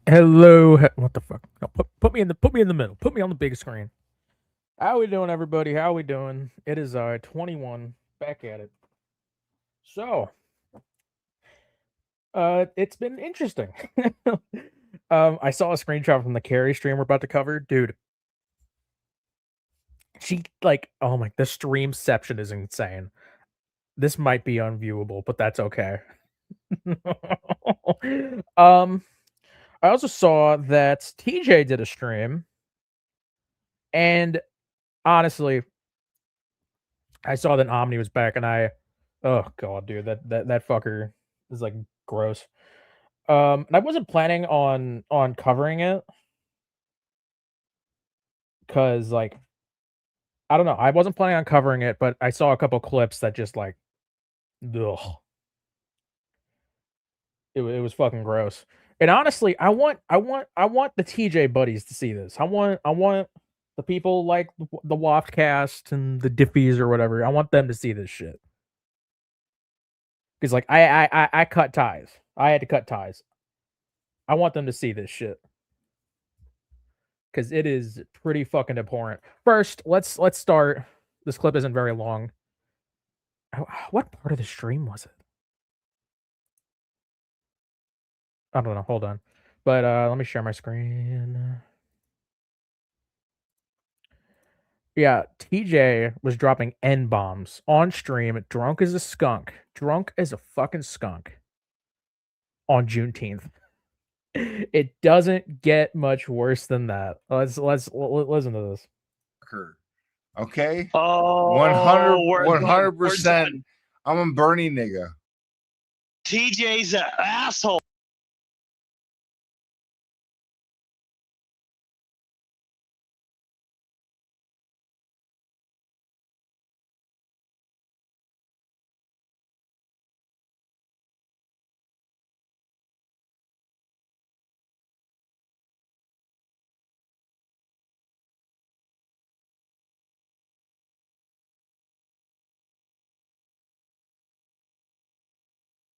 Hello, what the fuck? No, put me in the middle. Put me on the big screen. How we doing, everybody? How we doing? It is 21 back at it. So, it's been interesting. I saw a screenshot from the Carrie stream we're about to cover, dude. She like, oh my, the streamception is insane. This might be unviewable, but that's okay. um, I also saw that TJ did a stream, and honestly, I saw that Omni was back, and oh god, dude, that fucker is like gross. And I wasn't planning on covering it because like I don't know, I wasn't planning on covering it, but I saw a couple clips that just like, ugh, it was fucking gross. And honestly, I want the TJ buddies to see this. I want the people like the Waftcast and the Diffies or whatever. I want them to see this shit. Because like I cut ties. I had to cut ties. I want them to see this shit because it is pretty fucking abhorrent. First, let's start. This clip isn't very long. What part of the stream was it? I don't know. Hold on. But let me share my screen. Yeah, TJ was dropping N-bombs on stream, drunk as a skunk. Drunk as a fucking skunk. On Juneteenth. It doesn't get much worse than that. Let's listen to this. Okay? Oh, 100%. I'm a Bernie nigga. TJ's an asshole.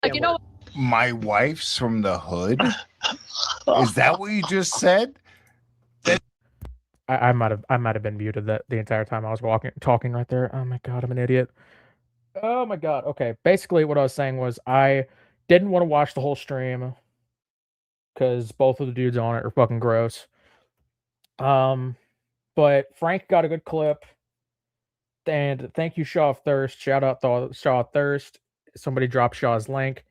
Like, you know, my wife's from the hood? Is that what you just said? I might have been muted that the entire time I was talking right there. Oh my god, I'm an idiot. Oh my god. Okay, basically what I was saying was I didn't want to watch the whole stream because both of the dudes on it are fucking gross. But Frank got a good clip, and thank you, Shaw of Thirst. Shout out to Shaw of Thirst. Somebody dropped Shaw's link.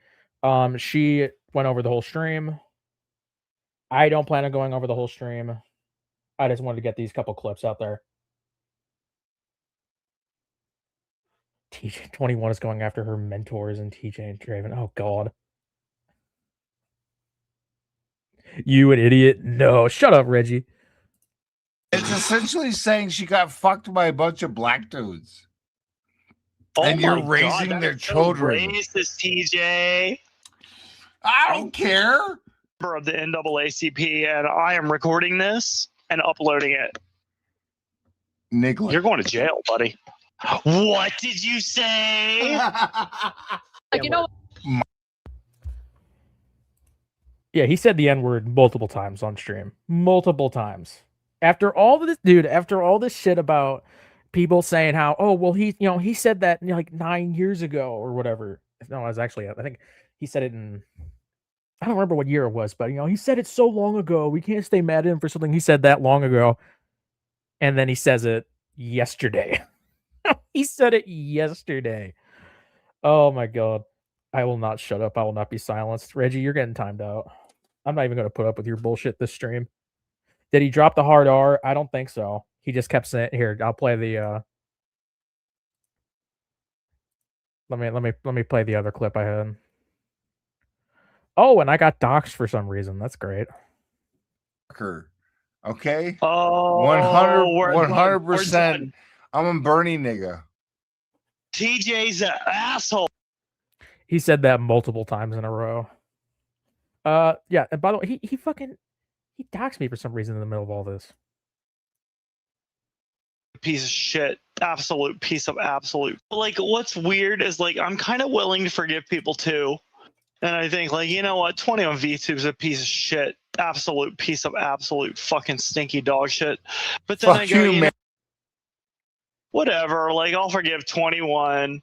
She went over the whole stream. I don't plan on going over the whole stream. I just wanted to get these couple clips out there. TJ21 is going after her mentors and TJ and Draven. Oh god. You an idiot? No, shut up, Reggie. It's essentially saying she got fucked by a bunch of black dudes. Oh and you're my raising God, their children. Racist, TJ. I don't care. Of the NAACP, and I am recording this and uploading it. Nicholas, you're going to jail, buddy. What did you say? Like, you know. Yeah, he said the N-word multiple times on stream. Multiple times. After all this, dude, after all this shit about people saying how, oh, well, he said that like 9 years ago or whatever. No, it was actually, I think he said it in, I don't remember what year it was, but, he said it so long ago. We can't stay mad at him for something he said that long ago. And then he says it yesterday. He said it yesterday. Oh my God. I will not shut up. I will not be silenced. Reggie, you're getting timed out. I'm not even going to put up with your bullshit this stream. Did he drop the hard R? I don't think so. He just kept saying, "Here, I'll play the." Let me play the other clip I had. Oh, and I got doxxed for some reason. That's great. Okay. Oh, 100%. I'm a Bernie nigga. TJ's an asshole. He said that multiple times in a row. Yeah. And by the way, he doxed me for some reason in the middle of all this. Piece of shit. Absolute piece of absolute. Like, what's weird is, like, I'm kind of willing to forgive people too. And I think, like, you know what? 20 on VTube's a piece of shit. Absolute piece of absolute fucking stinky dog shit. But then Fuck I go, you, man. Whatever. Like, I'll forgive 21.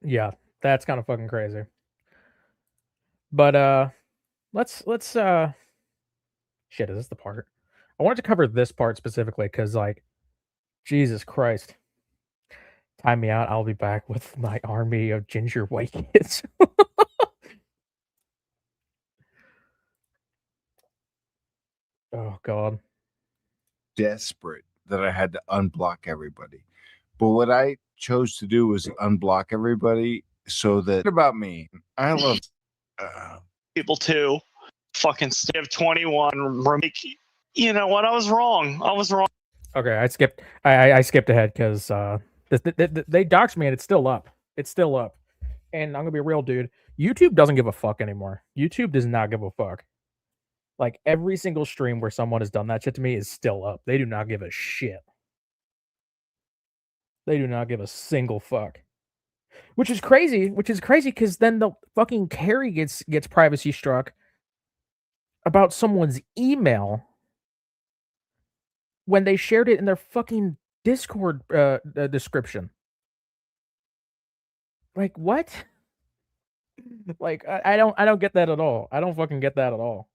Yeah, that's kind of fucking crazy. But let's shit, is this the part? I wanted to cover this part specifically because, like, Jesus Christ. Time me out. I'll be back with my army of ginger white kids. Oh, God. Desperate that I had to unblock everybody. But what I chose to do was unblock everybody so that about me. I love people too. Fucking Civ 21. You know what? I was wrong. Okay, I skipped ahead because they doxed me and it's still up. It's still up. And I'm gonna be a real dude. YouTube doesn't give a fuck anymore. YouTube does not give a fuck. Like, every single stream where someone has done that shit to me is still up. They do not give a shit. They do not give a single fuck. Which is crazy because then the fucking Carrie gets privacy struck about someone's email when they shared it in their fucking Discord description. Like, what? Like, I don't get that at all. I don't fucking get that at all.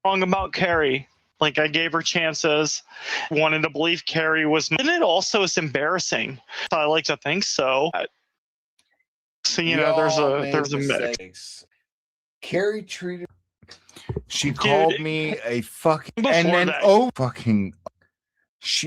Wrong about Carrie. Like, I gave her chances, wanted to believe Carrie was. And it also is embarrassing. I like to think so. So there's a mix. Carrie treated. She Dude, called me a fucking. before And then that- fucking.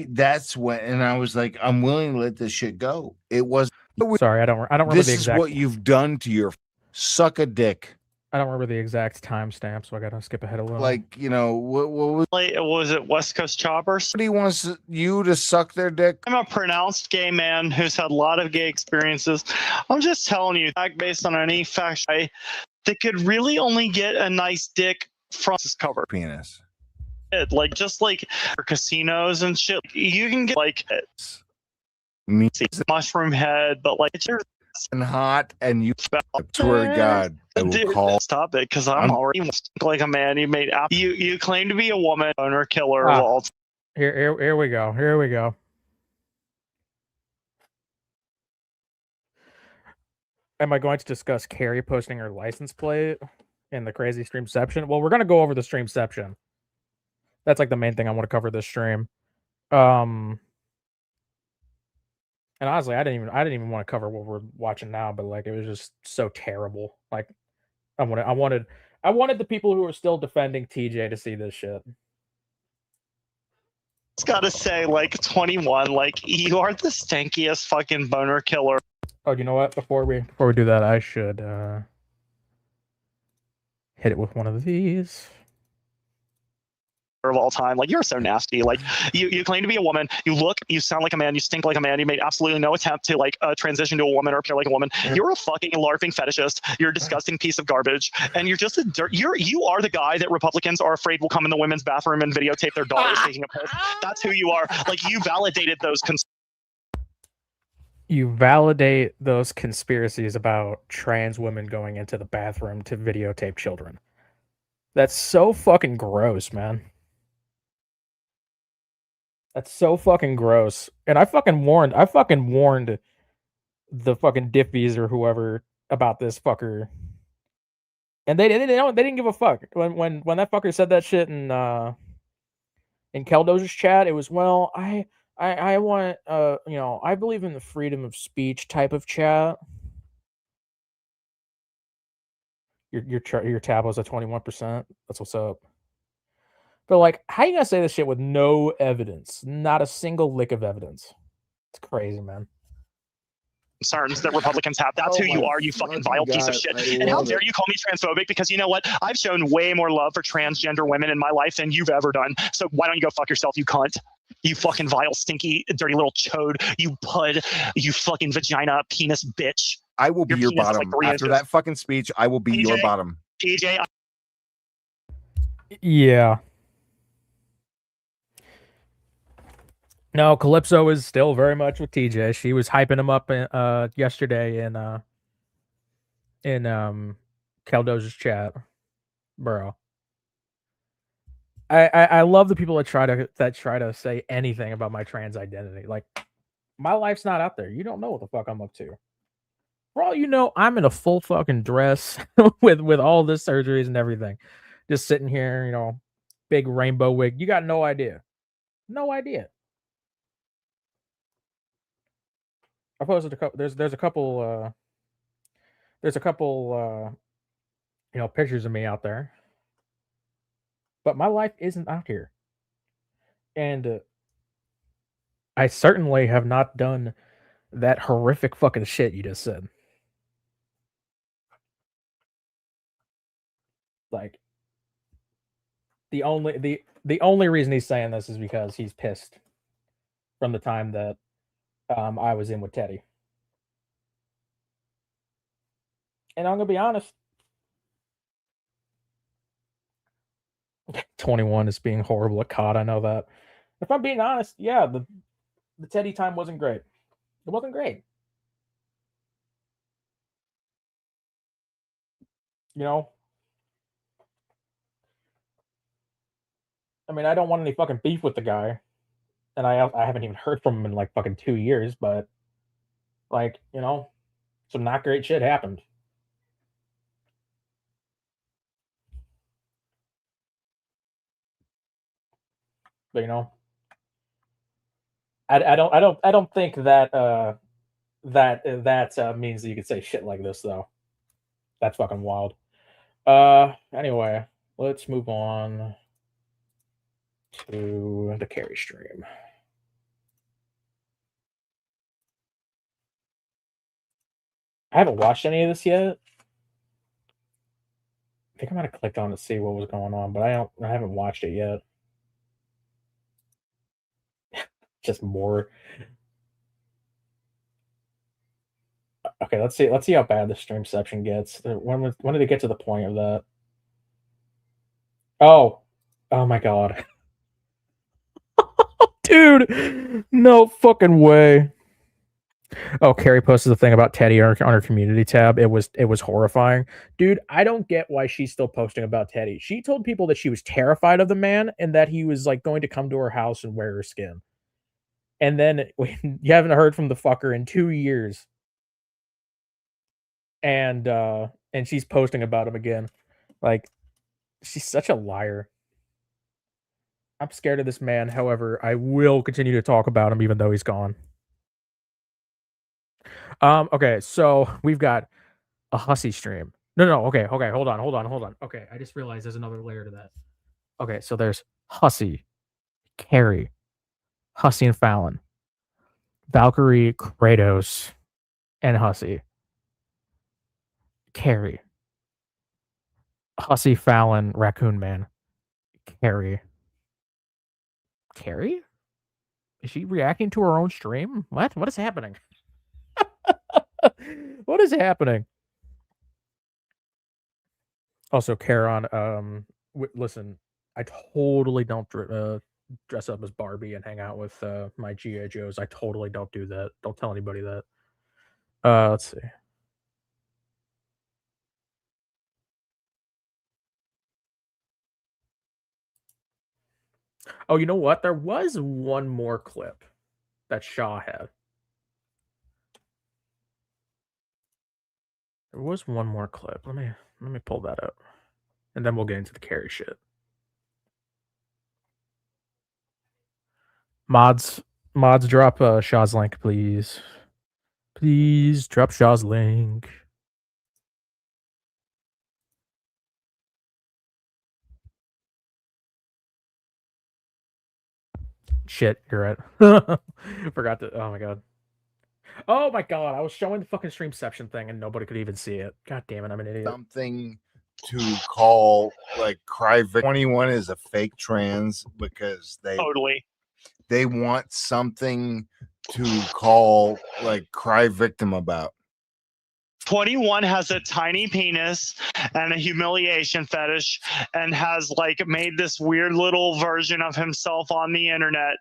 That's when, and I was like, I'm willing to let this shit go. It was. Sorry, I don't remember This the is exact. what you've done to your suck a dick. I don't remember the exact timestamp, so I gotta skip ahead a little. Like, what was? Was it West Coast Choppers? Somebody wants you to suck their dick. I'm a pronounced gay man who's had a lot of gay experiences. I'm just telling you, based on any fact, they could really only get a nice dick from this cover. Penis. Like, just like casinos and shit, you can get like Me mushroom head, but like it's your and hot, and you swear to God, I will call. Stop it, because I'm already like a man. You made you claim to be a woman owner killer. Here we go. Here we go. Am I going to discuss Carrie posting her license plate in the crazy streamception? Well, we're gonna go over the streamception. That's like the main thing I want to cover this stream. And honestly, I didn't even want to cover what we're watching now, but like it was just so terrible. Like I wanted the people who are still defending TJ to see this shit. Just gotta say, like 21, like you are the stankiest fucking boner killer. Oh, you know what? Before we do that, I should hit it with one of these. Of all time. Like, you're so nasty. Like, you claim to be a woman, you sound like a man, you stink like a man, you made absolutely no attempt to like transition to a woman or appear like a woman. You're a fucking LARPing fetishist, you're a disgusting piece of garbage, and you're just you are the guy that Republicans are afraid will come in the women's bathroom and videotape their daughters taking a piss. That's who you are. Like, you validated those conspiracies about trans women going into the bathroom to videotape children. That's so fucking gross, man. That's so fucking gross. And I fucking warned the fucking Diffies or whoever about this fucker. And they didn't give a fuck. When that fucker said that shit in Keldoz's chat, it was, well, I want I believe in the freedom of speech type of chat. Your tab was at 21%. That's what's up. But like, how you gonna say this shit with no evidence? Not a single lick of evidence. It's crazy, man. Concerns that Republicans have. That's who you are, you fucking vile piece of shit. And how dare you call me transphobic? Because you know what? I've shown way more love for transgender women in my life than you've ever done. So why don't you go fuck yourself, you cunt? You fucking vile, stinky, dirty little chode. You pud. You fucking vagina penis bitch. I will be your bottom. Like after that fucking speech, I will be your bottom. TJ. Yeah. No, Calypso is still very much with TJ. She was hyping him up yesterday in Keldoz's chat, bro. I love the people that try to say anything about my trans identity. Like, my life's not out there. You don't know what the fuck I'm up to. For all you know, I'm in a full fucking dress with all the surgeries and everything, just sitting here, big rainbow wig. You got no idea. No idea. I posted a couple. There's a couple. There's a couple. Pictures of me out there. But my life isn't out here, and I certainly have not done that horrific fucking shit you just said. Like, the only reason he's saying this is because he's pissed from the time that I was in with Teddy. And I'm gonna be honest, 21 is being horrible at COD. I know that. If I'm being honest, yeah, the Teddy time wasn't great. It wasn't great. I mean, I don't want any fucking beef with the guy, and I haven't even heard from him in like fucking 2 years. But like, some not great shit happened. you know, I don't think that that means that you could say shit like this though. That's fucking wild. Anyway, let's move on to the Carrie stream. I haven't watched any of this yet. I think I might have clicked on to see what was going on, but I haven't watched it yet. Just more. Okay, let's see how bad the stream section gets. When did it get to the point of that? Oh my god. Dude, no fucking way. Oh, Carrie posted the thing about Teddy on her community tab. It was horrifying. Dude, I don't get why she's still posting about Teddy. She told people that she was terrified of the man and that he was like going to come to her house and wear her skin. And then you haven't heard from the fucker in 2 years. And she's posting about him again. Like, she's such a liar. I'm scared of this man. However, I will continue to talk about him even though he's gone. Okay, so we've got a hussy stream. No, okay, hold on. Okay, I just realized there's another layer to that. Okay, so there's Hussy, Carrie, Hussy and Fallon, Valkyrie, Kratos, and Hussy. Carrie, Hussy, Fallon, Raccoon Man, Carrie. Carrie? Is she reacting to her own stream? What? What is happening? What is happening? Also, Charon, listen, I totally don't dress up as Barbie and hang out with my G.I. Joes. I totally don't do that. Don't tell anybody that. Let's see. Oh, you know what? There was one more clip that Shaw had. There was one more clip. Let me pull that up, and then we'll get into the Carrie shit. Mods, drop Shaw's link, please. Please drop Shaw's link. Shit, you're right. Forgot to. Oh my god. Oh my god, I was showing the fucking streamception thing and nobody could even see it. God damn it, I'm an idiot. Something to call like cry 21 is a fake trans because they want something to call like cry victim about. 21 has a tiny penis and a humiliation fetish and has like made this weird little version of himself on the internet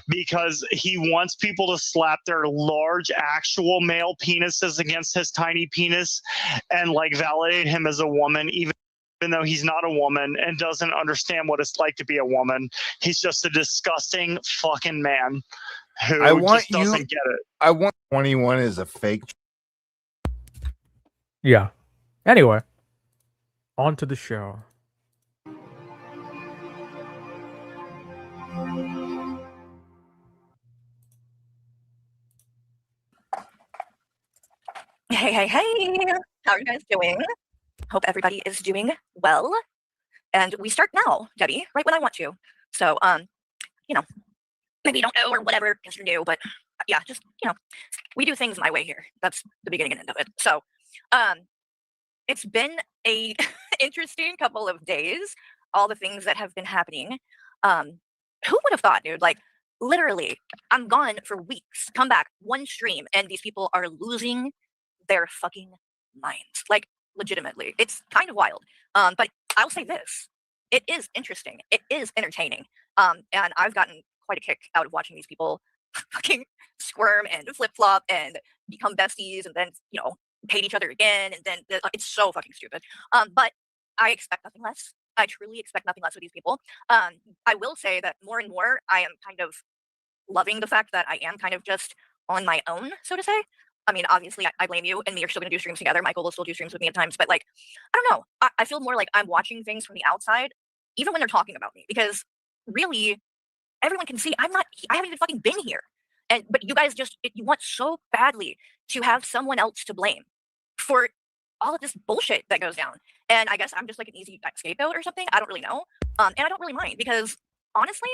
because he wants people to slap their large actual male penises against his tiny penis and like validate him as a woman, even though he's not a woman and doesn't understand what it's like to be a woman. He's just a disgusting fucking man who just doesn't get it. I want 21 is a fake. Yeah. Anyway, on to the show. Hey. How are you guys doing? Hope everybody is doing well. And we start now, Debbie, right when I want to. So, you know, maybe you don't know or whatever because you're new, but yeah, just, we do things my way here. That's the beginning and end of it. So, it's been a interesting couple of days, all the things that have been happening. Who would have thought, dude? Like, literally, I'm gone for weeks, come back, one stream, and these people are losing their fucking minds. Like, legitimately. It's kind of wild. But I'll say this. It is interesting. It is entertaining. And I've gotten quite a kick out of watching these people fucking squirm and flip-flop and become besties and then, hate each other again. And then it's so fucking stupid. But I expect nothing less. I truly expect nothing less with these people. I will say that more and more I am kind of loving the fact that I am kind of just on my own, so to say. I mean, obviously, I blame you, and me are still going to do streams together. Michael will still do streams with me at times, but like, I don't know. I feel more like I'm watching things from the outside, even when they're talking about me, because really, everyone can see I haven't even fucking been here. But you guys you want so badly to have someone else to blame for all of this bullshit that goes down. And I guess I'm just like an easy scapegoat or something. I don't really know. And I don't really mind because honestly,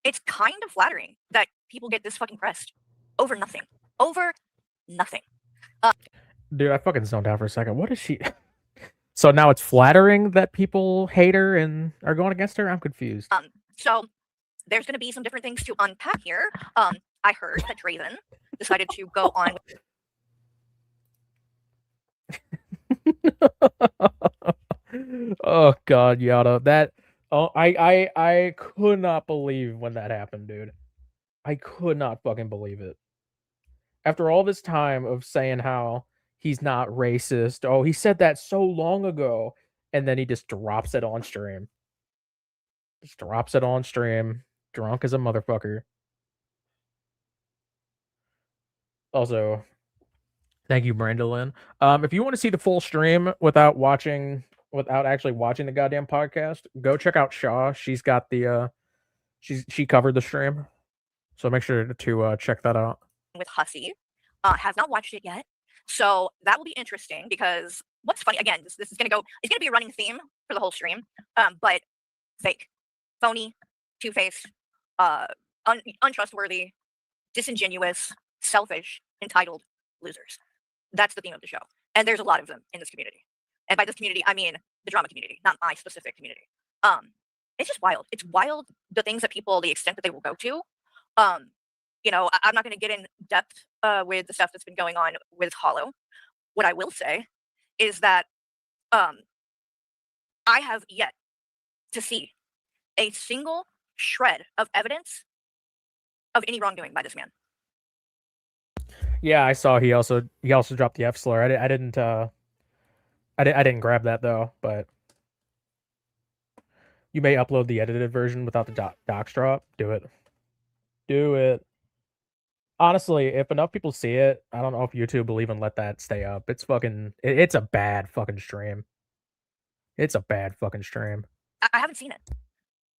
it's kind of flattering that people get this fucking pressed over nothing. Over nothing. Dude, I fucking zoned out for a second. What is she? So now it's flattering that people hate her and are going against her? I'm confused. So there's going to be some different things to unpack here. I heard that Draven decided to go on. Oh God, Yada. That I could not believe when that happened, dude. I could not fucking believe it. After all this time of saying how he's not racist, oh, he said that so long ago, and then he just drops it on stream. Just drops it on stream, drunk as a motherfucker. Also, thank you, Brandolyn. If you want to see the full stream without actually watching the goddamn podcast, go check out Shaw. She's got the she covered the stream. So make sure to check that out. With Hussey. Has not watched it yet. So that will be interesting because what's funny, again, this is gonna be a running theme for the whole stream. But fake, phony, two-faced, untrustworthy, disingenuous, selfish, entitled losers. That's the theme of the show. And there's a lot of them in this community. And by this community, I mean the drama community, not my specific community. It's just wild. It's wild the things that people, the extent that they will go to. You know, I'm not going to get in depth with the stuff that's been going on with Hollow. What I will say is that I have yet to see a single shred of evidence of any wrongdoing by this man. Yeah, I saw he also dropped the F slur. I didn't grab that though, but you may upload the edited version without the docs drop. Do it. Do it. Honestly, if enough people see it, I don't know if YouTube will even let that stay up. It's fucking it's a bad fucking stream. It's a bad fucking stream. I haven't seen it.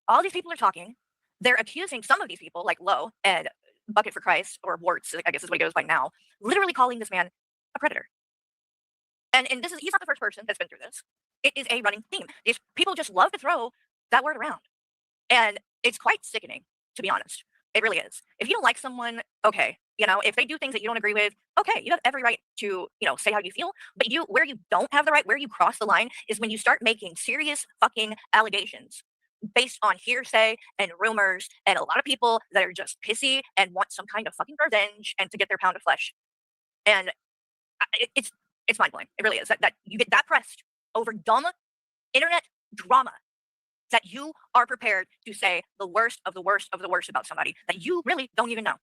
All these people are talking. They're accusing some of these people, like Lowe and Bucket for Christ, or Warts, I guess is what he goes by now, literally calling this man a predator. And he's not the first person that's been through this. It is a running theme. These people just love to throw that word around. And it's quite sickening, to be honest. It really is. If you don't like someone, okay, you know, if they do things that you don't agree with, okay, you have every right to, you know, say how you feel. But where you don't have the right, where you cross the line is when you start making serious fucking allegations based on hearsay and rumors and a lot of people that are just pissy and want some kind of fucking revenge and to get their pound of flesh. And it's mind-blowing. It really is. That you get that pressed over dumb internet drama that you are prepared to say the worst of the worst of the worst about somebody that you really don't even know.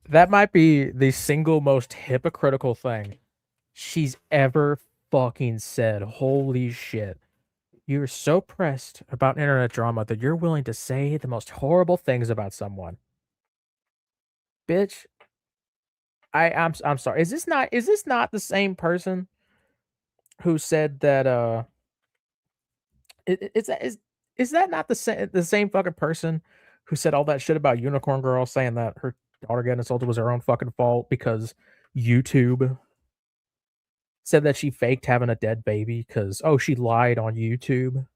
That might be the single most hypocritical thing she's ever fucking said. Holy shit. You're so pressed about internet drama that you're willing to say the most horrible things about someone. Bitch. I'm sorry. Is this not the same person who said that is that not the same fucking person who said all that shit about Unicorn Girl, saying that her daughter getting assaulted was her own fucking fault because YouTube said that she faked having a dead baby because she lied on YouTube?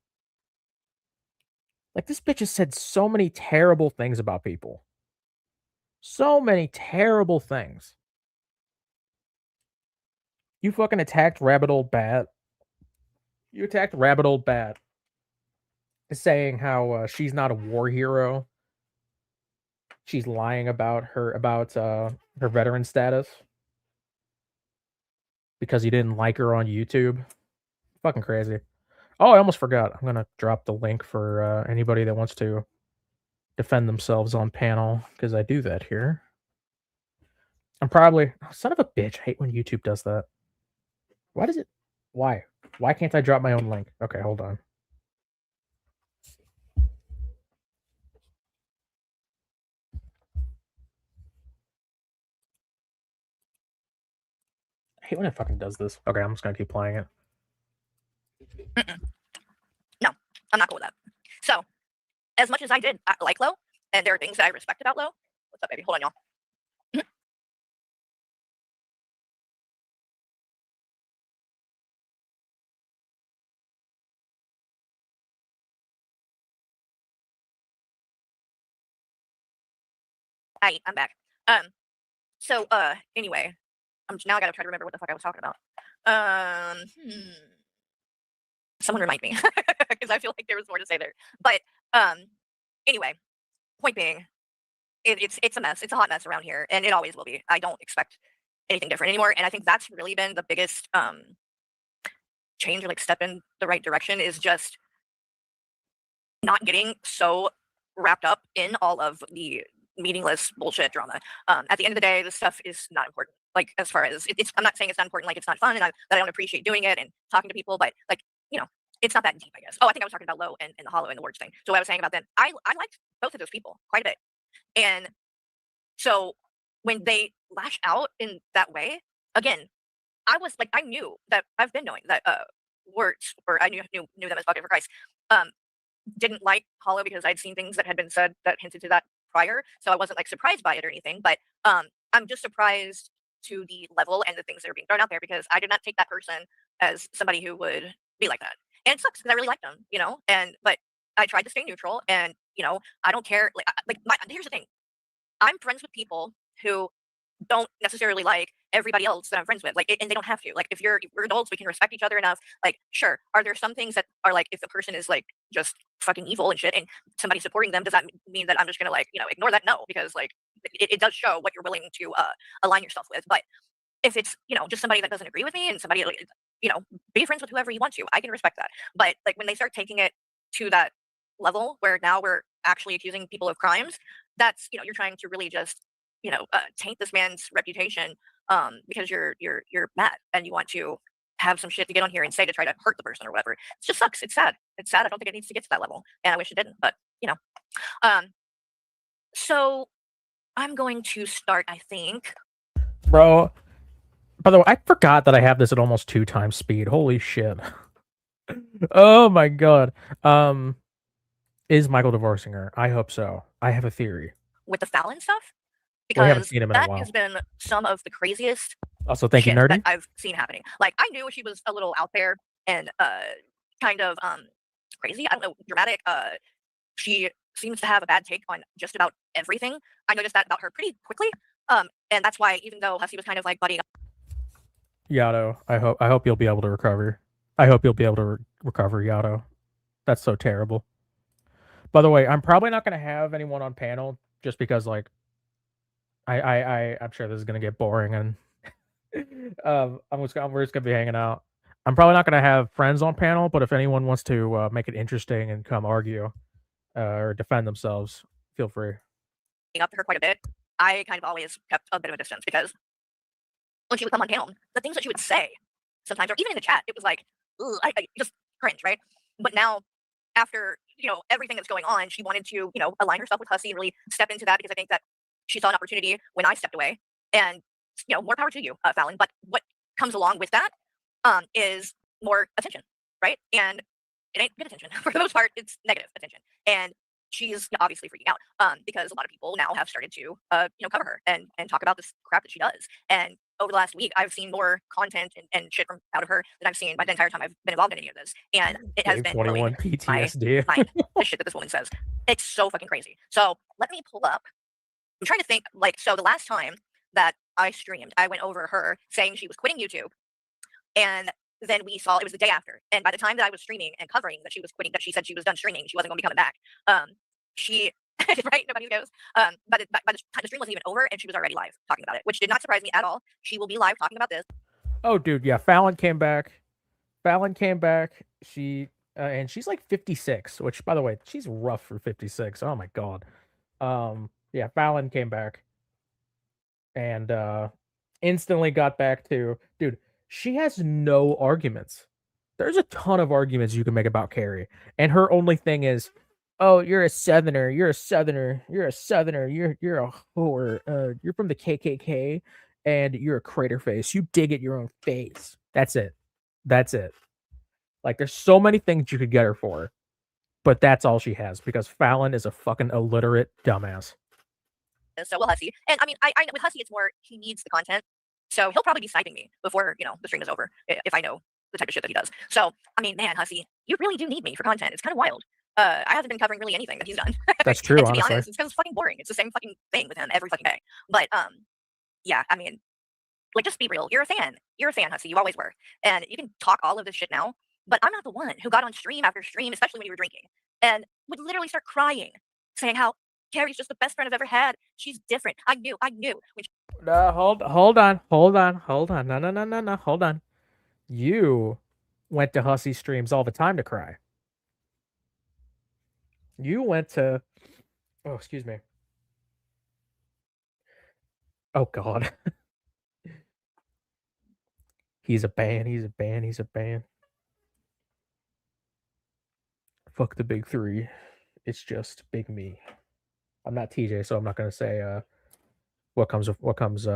Like, this bitch has said so many terrible things about people. So many terrible things. You fucking attacked Rabbit Old Bat. You attacked Rabbit Old Bat, saying how she's not a war hero. She's lying about her veteran status because you didn't like her on YouTube. Fucking crazy. Oh, I almost forgot. I'm gonna drop the link for anybody that wants to defend themselves on panel, because I do that here. I'm probably son of a bitch. I hate when YouTube does that. Why does it? Why can't I drop my own link? Okay, hold on. I hate when it fucking does this. Okay, I'm just gonna keep playing it. No, I'm not cool with that. So as much as I did like Lo, and there are things that I respect about Lo. What's up, baby? Hold on, y'all. I'm back. So anyway, now I gotta try to remember what the fuck I was talking about. Someone remind me, because I feel like there was more to say there. But anyway, point being, it's a mess. It's a hot mess around here, and it always will be. I don't expect anything different anymore, and I think that's really been the biggest change, or like step in the right direction, is just not getting so wrapped up in all of the meaningless bullshit drama. At the end of the day, this stuff is not important. Like, as far as I'm not saying it's not important, like it's not fun, and that I don't appreciate doing it and talking to people, but like, it's not that deep, I guess. Oh, I think I was talking about Lo and the Hollow and the words thing. So what I was saying about them, I liked both of those people quite a bit. And so when they lash out in that way, again, I was like, I knew that I've been knowing that words, or I knew them as Bucket for Christ, didn't like Hollow because I'd seen things that had been said that hinted to that prior. So I wasn't like surprised by it or anything, but I'm just surprised to the level and the things that are being thrown out there, because I did not take that person as somebody who would be like that. And it sucks because I really liked them, but I tried to stay neutral, and I don't care. Here's the thing: I'm friends with people who don't necessarily like everybody else that I'm friends with, and they don't have to. Like, if we're adults, we can respect each other enough. Like, sure, are there some things that are like, if the person is like just fucking evil and shit, and somebody supporting them, does that mean that I'm just gonna ignore that? No, because like it does show what you're willing to align yourself with. But if it's just somebody that doesn't agree with me, and somebody be friends with whoever you want to, I can respect that. But like, when they start taking it to that level where now we're actually accusing people of crimes, that's you're trying to really just taint this man's reputation, because you're mad and you want to have some shit to get on here and say to try to hurt the person or whatever. It just sucks. It's sad. I don't think it needs to get to that level, and I wish it didn't, but so I'm going to start, I think. Bro, by the way, I forgot that I have this at almost 2 times speed. Holy shit. Oh my god. Is Michael divorcing her? I hope so. I have a theory. With the Fallon stuff? We haven't Because seen him in a that while. has been some of the craziest Also, thank you, shit that Nerdy. I've seen happening. Like, I knew she was a little out there and kind of crazy. I don't know, dramatic. She seems to have a bad take on just about everything. I noticed that about her pretty quickly. And that's why, even though Hussey was kind of like buddying up. Yato, I hope you'll be able to recover. I hope you'll be able to recover, Yato. That's so terrible. By the way, I'm probably not going to have anyone on panel just because, like, I'm sure this is going to get boring, and we're just going to be hanging out. I'm probably not going to have friends on panel, but if anyone wants to make it interesting and come argue or defend themselves, feel free. Up to her quite a bit. I kind of always kept a bit of a distance, because when she would come on panel, the things that she would say sometimes, or even in the chat, it was like, I just cringe, right? But now, after everything that's going on, she wanted to align herself with Hussey and really step into that, because I think that she saw an opportunity when I stepped away, and more power to you, Fallon. But what comes along with that is more attention, right? And it ain't good attention. For the most part, it's negative attention, and she's obviously freaking out because a lot of people now have started to cover her and talk about this crap that she does. And over the last week, I've seen more content and shit out of her than I've seen by the entire time I've been involved in any of this, and it has been 21 PTSD. my mind, the shit that this woman says. It's so fucking crazy. So let me pull up. I'm trying to think. So the last time that I streamed, I went over her saying she was quitting YouTube, and then we saw it was the day after. And by the time that I was streaming and covering that she was quitting, that she said she was done streaming, she wasn't going to be coming back. She right, nobody goes. By the time the stream wasn't even over, and she was already live talking about it, which did not surprise me at all. She will be live talking about this. Oh, dude, yeah, Fallon came back. She and she's like 56, which, by the way, she's rough for 56. Oh my god. Yeah, Fallon came back and instantly got back to, dude, she has no arguments. There's a ton of arguments you can make about Carrie, and her only thing is, oh, you're a southerner, you're a whore, you're from the KKK, and you're a crater face, you dig at your own face. That's it. Like, there's so many things you could get her for, but that's all she has because Fallon is a fucking illiterate dumbass. So will Hussey. And I mean, I with Hussey, it's more he needs the content. So he'll probably be sniping me before, the stream is over if I know the type of shit that he does. So, I mean, man, Hussey, you really do need me for content. It's kind of wild. I haven't been covering really anything that he's done. That's true, and to honestly. be honest, it's because it's fucking boring. It's the same fucking thing with him every fucking day. But, yeah, I mean, like, just be real. You're a fan. You're a fan, Hussey. You always were. And you can talk all of this shit now, but I'm not the one who got on stream after stream, especially when you were drinking, and would literally start crying, saying how Carrie's just the best friend I've ever had. She's different. I knew. Hold on. No, hold on. You went to Hussey streams all the time to cry. You went to... Oh, excuse me. Oh, God. He's a ban. Fuck the big three. It's just big me. I'm not TJ, so I'm not gonna say what comes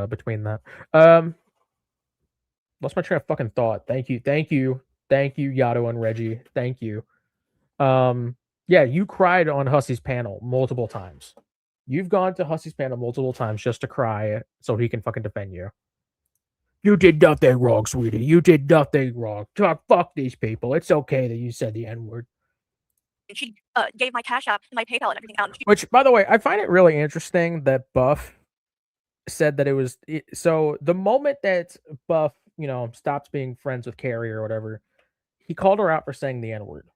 between that. Lost my train of fucking thought. Thank you, Yato and Reggie. Thank you. Yeah, you cried on Hussey's panel multiple times. You've gone to Hussey's panel multiple times just to cry so he can fucking defend you. You did nothing wrong, sweetie. You did nothing wrong. Fuck these people. It's okay that you said the N-word. And she gave my Cash App and my PayPal and everything out. Which, by the way, I find it really interesting that Buff said that it was... So the moment that Buff, stopped being friends with Carrie or whatever, he called her out for saying the N-word.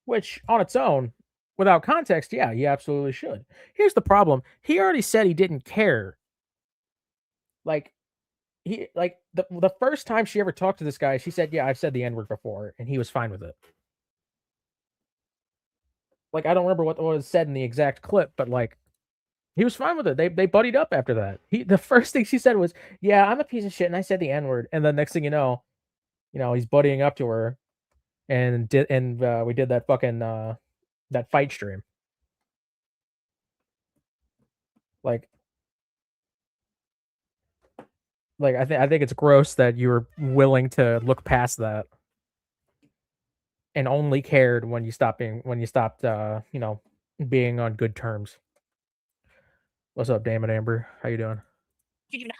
Which, on its own, without context, yeah, he absolutely should. Here's the problem. He already said he didn't care. The first time she ever talked to this guy, she said, yeah, I've said the N-word before, and he was fine with it. I don't remember what was said in the exact clip, but, he was fine with it. They buddied up after that. The first thing she said was, yeah, I'm a piece of shit, and I said the N-word, and then next thing you know, he's buddying up to her, and we did that fucking, that fight stream. I think it's gross that you were willing to look past that and only cared when you stopped being on good terms. What's up, Damon Amber? How you doing?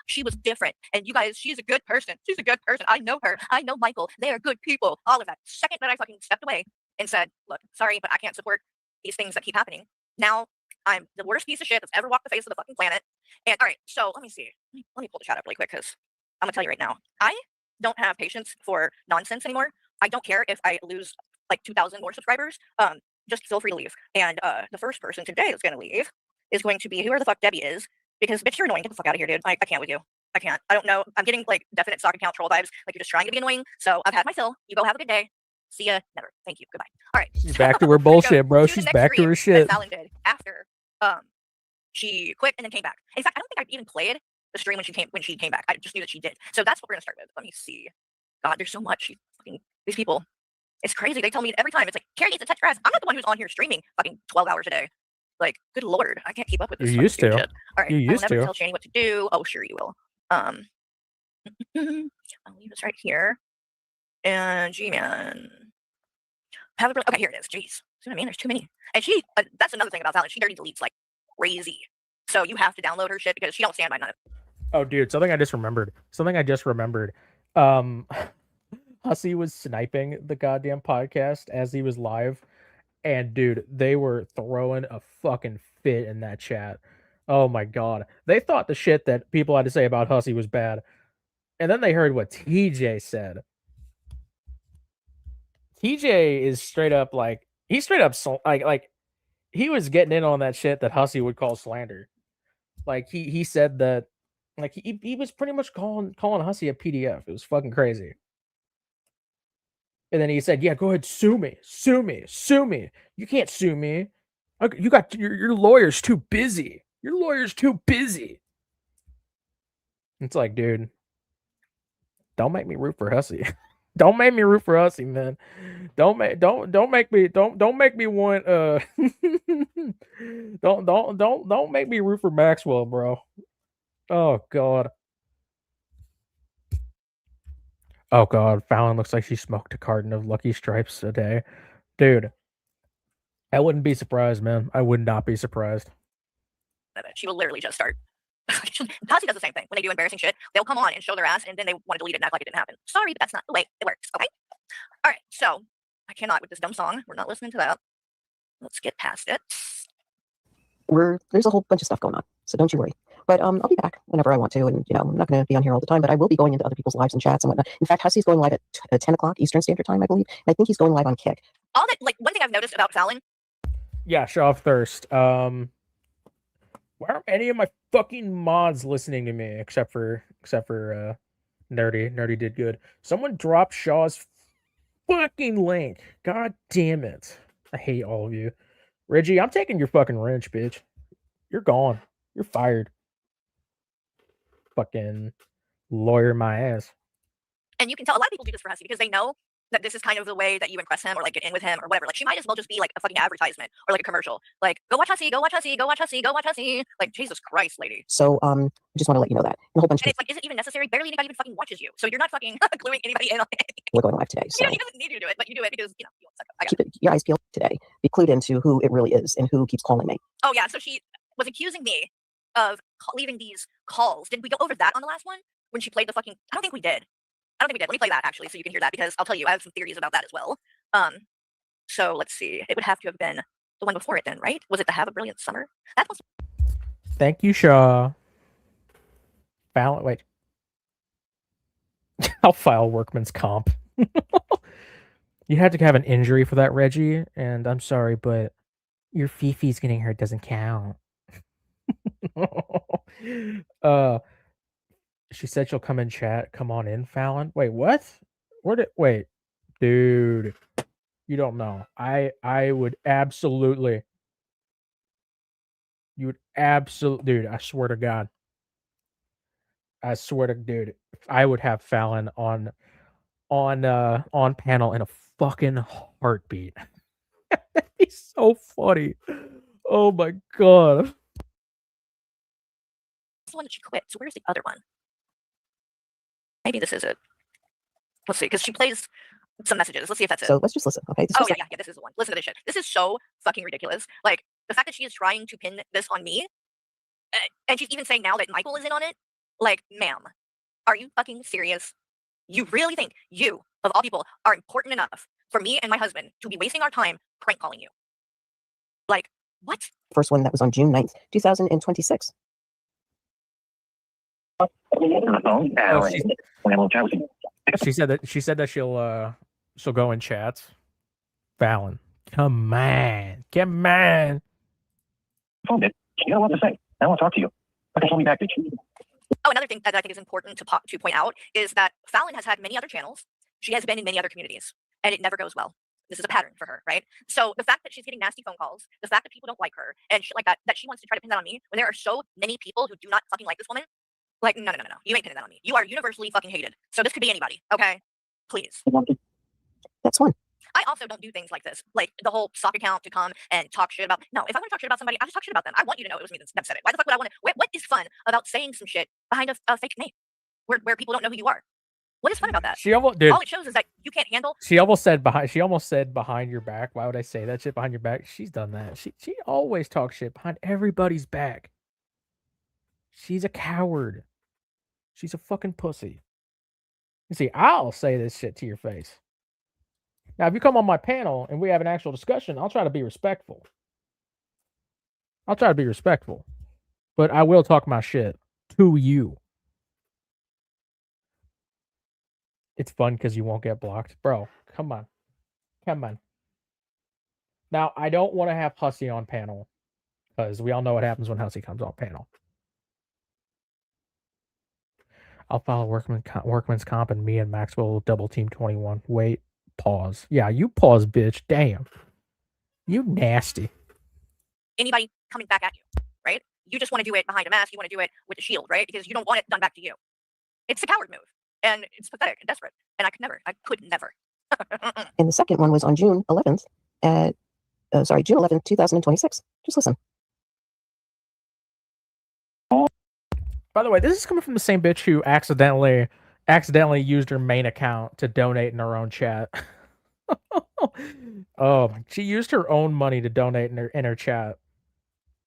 She was different, and you guys, she's a good person. She's a good person. I know her. I know Michael. They are good people. All of that. Second that I fucking stepped away and said, look, sorry, but I can't support these things that keep happening. Now I'm the worst piece of shit that's ever walked the face of the fucking planet. And all right, so let me see. Let me pull the chat up really quick because I'm gonna tell you right now, I don't have patience for nonsense anymore. I don't care if I lose 2,000 more subscribers. Just feel free to leave. And the first person today that's gonna leave is going to be whoever the fuck Debbie is, because bitch, you're annoying. Get the fuck out of here, dude. I can't with you. I can't. I don't know. I'm getting definite stock account troll vibes. You're just trying to be annoying. So I've had my fill. You go have a good day. See ya. Never. Thank you. Goodbye. All right. She's back to her bullshit, bro. She's back to her shit. Fallon did after she quit and then came back. In fact, I don't think I even played the stream when she came back. I just knew that she did. So that's what we're gonna start with. Let me see. God, there's so much. These people. It's crazy. They tell me every time. It's Carrie needs to touch grass. I'm not the one who's on here streaming 12 hours a day. Good lord, I can't keep up with this. You used to. Shit. All right, you used I will never to tell Shani what to do. Oh, sure you will. I'll leave this right here. And G-Man. Okay, here it is. Jeez. See what I mean? There's too many. And she, that's another thing about Fallon. She dirty deletes like crazy. So you have to download her shit because she don't stand by none of it. Oh, dude, something I just remembered. Hussey was sniping the goddamn podcast as he was live. And dude, they were throwing a fucking fit in that chat. Oh my god. They thought the shit that people had to say about Hussey was bad. And then they heard what TJ said. TJ is straight up he was getting in on that shit that Hussey would call slander. He said that he was pretty much calling Hussey a PDF. It was fucking crazy. And then he said, yeah, go ahead, sue me. You can't sue me. You got your lawyer's too busy. It's dude, don't make me root for Hussey. Don't make me root for Hussey, man. Don't make me want don't make me root for Maxwell, bro. Oh god. Oh god, Fallon looks like she smoked a carton of Lucky Stripes a day. Dude, I wouldn't be surprised, man. I would not be surprised. She will literally just start. Tasi does the same thing. When they do embarrassing shit, they'll come on and show their ass, and then they want to delete it and act like it didn't happen. Sorry, but that's not the way it works, okay? All right, so I cannot with this dumb song. We're not listening to that. Let's get past it. There's a whole bunch of stuff going on, so don't you worry. But I'll be back whenever I want to, and I'm not going to be on here all the time, but I will be going into other people's lives and chats and whatnot. In fact, Hussey's going live at 10 o'clock Eastern Standard Time, I believe, and I think he's going live on Kick. All that, like, one thing I've noticed about Fallon. Yeah, show off thirst. Why aren't any of my fucking mods listening to me except for Nerdy? Nerdy did good. Someone dropped Shaw's fucking link. God damn it. I hate all of you. Reggie, I'm taking your fucking wrench, bitch. You're gone. You're fired. Fucking lawyer my ass. And you can tell a lot of people do this for Hussey because they know that this is kind of the way that you impress him or like get in with him or whatever. Like she might as well just be like a fucking advertisement or like a commercial. Like, go watch Hussey, go watch Hussey, go watch Hussey, go watch Hussey. Like, Jesus Christ, lady. So I just want to let you know that. And a whole bunch And of it's like, is it even necessary? Barely anybody even fucking watches you. So you're not fucking gluing anybody in on it. people are going live today. So He doesn't need you to do it, but you do it because, you want to suck up. I got keep your eyes peeled today. Be clued into who it really is and who keeps calling me. Oh, yeah. So she was accusing me of leaving these calls. Did we go over that on the last one? When she played the fucking... I don't think we did. Let me play that, actually, so you can hear that, because I'll tell you, I have some theories about that as well. So let's see. It would have to have been the one before it then, right? Was it the Have a Brilliant Summer? That was... Thank you, Shaw. Fallon, wait. I'll file workman's comp. You had to have an injury for that, Reggie, and I'm sorry, but your Fifi's getting hurt doesn't count. She said she'll come in chat. Come on in, Fallon. Wait, what? Wait, dude. You don't know. I would absolutely. You would absolutely, dude. I swear to God. I swear to, dude. I would have Fallon on panel in a fucking heartbeat. He's so funny. Oh my God. the one that she quit. So where's the other one? Maybe this is it. Let's see, because she plays some messages. Let's see if that's it. So let's just listen, okay? Oh, yeah, this is the one. Listen to this shit. This is so fucking ridiculous. Like, the fact that she is trying to pin this on me, and she's even saying now that Michael is in on it. Like, ma'am, are you fucking serious? You really think you, of all people, are important enough for me and my husband to be wasting our time prank calling you? Like, what? First one that was on June 9th, 2026. Oh, she said that she'll go in chats. Fallon, come on. You got a lot to say. I want to talk to you. Okay, call me back, bitch. Oh, another thing that I think is important to point out is that Fallon has had many other channels. She has been in many other communities, and it never goes well. This is a pattern for her, right? So the fact that she's getting nasty phone calls, the fact that people don't like her, and shit like that, that she wants to try to pin that on me, when there are so many people who do not fucking like this woman, like, no. You ain't pinning that on me. You are universally fucking hated. So this could be anybody, okay? Please. That's one. I also don't do things like this, like the whole stock account to come and talk shit about. No, if I want to talk shit about somebody, I just talk shit about them. I want you to know it was me that said it. Why the fuck would I want to? What is fun about saying some shit behind a fake name, where people don't know who you are? What is fun about that? All it shows is that you can't handle. She almost said behind your back. Why would I say that shit behind your back? She's done that. She always talks shit behind everybody's back. She's a coward. She's a fucking pussy. You see, I'll say this shit to your face. Now, if you come on my panel and we have an actual discussion, I'll try to be respectful. But I will talk my shit to you. It's fun because you won't get blocked. Bro, come on. Now, I don't want to have Hussey on panel because we all know what happens when Hussey comes on panel. I'll file workman's comp and me and Maxwell will double team 21. Wait, pause. Yeah, you pause, bitch. Damn. You nasty. Anybody coming back at you, right? You just want to do it behind a mask. You want to do it with a shield, right? Because you don't want it done back to you. It's a coward move. And it's pathetic and desperate. And I could never. And the second one was on June 11th June 11th, 2026. Just listen. By the way, this is coming from the same bitch who accidentally used her main account to donate in her own chat. Oh, she used her own money to donate in her chat.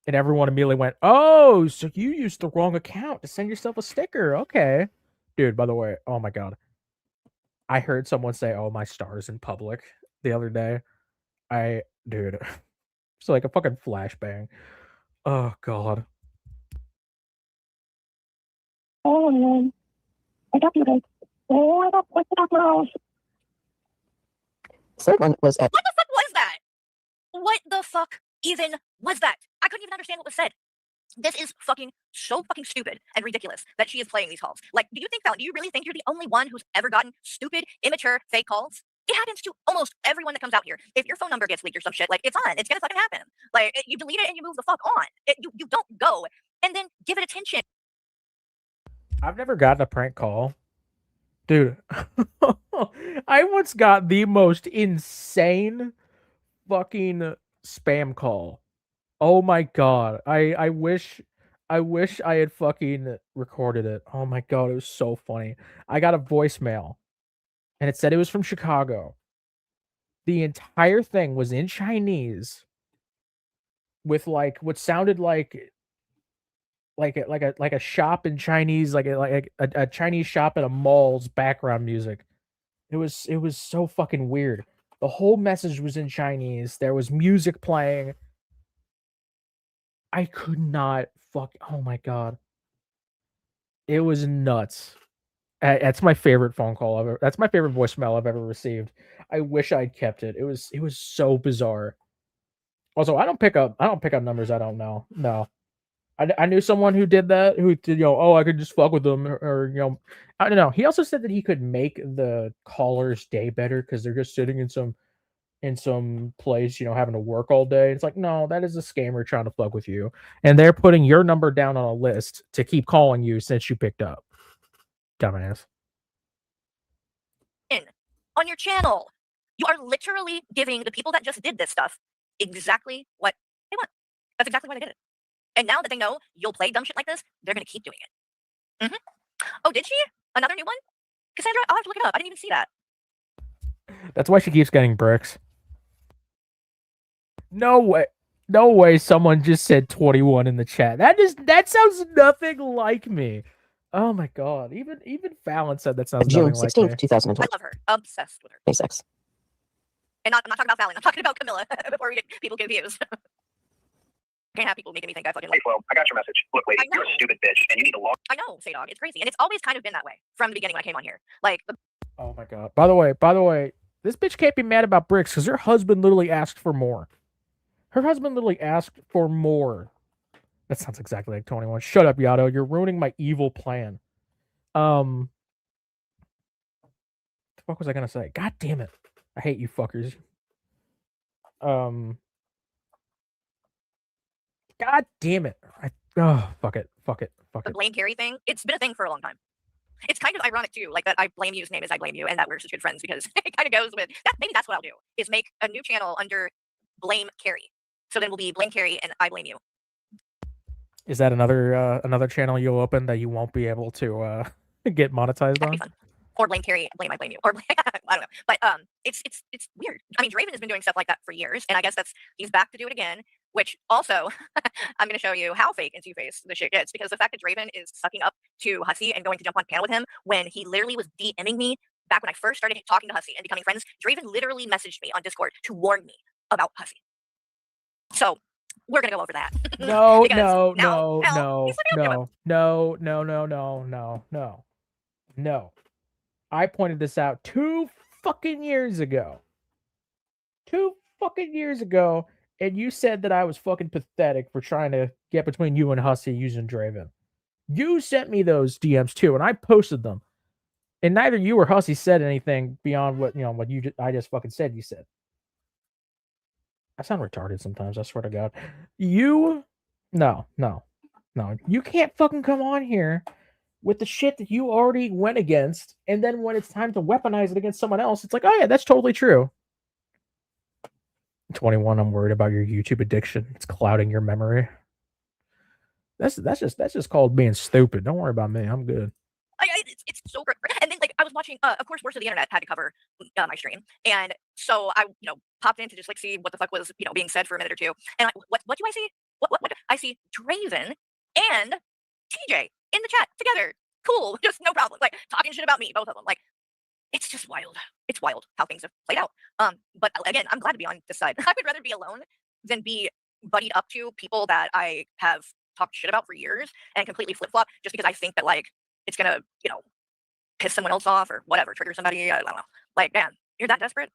And everyone immediately went, "Oh, so you used the wrong account to send yourself a sticker." Okay. Dude, by the way, oh my god. I heard someone say, "Oh, my stars in public" the other day. Dude, it's like a fucking flashbang. Oh god. Oh, man. Wake up, you guys. Oh, wake up, mouse. Third one was at What the fuck was that? What the fuck even was that? I couldn't even understand what was said. This is fucking so fucking stupid and ridiculous that she is playing these calls. Like, do you really think you're the only one who's ever gotten stupid, immature, fake calls? It happens to almost everyone that comes out here. If your phone number gets leaked or some shit, like, it's on. It's gonna fucking happen. Like, you delete it and you move the fuck on. You don't go and then give it attention. I've never gotten a prank call. Dude, I once got the most insane fucking spam call. Oh my god. I wish I had fucking recorded it. Oh my god, it was so funny. I got a voicemail and it said it was from Chicago. The entire thing was in Chinese with like what sounded like a shop in Chinese, like a Chinese shop at a mall's background music. It was so fucking weird. The whole message was in Chinese. There was music playing. I could not oh my god. It was nuts. That's my favorite phone call ever. That's my favorite voicemail I've ever received. I wish I'd kept it. It was so bizarre. Also, I don't pick up numbers I don't know. No. I knew someone who did that, who did, oh, I could just fuck with them, or I don't know. He also said that he could make the caller's day better because they're just sitting in some place, having to work all day. It's like, no, that is a scammer trying to fuck with you, and they're putting your number down on a list to keep calling you since you picked up. Dumbass. On your channel, you are literally giving the people that just did this stuff exactly what they want. That's exactly why they did it. And now that they know you'll play dumb shit like this, they're going to keep doing it. Oh, did she? Another new one? Cassandra, I'll have to look it up. I didn't even see that. That's why she keeps getting bricks. No way someone just said 21 in the chat. That sounds nothing like me. Oh my god. Even Fallon said that sounds June nothing 16th, like me. 2020. I love her. Obsessed with her. 26. And I'm not talking about Fallon. I'm talking about Camilla before we get people confused. Can't have people making me think I fucking like. Well, I got your message. Look, lady, you're a stupid bitch, and you need to log. I know, Say Dog. It's crazy, and it's always kind of been that way from the beginning when I came on here. Like, Oh my god. By the way, this bitch can't be mad about bricks because her husband literally asked for more. Her husband literally asked for more. That sounds exactly like 21. Shut up, Yato. You're ruining my evil plan. What the fuck was I gonna say? God damn it. I hate you fuckers. God damn it. Fuck it. the blame Carrie thing, it's been a thing for a long time. It's kind of ironic too, like that I blame you's name is I blame you, and that we're such good friends because it kind of goes with that. Maybe that's what I'll do is make a new channel under blame Carrie. So then we'll be blame Carrie and I blame you. Is that another channel you'll open that you won't be able to get monetized That'd on? be fun. Or blame Carrie, blame I blame you, or blame, I don't know. But it's weird. I mean, Draven has been doing stuff like that for years, and I guess he's back to do it again. Which also, I'm going to show you how fake and two-faced the shit gets, because the fact that Draven is sucking up to Hussy and going to jump on panel with him when he literally was DMing me back when I first started talking to Hussy and becoming friends. Draven literally messaged me on Discord to warn me about Hussy. So we're gonna go over that. No. I pointed this out 2 fucking years ago. 2 fucking years ago, and you said that I was fucking pathetic for trying to get between you and Hussy using Draven. You sent me those DMs too, and I posted them. And neither you or Hussy said anything beyond what I just fucking said you said. I sound retarded sometimes, I swear to God. No. You can't fucking come on here with the shit that you already went against, and then when it's time to weaponize it against someone else, it's like, oh yeah, that's totally true. 21, I'm worried about your YouTube addiction. It's clouding your memory. That's just called being stupid. Don't worry about me. I'm good. It's so great. And then like I was watching, of course, Worst of the Internet had to cover my stream, and so I, popped in to just like see what the fuck was, being said for a minute or two. And what do I see? What? I see Draven and TJ in the chat together. Cool, just no problem. Like talking shit about me, both of them. Like it's just wild. It's wild how things have played out. But again, I'm glad to be on this side. I would rather be alone than be buddied up to people that I have talked shit about for years and completely flip flop just because I think that like it's gonna, piss someone else off or whatever, trigger somebody. I don't know. Like, man, you're that desperate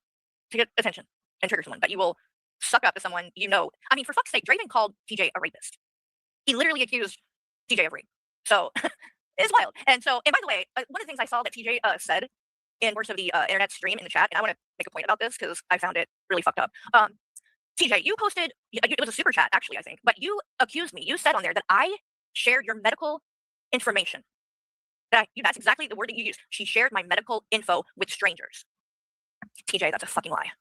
to get attention and trigger someone, but you will suck up to someone. I mean, for fuck's sake, Draven called TJ a rapist. He literally accused TJ of rape. So it's wild. And by the way, one of the things I saw that TJ said in Words of the Internet stream in the chat, and I want to make a point about this because I found it really fucked up. TJ, you posted, it was a super chat actually, I think, but you accused me. You said on there that I shared your medical information. That's exactly the word that you used. She shared my medical info with strangers. TJ, that's a fucking lie.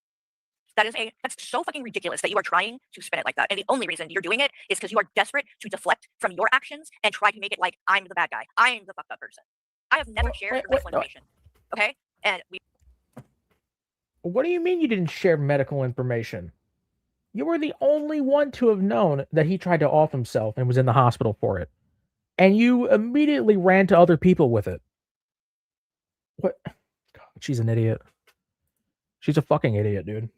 That's so fucking ridiculous that you are trying to spin it like that. And the only reason you're doing it is because you are desperate to deflect from your actions and try to make it like I'm the bad guy. I'm the fucked up person. I have never shared your medical information. Okay? And What do you mean you didn't share medical information? You were the only one to have known that he tried to off himself and was in the hospital for it. And you immediately ran to other people with it. What? God, she's an idiot. She's a fucking idiot, dude.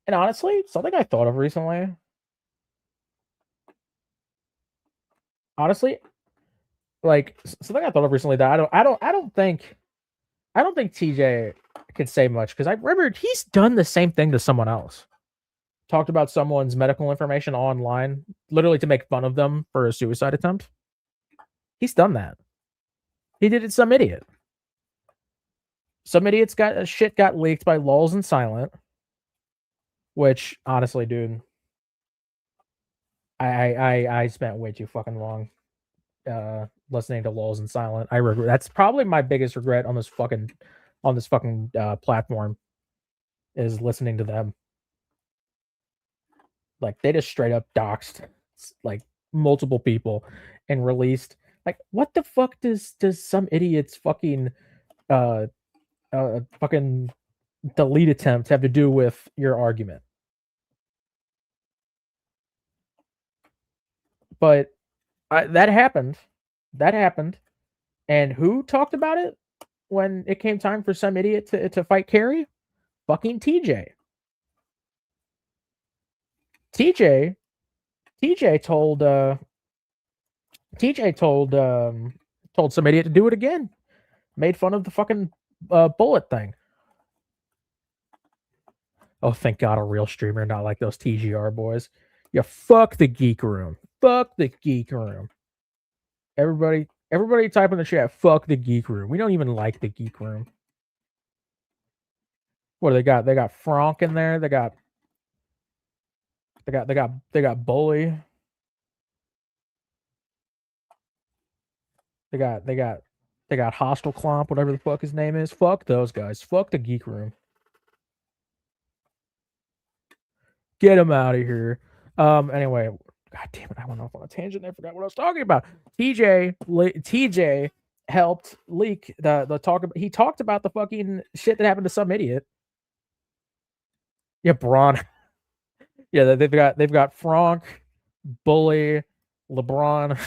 And honestly, something I thought of recently. Honestly, like something I thought of recently that I don't think TJ could say much because I remember he's done the same thing to someone else. Talked about someone's medical information online, literally to make fun of them for a suicide attempt. He's done that. He did it to some idiot. Some idiot's shit got leaked by Lulz and Silent. Which, honestly, dude, I spent way too fucking long listening to Lulz and Silent. I regret. That's probably my biggest regret on this fucking platform is listening to them. Like they just straight up doxed like multiple people and released like what the fuck does some idiot's fucking fucking delete attempt have to do with your argument? But that happened. That happened. And who talked about it when it came time for some idiot to fight Carrie? Fucking TJ. TJ told some idiot to do it again. Made fun of the fucking bullet thing. Oh, thank God, a real streamer, not like those TGR boys. Yeah, fuck the geek room. Fuck the geek room. Everybody type in the chat, fuck the geek room. We don't even like the geek room. What do they got? They got Frank in there. They got Bully. They got Hostile Clomp, whatever the fuck his name is. Fuck those guys. Fuck the geek room. Get him out of here. Anyway, God damn it, I went off on a tangent. I forgot what I was talking about. TJ helped leak the talk about. He talked about the fucking shit that happened to some idiot. Yeah, Braun. Yeah, they've got Frank, Bully, LeBron.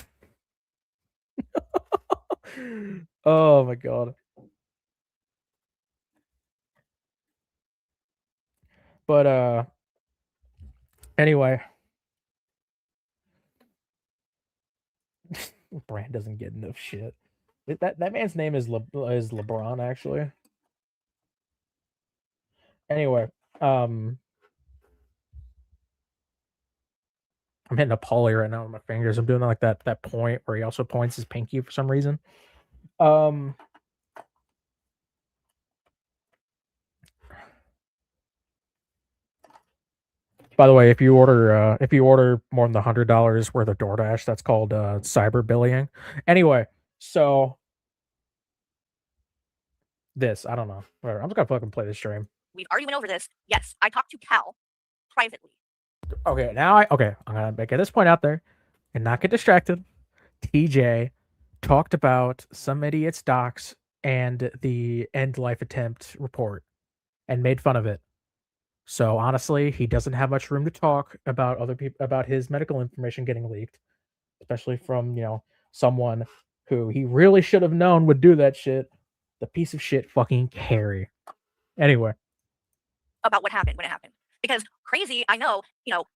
Oh my God. But anyway. Brand doesn't get enough shit. That man's name is LeBron, actually. Anyway, I'm hitting a poly right now with my fingers. I'm doing like that point where he also points his pinky for some reason. By the way, if you order more than $100 worth of DoorDash, that's called cyberbullying. Anyway, so this, I don't know. Whatever. I'm just gonna fucking play this stream. We've already went over this. Yes, I talked to Cal privately. Okay, I'm gonna get this point out there and not get distracted. TJ talked about some idiot's docs and the end life attempt report and made fun of it. So honestly, he doesn't have much room to talk about other people about his medical information getting leaked, especially from, someone who he really should have known would do that shit. The piece of shit fucking Carrie. Anyway. About what happened when it happened. Because crazy, I know,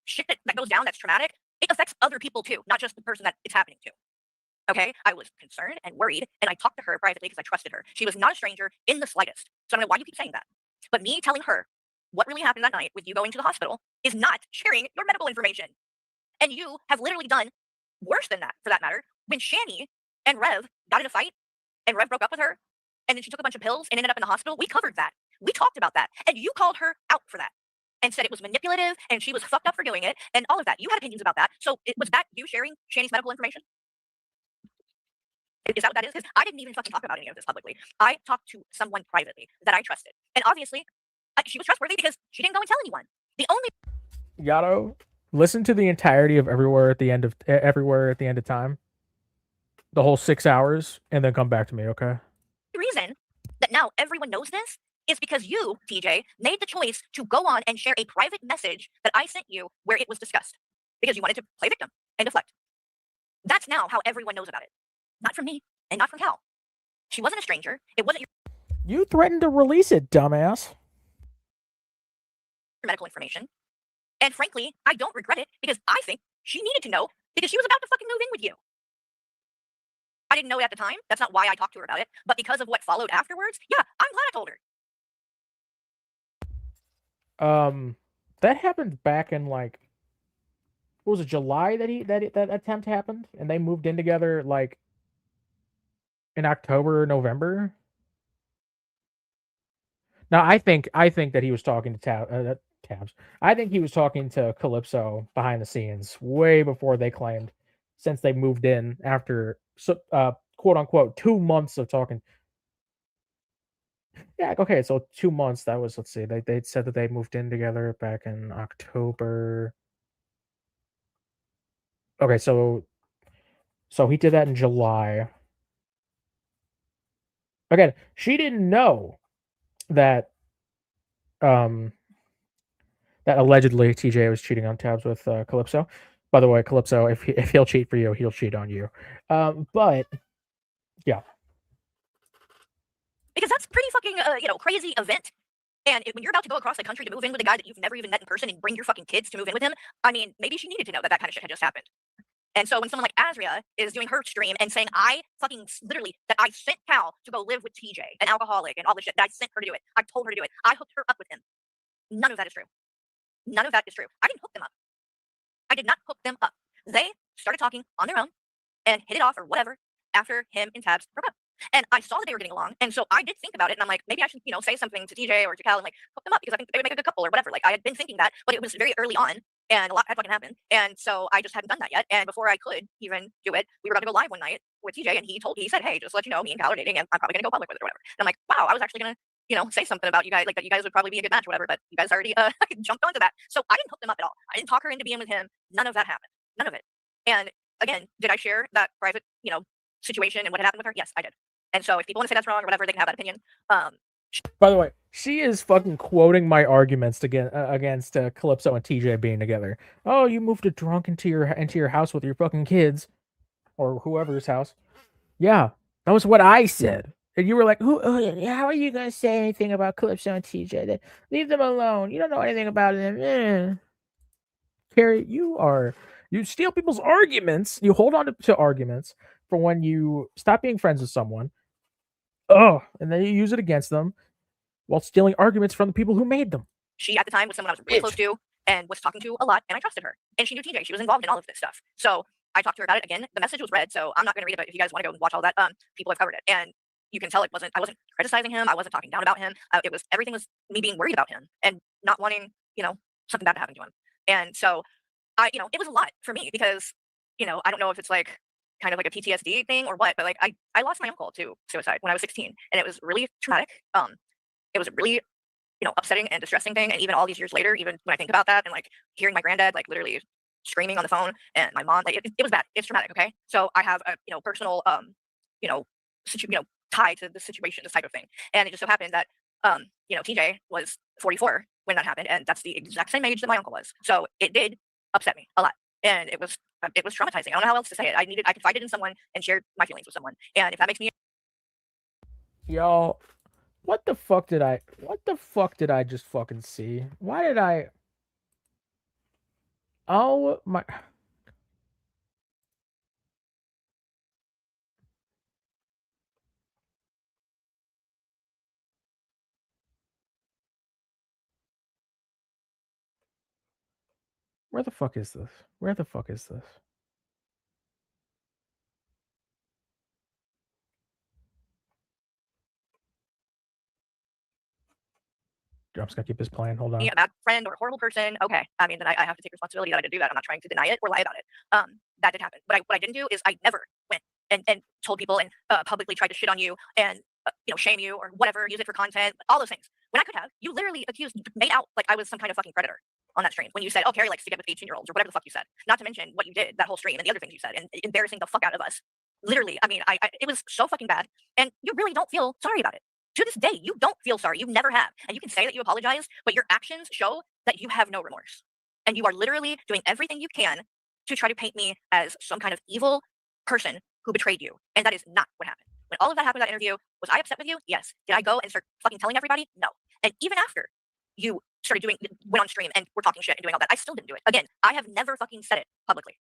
shit that goes down that's traumatic, it affects other people too, not just the person that it's happening to. Okay? I was concerned and worried, and I talked to her privately because I trusted her. She was not a stranger in the slightest. So I don't know why you keep saying that. But me telling her what really happened that night with you going to the hospital is not sharing your medical information. And you have literally done worse than that, for that matter, when Shani and Rev got in a fight, and Rev broke up with her, and then she took a bunch of pills and ended up in the hospital. We covered that. We talked about that. And you called her out for that and said it was manipulative and she was fucked up for doing it and all of that. You had opinions about that. So was that you sharing Shani's medical information? Is that what that is? Because I didn't even fucking talk about any of this publicly. I talked to someone privately that I trusted. And obviously, she was trustworthy because she didn't go and tell anyone. The only Yato, listen to the entirety of Everywhere at the End of Time. The whole 6 hours, and then come back to me, okay? The reason that now everyone knows this is because you, TJ, made the choice to go on and share a private message that I sent you where it was discussed. Because you wanted to play victim and deflect. That's now how everyone knows about it. Not from me, and not from Cal. She wasn't a stranger. It wasn't You threatened to release it, dumbass. your medical information. And frankly, I don't regret it because I think she needed to know because she was about to fucking move in with you. I didn't know it at the time. That's not why I talked to her about it. But because of what followed afterwards, yeah, I'm glad I told her. That happened back in what was it, July that attempt happened, and they moved in together in October or November. Now I think that he was talking to Tabs. I think he was talking to Calypso behind the scenes way before they claimed, since they moved in after quote unquote 2 months of talking. Yeah, okay, so 2 months. That was, let's see, they said that they moved in together back in October. Okay, so he did that in July. Again, she didn't know that that allegedly TJ was cheating on Tabs with Calypso. By the way, Calypso, if he'll cheat for you, he'll cheat on you. But yeah, Because that's pretty fucking crazy event. And when you're about to go across the country to move in with a guy that you've never even met in person and bring your fucking kids to move in with him, I mean, maybe she needed to know that kind of shit had just happened. And so when someone like Azria is doing her stream and saying, I fucking literally, that I sent Cal to go live with TJ, an alcoholic, and all this shit, that I sent her to do it. I told her to do it. I hooked her up with him. None of that is true. None of that is true. I didn't hook them up. I did not hook them up. They started talking on their own and hit it off or whatever after him and Tabs broke up. And I saw that they were getting along. And so I did think about it. And I'm like, maybe I should, say something to TJ or to Cal and hook them up because I think they would make a good couple or whatever. I had been thinking that, but it was very early on. And a lot had fucking happened. And so I just hadn't done that yet. And before I could even do it, we were about to go live one night with TJ. And he said, hey, just to let you know, me and Cal are dating and I'm probably going to go public with it or whatever. And I'm like, wow, I was actually going to, say something about you guys, that you guys would probably be a good match or whatever. But you guys already jumped onto that. So I didn't hook them up at all. I didn't talk her into being with him. None of that happened. None of it. And again, did I share that private, situation and what had happened with her? Yes, I did. And so if people want to say that's wrong or whatever, they can have that opinion. By the way, she is fucking quoting my arguments against Calypso and TJ being together. Oh, you moved a drunk into your house with your fucking kids, or whoever's house. Yeah, that was what I said. And you were like, how are you gonna say anything about Calypso and TJ? Leave them alone. You don't know anything about them. Carrie, you steal people's arguments. You hold on to arguments for when you stop being friends with someone. And then you use it against them while stealing arguments from the people who made them. She, at the time, was someone I was really close to and was talking to a lot, and I trusted her. And she knew TJ. She was involved in all of this stuff. So I talked to her about it again. The message was read, so I'm not going to read it, but if you guys want to go and watch all that, people have covered it. And you can tell I wasn't criticizing him. I wasn't talking down about him. Everything was me being worried about him and not wanting, something bad to happen to him. And so it was a lot for me because, I don't know if it's kind of like a PTSD thing or what, but I lost my uncle to suicide when I was 16, and it was really traumatic. It was a really, upsetting and distressing thing. And even all these years later, even when I think about that and hearing my granddad literally screaming on the phone and my mom, it was bad. It's traumatic. Okay. So I have a, personal tied to the situation, this type of thing. And it just so happened that TJ was 44 when that happened, and that's the exact same age that my uncle was. So it did upset me a lot, and it was traumatizing. I don't know how else to say it. I confided in someone and shared my feelings with someone, and if that makes me, y'all, what the fuck did I just fucking see? Why did I? Oh my. Where the fuck is this? Where the fuck is this? I'm just gonna keep this playing. Hold on. a bad friend or a horrible person, okay. I mean, then I have to take responsibility that I did do that. I'm not trying to deny it or lie about it. That did happen. But what I didn't do is I never went and told people and publicly tried to shit on you and shame you or whatever, use it for content, all those things. When I could have, you literally made out like I was some kind of fucking predator on that stream when you said, "Oh, Carrie likes to get with 18-year-olds" or whatever the fuck you said. Not to mention what you did that whole stream and the other things you said and embarrassing the fuck out of us. Literally, I mean, it was so fucking bad, and you really don't feel sorry about it. To this day, you don't feel sorry. You never have. And you can say that you apologize, but your actions show that you have no remorse. And you are literally doing everything you can to try to paint me as some kind of evil person who betrayed you. And that is not what happened. When all of that happened in that interview, was I upset with you? Yes. Did I go and start fucking telling everybody? No. And even after you went on stream and were talking shit and doing all that, I still didn't do it. Again, I have never fucking said it publicly.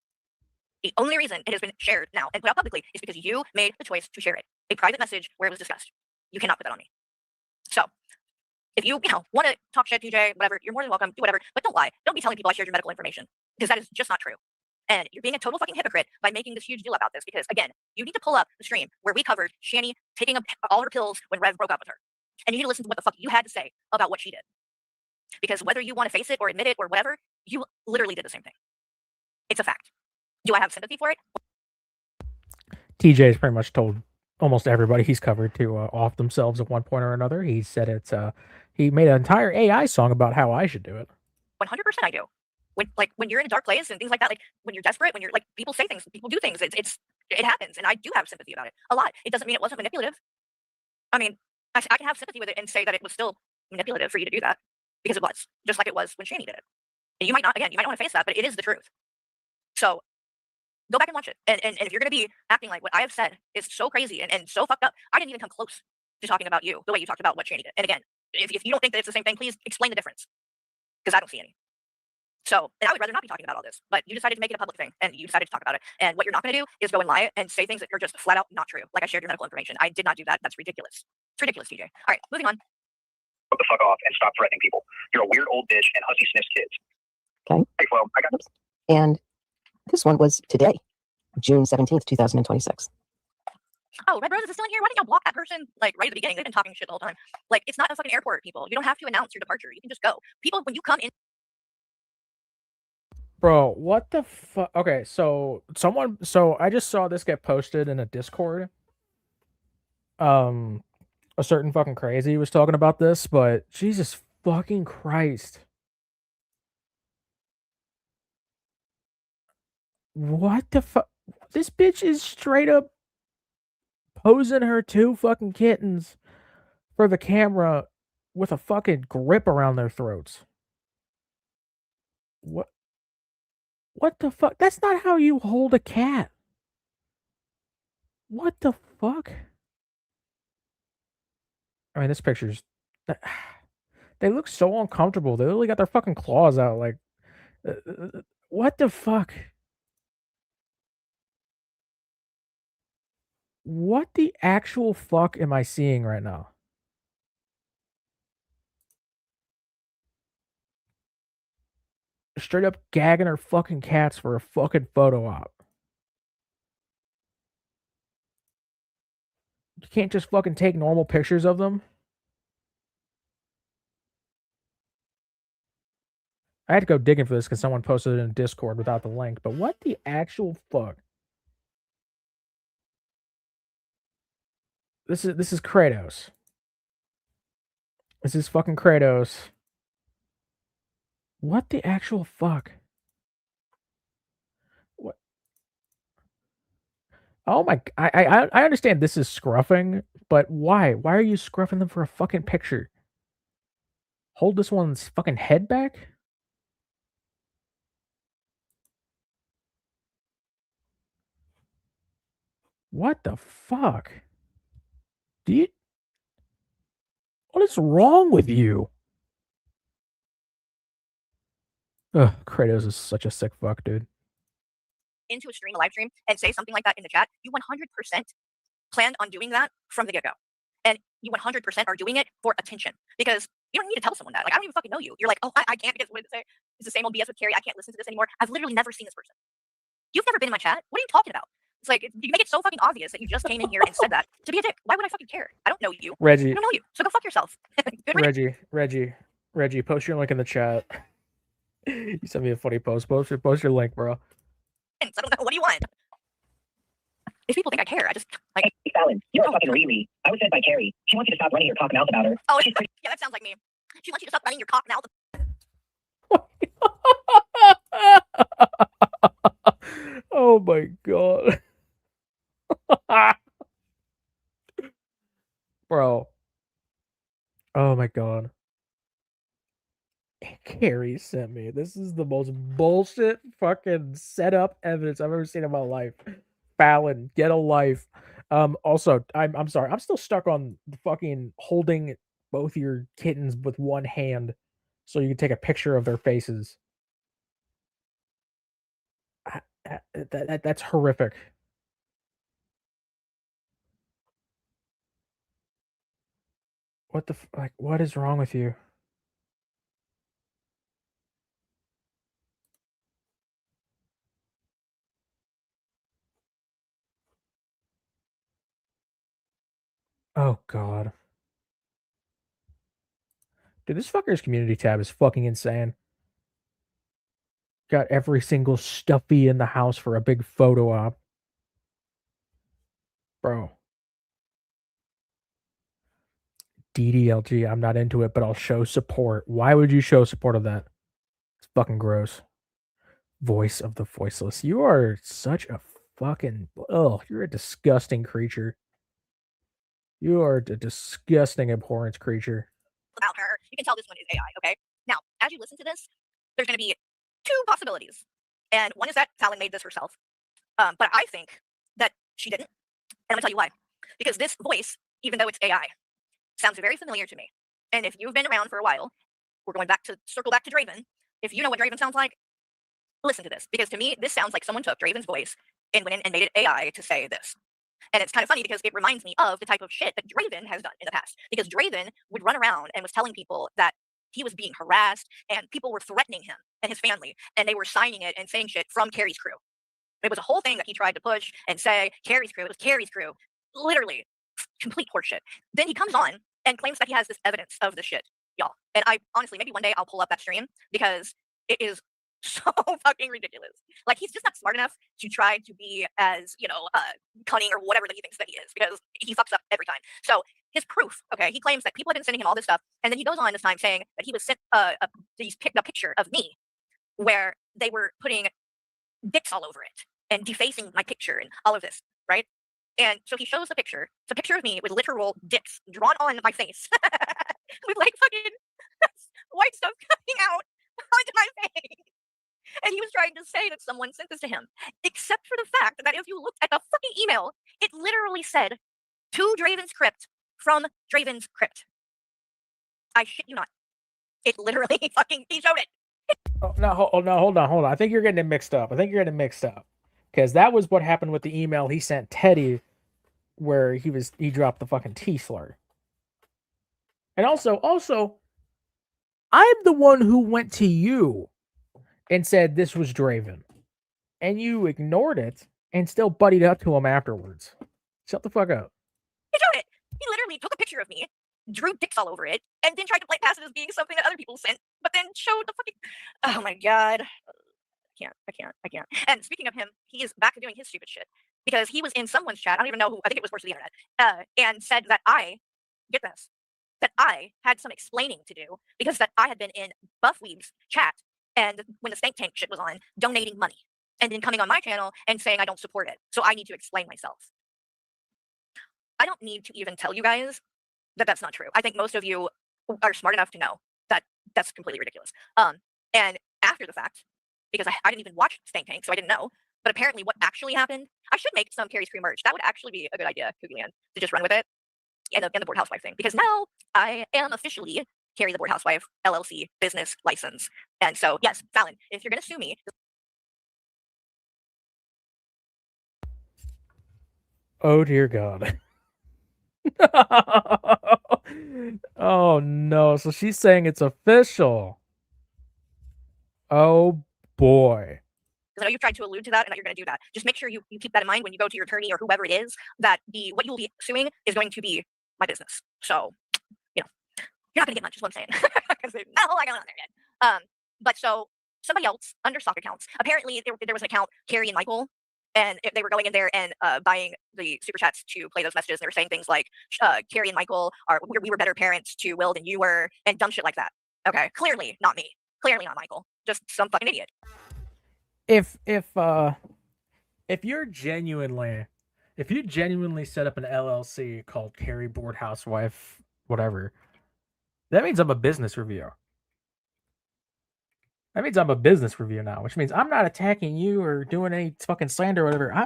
The only reason it has been shared now and put out publicly is because you made the choice to share it. A private message where it was discussed. You cannot put that on me. So if you want to talk shit, TJ, whatever, you're more than welcome, do whatever, but don't lie. Don't be telling people I shared your medical information because that is just not true. And you're being a total fucking hypocrite by making this huge deal about this because, again, you need to pull up the stream where we covered Shani taking all her pills when Rev broke up with her. And you need to listen to what the fuck you had to say about what she did. Because whether you want to face it or admit it or whatever, you literally did the same thing. It's a fact. Do I have sympathy for it? TJ's pretty much told almost everybody he's covered to off themselves at one point or another. He said it's he made an entire AI song about how I should do it. 100% I do. When you're in a dark place and things like that, like when you're desperate, when you're like people say things, people do things. It happens, and I do have sympathy about it a lot. It doesn't mean it wasn't manipulative. I mean, I can have sympathy with it and say that it was still manipulative for you to do that because it was just like it was when Shani did it. And you might not want to face that, but it is the truth. So go back and watch it. And if you're going to be acting like what I have said is so crazy and so fucked up, I didn't even come close to talking about you the way you talked about what Shani did. And again, if you don't think that it's the same thing, please explain the difference because I don't see any. So, and I would rather not be talking about all this, but you decided to make it a public thing and you decided to talk about it. And what you're not going to do is go and lie and say things that are just flat out not true. Like I shared your medical information. I did not do that. That's ridiculous. It's ridiculous, TJ. All right, moving on. Put the fuck off and stop threatening people. You're a weird old bitch and hussy sniffs kids. Okay. Hey, Flo, I got. And this one was today, June 17th, 2026. Oh, Red Rose is still in here. Why didn't y'all block that person like right at the beginning? They've been talking shit the whole time. Like, it's not a fucking airport, people. You don't have to announce your departure. You can just go. People, when you come in. Bro, what the fuck? Okay, so I just saw this get posted in a Discord. A certain fucking crazy was talking about this, but Jesus fucking Christ. What the fuck? This bitch is straight up posing her two fucking kittens for the camera with a fucking grip around their throats. What the fuck? That's not how you hold a cat. What the fuck? I mean, this picture's... They look so uncomfortable. They literally got their fucking claws out. Like, what the fuck? What the actual fuck am I seeing right now? Straight up gagging her fucking cats for a fucking photo op. You can't just fucking take normal pictures of them? I had to go digging for this because someone posted it in Discord without the link, but what the actual fuck? This is Kratos. This is fucking Kratos. What the actual fuck? What? Oh my! I understand this is scruffing, but why? Why are you scruffing them for a fucking picture? Hold this one's fucking head back. What the fuck? Do you? What is wrong with you? Ugh, Kratos is such a sick fuck, dude. Into a stream, a live stream, and say something like that in the chat, you 100% planned on doing that from the get-go. And you 100% are doing it for attention. Because you don't need to tell someone that. Like, I don't even fucking know you. You're like, oh, I can't, because what did it say? It's the same old BS with Carrie. I can't listen to this anymore. I've literally never seen this person. You've never been in my chat. What are you talking about? It's like, you make it so fucking obvious that you just came in here and said that to be a dick. Why would I fucking care? I don't know you. Reggie. I don't know you. So go fuck yourself. Reggie, post your link in the chat. You sent me a funny post. Post your link, bro. I don't know. What do you want? If people think I care, I just like. Hey, Fallon, you're a fucking Riri. I was sent by Carrie. She wants you to stop running your cock mouth about her. Oh, yeah, that sounds like me. She wants you to stop running your cock mouth. Oh my god. Bro. Oh my god. Carrie sent me. This is the most bullshit fucking setup evidence I've ever seen in my life. Fallon, get a life. Also, I'm sorry. I'm still stuck on the fucking holding both your kittens with one hand so you can take a picture of their faces. That's horrific. What the like? What is wrong with you? Oh god. Dude, this fucker's community tab is fucking insane. Got every single stuffy in the house for a big photo op. Bro. DDLG, I'm not into it, but I'll show support. Why would you show support of that? It's fucking gross. Voice of the voiceless. You are such a fucking... Ugh, you're a disgusting creature. You are a disgusting abhorrence creature. About her, you can tell this one is AI, okay? Now, as you listen to this, there's going to be two possibilities. And one is that Fallon made this herself. But I think that she didn't. And I'm going to tell you why. Because this voice, even though it's AI, sounds very familiar to me. And if you've been around for a while, we're going back to circle back to Draven. If you know what Draven sounds like, listen to this. Because to me, this sounds like someone took Draven's voice and went in and made it AI to say this. And it's kind of funny because it reminds me of the type of shit that Draven has done in the past. Because Draven would run around and was telling people that he was being harassed and people were threatening him and his family. And they were signing it and saying shit from Carrie's crew. It was a whole thing that he tried to push and say, Carrie's crew, it was Carrie's crew. Literally, complete horseshit. Then he comes on and claims that he has this evidence of the shit, y'all. And I honestly, maybe one day I'll pull up that stream because it is so fucking ridiculous. Like, he's just not smart enough to try to be as, cunning or whatever that he thinks that he is, because he fucks up every time. So his proof, okay, he claims that people have been sending him all this stuff, and then he goes on this time saying that he was sent a picture of me where they were putting dicks all over it and defacing my picture and all of this, right? And so he shows the picture. It's a picture of me with literal dicks drawn on my face with like fucking white stuff coming out onto my face. And he was trying to say that someone sent this to him, except for the fact that if you looked at the fucking email, it literally said, to Draven's crypt, from Draven's crypt. I shit you not. It literally fucking, he showed it. Hold on. I think you're getting it mixed up. Because that was what happened with the email he sent Teddy, where he dropped the fucking T slur. And also, I'm the one who went to you and said this was Draven. And you ignored it and still buddied up to him afterwards. Shut the fuck up. He showed it. He literally took a picture of me, drew dicks all over it, and then tried to play past it as being something that other people sent, but then showed the fucking... Oh my god. I can't. And speaking of him, he is back to doing his stupid shit. Because he was in someone's chat, I don't even know who, I think it was Force of the Internet, and said that get this, that I had some explaining to do, because that I had been in Buffweeb's chat, and when the Stank Tank shit was on, donating money. and then coming on my channel and saying I don't support it. So I need to explain myself. I don't need to even tell you guys that that's not true. I think most of you are smart enough to know that that's completely ridiculous. And after the fact, because I didn't even watch Stank Tank, so I didn't know. But apparently, what actually happened, I should make some Carrie's Crew merch. That would actually be a good idea, Kuglian, to just run with it and the board housewife thing. Because now I am officially Carrie the Board Housewife LLC business license. And so, yes, Fallon, if you're going to sue me. Oh, dear God. Oh, no. So she's saying it's official. Oh, boy. Because I know you've tried to allude to that and that you're going to do that. Just make sure you keep that in mind when you go to your attorney or whoever it is, that what you will be suing is going to be my business. So, you know, you're not going to get much, is what I'm saying. Because there's not a whole lot going on there yet. But so somebody else under stock accounts, apparently there was an account, Carrie and Michael, and they were going in there and buying the super chats to play those messages. And they were saying things like, Carrie and Michael we were better parents to Will than you were, and dumb shit like that. Okay, clearly not me. Clearly not Michael. Just some fucking idiot. If you genuinely set up an LLC called Carrie Board Housewife, whatever, that means I'm a business review. That means I'm a business review now, which means I'm not attacking you or doing any fucking slander or whatever. I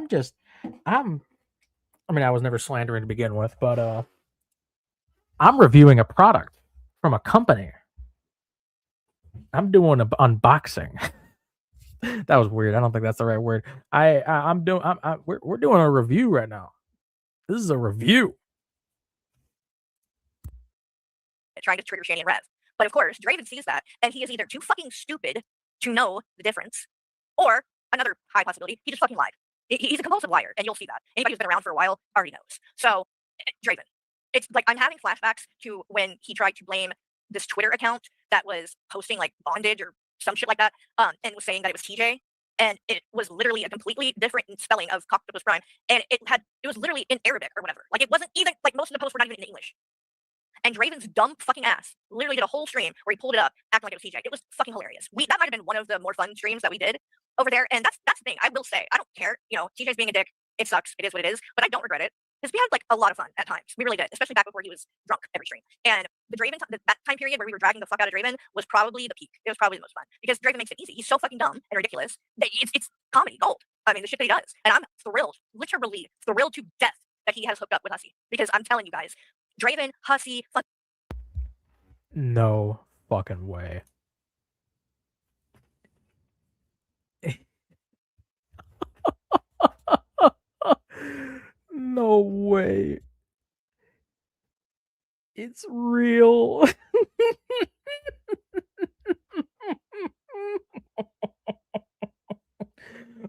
was never slandering to begin with, but I'm reviewing a product from a company. I'm doing an unboxing. That was weird. I don't think that's the right word. We're doing a review right now. This is a review. Trying to trigger Shani and Rev. But of course, Draven sees that, and he is either too fucking stupid to know the difference, or another high possibility, he just fucking lied. He's a compulsive liar, and you'll see that. Anybody who's been around for a while already knows. So, Draven, it's like I'm having flashbacks to when he tried to blame this Twitter account that was posting like bondage or some shit like that, and was saying that it was TJ, and it was literally a completely different spelling of Coctopus Prime, and it was literally in Arabic or whatever. Like it wasn't even like most of the posts were not even in English. And Draven's dumb fucking ass literally did a whole stream where he pulled it up, acting like it was TJ. It was fucking hilarious. That might have been one of the more fun streams that we did over there. And that's the thing. I will say, I don't care. You know, TJ's being a dick. It sucks. It is what it is. But I don't regret it. Because we had like a lot of fun at times. We really did. Especially back before he was drunk every stream. And the Draven, that time period where we were dragging the fuck out of Draven was probably the peak. It was probably the most fun. Because Draven makes it easy. He's so fucking dumb and ridiculous that it's comedy gold. I mean, the shit that he does. And I'm thrilled, literally thrilled to death that he has hooked up with Hussy. Because I'm telling you guys, Draven, Hussy, No fucking way. No way. It's real.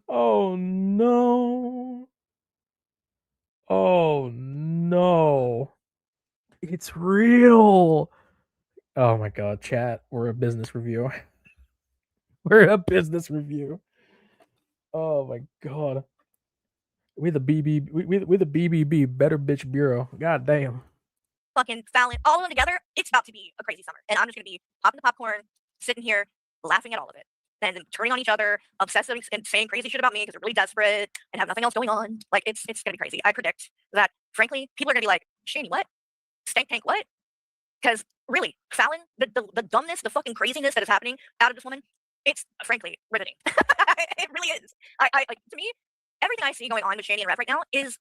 Oh no. Oh no. It's real. Oh my god, chat. We're a business review. We're a business review. Oh my god. We the BBB, Better Bitch Bureau. God damn. fucking Fallon, all of them together, it's about to be a crazy summer. And I'm just going to be popping the popcorn, sitting here, laughing at all of it. And then turning on each other, obsessive and saying crazy shit about me because they're really desperate and have nothing else going on. Like, it's going to be crazy. I predict that, frankly, people are going to be like, Shani, what? Stank Tank, what? Because really, Fallon, the dumbness, the fucking craziness that is happening out of this woman, it's frankly riveting. It really is. I like, to me, everything I see going on with Shani and Rev right now it's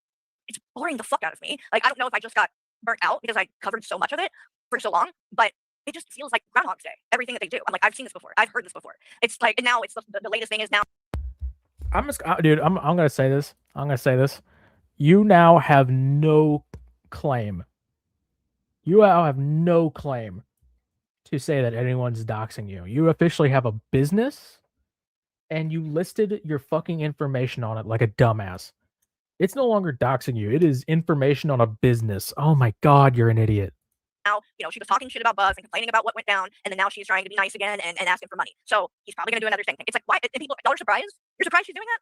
boring the fuck out of me. Like, I don't know if I just got burnt out because I covered so much of it for so long, but it just feels like Groundhog's Day. Everything that they do, I'm like, I've seen this before. I've heard this before. It's like, and now it's the latest thing is now. I'm gonna say this. I'm gonna say this. You now have no claim. You now have no claim to say that anyone's doxing you. You officially have a business, and you listed your fucking information on it like a dumbass. It's no longer doxing you. It is information on a business. Oh my god, you're an idiot. Now, she was talking shit about Buzz and complaining about what went down, and then now she's trying to be nice again and asking for money. So he's probably going to do another thing. It's like, why? And people are surprised? You're surprised she's doing that?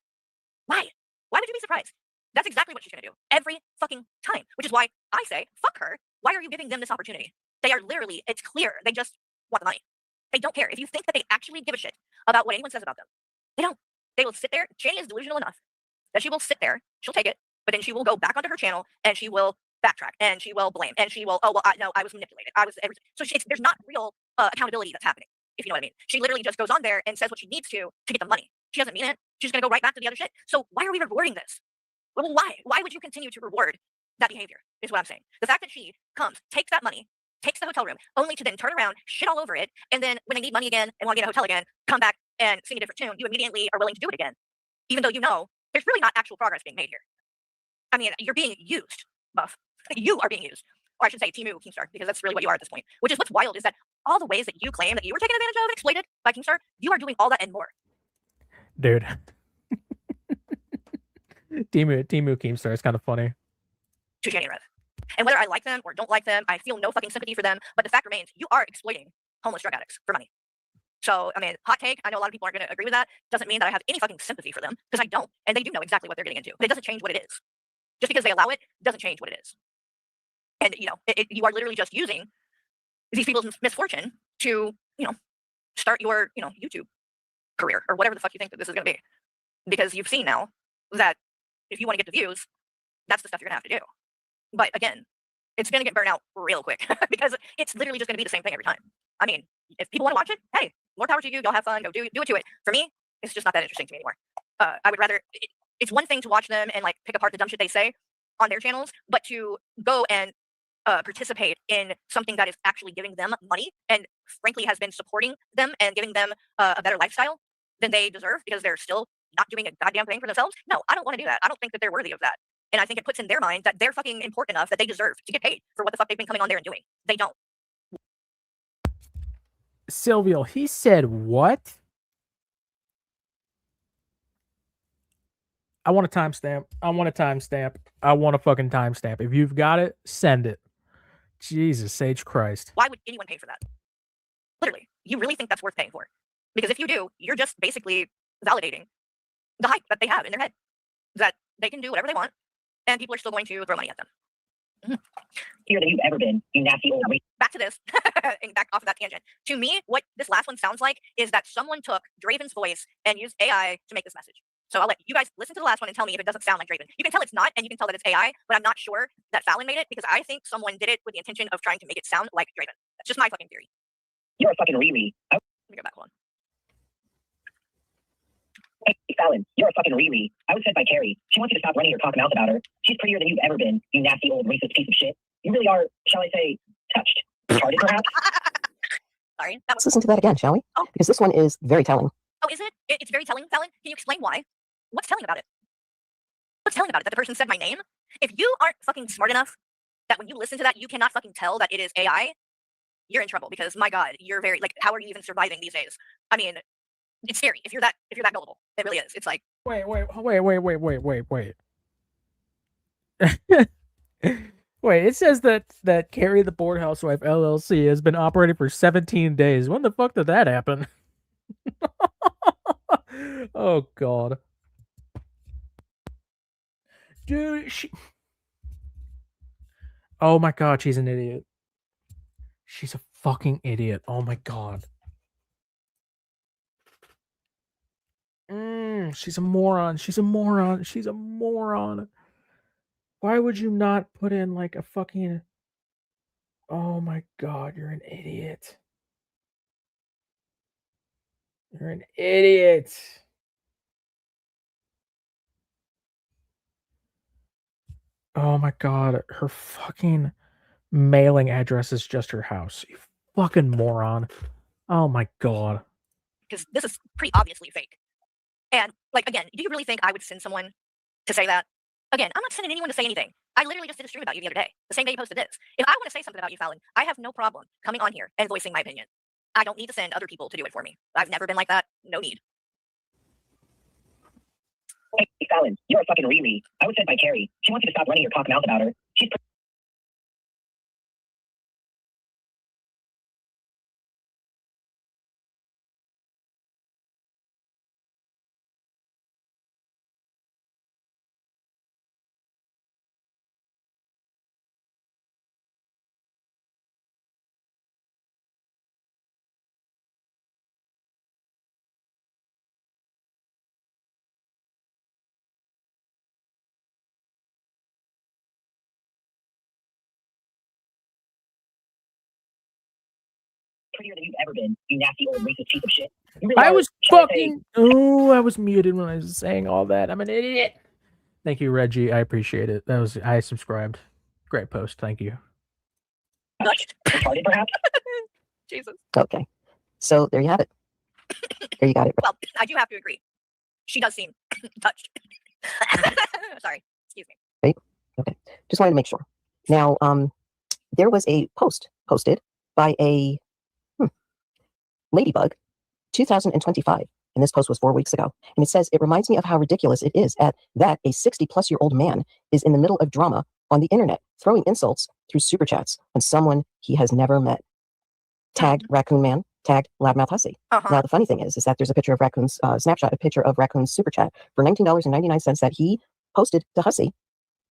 Why? Why would you be surprised? That's exactly what she's going to do every fucking time, which is why I say, fuck her. Why are you giving them this opportunity? They are literally, it's clear, they just want the money. They don't care. If you think that they actually give a shit about what anyone says about them, they don't. They will sit there. Shani is delusional enough that she will sit there, she'll take it, but then she will go back onto her channel and she will backtrack and she will blame and she will, oh, well, I was manipulated. I was everything. So there's not real accountability that's happening, if you know what I mean. She literally just goes on there and says what she needs to get the money. She doesn't mean it. She's going to go right back to the other shit. So why are we rewarding this? Well, why? Why would you continue to reward that behavior, is what I'm saying. The fact that she comes, takes that money, takes the hotel room, only to then turn around, shit all over it, and then when they need money again and want to get a hotel again, come back and sing a different tune, you immediately are willing to do it again, even though you know there's really not actual progress being made here. I mean, you're being used, Buff. You are being used. Or I should say Timu Keemstar, because that's really what you are at this point. Which is what's wild, is that all the ways that you claim that you were taken advantage of and exploited by Keemstar, you are doing all that and more. Dude. Timu Keemstar is kind of funny. To Shani and Rev. And whether I like them or don't like them, I feel no fucking sympathy for them. But the fact remains, you are exploiting homeless drug addicts for money. So, I mean, hot take, I know a lot of people aren't going to agree with that. Doesn't mean that I have any fucking sympathy for them, because I don't. And they do know exactly what they're getting into. But it doesn't change what it is. Just because they allow it doesn't change what it is. And, you know, you are literally just using these people's misfortune to, you know, start your, you know, YouTube career or whatever the fuck you think that this is going to be. Because you've seen now that if you want to get the views, that's the stuff you're going to have to do. But again, it's going to get burnt out real quick because it's literally just going to be the same thing every time. I mean, if people want to watch it, hey, more power to you. Y'all have fun. Go do it to it. For me, it's just not that interesting to me anymore. I would rather, it's one thing to watch them and like pick apart the dumb shit they say on their channels, but to go and participate in something that is actually giving them money and frankly has been supporting them and giving them a better lifestyle than they deserve because they're still not doing a goddamn thing for themselves. No, I don't want to do that. I don't think that they're worthy of that. And I think it puts in their mind that they're fucking important enough that they deserve to get paid for what the fuck they've been coming on there and doing. They don't. Silvio, he said what? I want a timestamp. I want a timestamp. I want a fucking timestamp. If you've got it, send it. Jesus, Sage Christ. Why would anyone pay for that? Literally, you really think that's worth paying for? Because if you do, you're just basically validating the hype that they have in their head that they can do whatever they want and people are still going to throw money at them. Here than you've ever been, you nasty old wait. Back to this, and back off of that tangent. To me, what this last one sounds like is that someone took Draven's voice and used AI to make this message. So I'll let you guys listen to the last one and tell me if it doesn't sound like Draven. You can tell it's not, and you can tell that it's AI, but I'm not sure that Fallon made it because I think someone did it with the intention of trying to make it sound like Draven. That's just my fucking theory. You're a fucking Riri. Let me go back, hold on. Hey, Fallon, you're a fucking Riri. I was sent by Carrie. She wants you to stop running your cock mouth about her. She's prettier than you've ever been, you nasty old racist piece of shit. You really are, shall I say, touched. Retarded, perhaps? Sorry. Let's listen to that again, shall we? Oh. Because this one is very telling. Oh, is it? It's very telling, Fallon. Can you explain why? What's telling about it? What's telling about it? That the person said my name? If you aren't fucking smart enough that when you listen to that, you cannot fucking tell that it is AI, you're in trouble because, my God, you're very, like, how are you even surviving these days? I mean, it's scary if you're that gullible. It really is. It's like, Wait. Wait, it says that Carrie the Board Housewife LLC has been operating for 17 days. When the fuck did that happen? Oh God. Dude, oh my God, she's an idiot. She's a fucking idiot. Oh my God. She's a moron. She's a moron. She's a moron. Why would you not put in like a fucking... Oh my God, you're an idiot. You're an idiot. Oh my God, her fucking mailing address is just her house. You fucking moron. Oh my God. because this is pretty obviously fake. And, like, again, do you really think I would send someone to say that? Again, I'm not sending anyone to say anything. I literally just did a stream about you the other day, the same day you posted this. If I want to say something about you, Fallon, I have no problem coming on here and voicing my opinion. I don't need to send other people to do it for me. I've never been like that. No need. Hey, Fallon, you're a fucking Riri. I was sent by Carrie. She wants you to stop running your cock mouth about her. She's prettier than you've ever been, you nasty old racist piece of shit. You really I are, was shall I say, fucking. Oh, I was muted when I was saying all that. I'm an idiot. Thank you, Reggie. I appreciate it. I subscribed. Great post. Thank you. retarded, perhaps? Jesus. Okay. So there you have it. There you got it. Well, I do have to agree. She does seem touched. Sorry. Excuse me. Right? Okay. Just wanted to make sure. Now, there was a post posted by a Ladybug 2025. And this post was 4 weeks ago. And it says, it reminds me of how ridiculous it is that a 60-plus-year-old man is in the middle of drama on the internet, throwing insults through super chats on someone he has never met. Tagged Raccoon Man, tagged Loudmouth Hussy. Now, the funny thing is that there's a picture of Raccoon's snapshot, a picture of Raccoon's super chat for $19.99 that he posted to Hussy.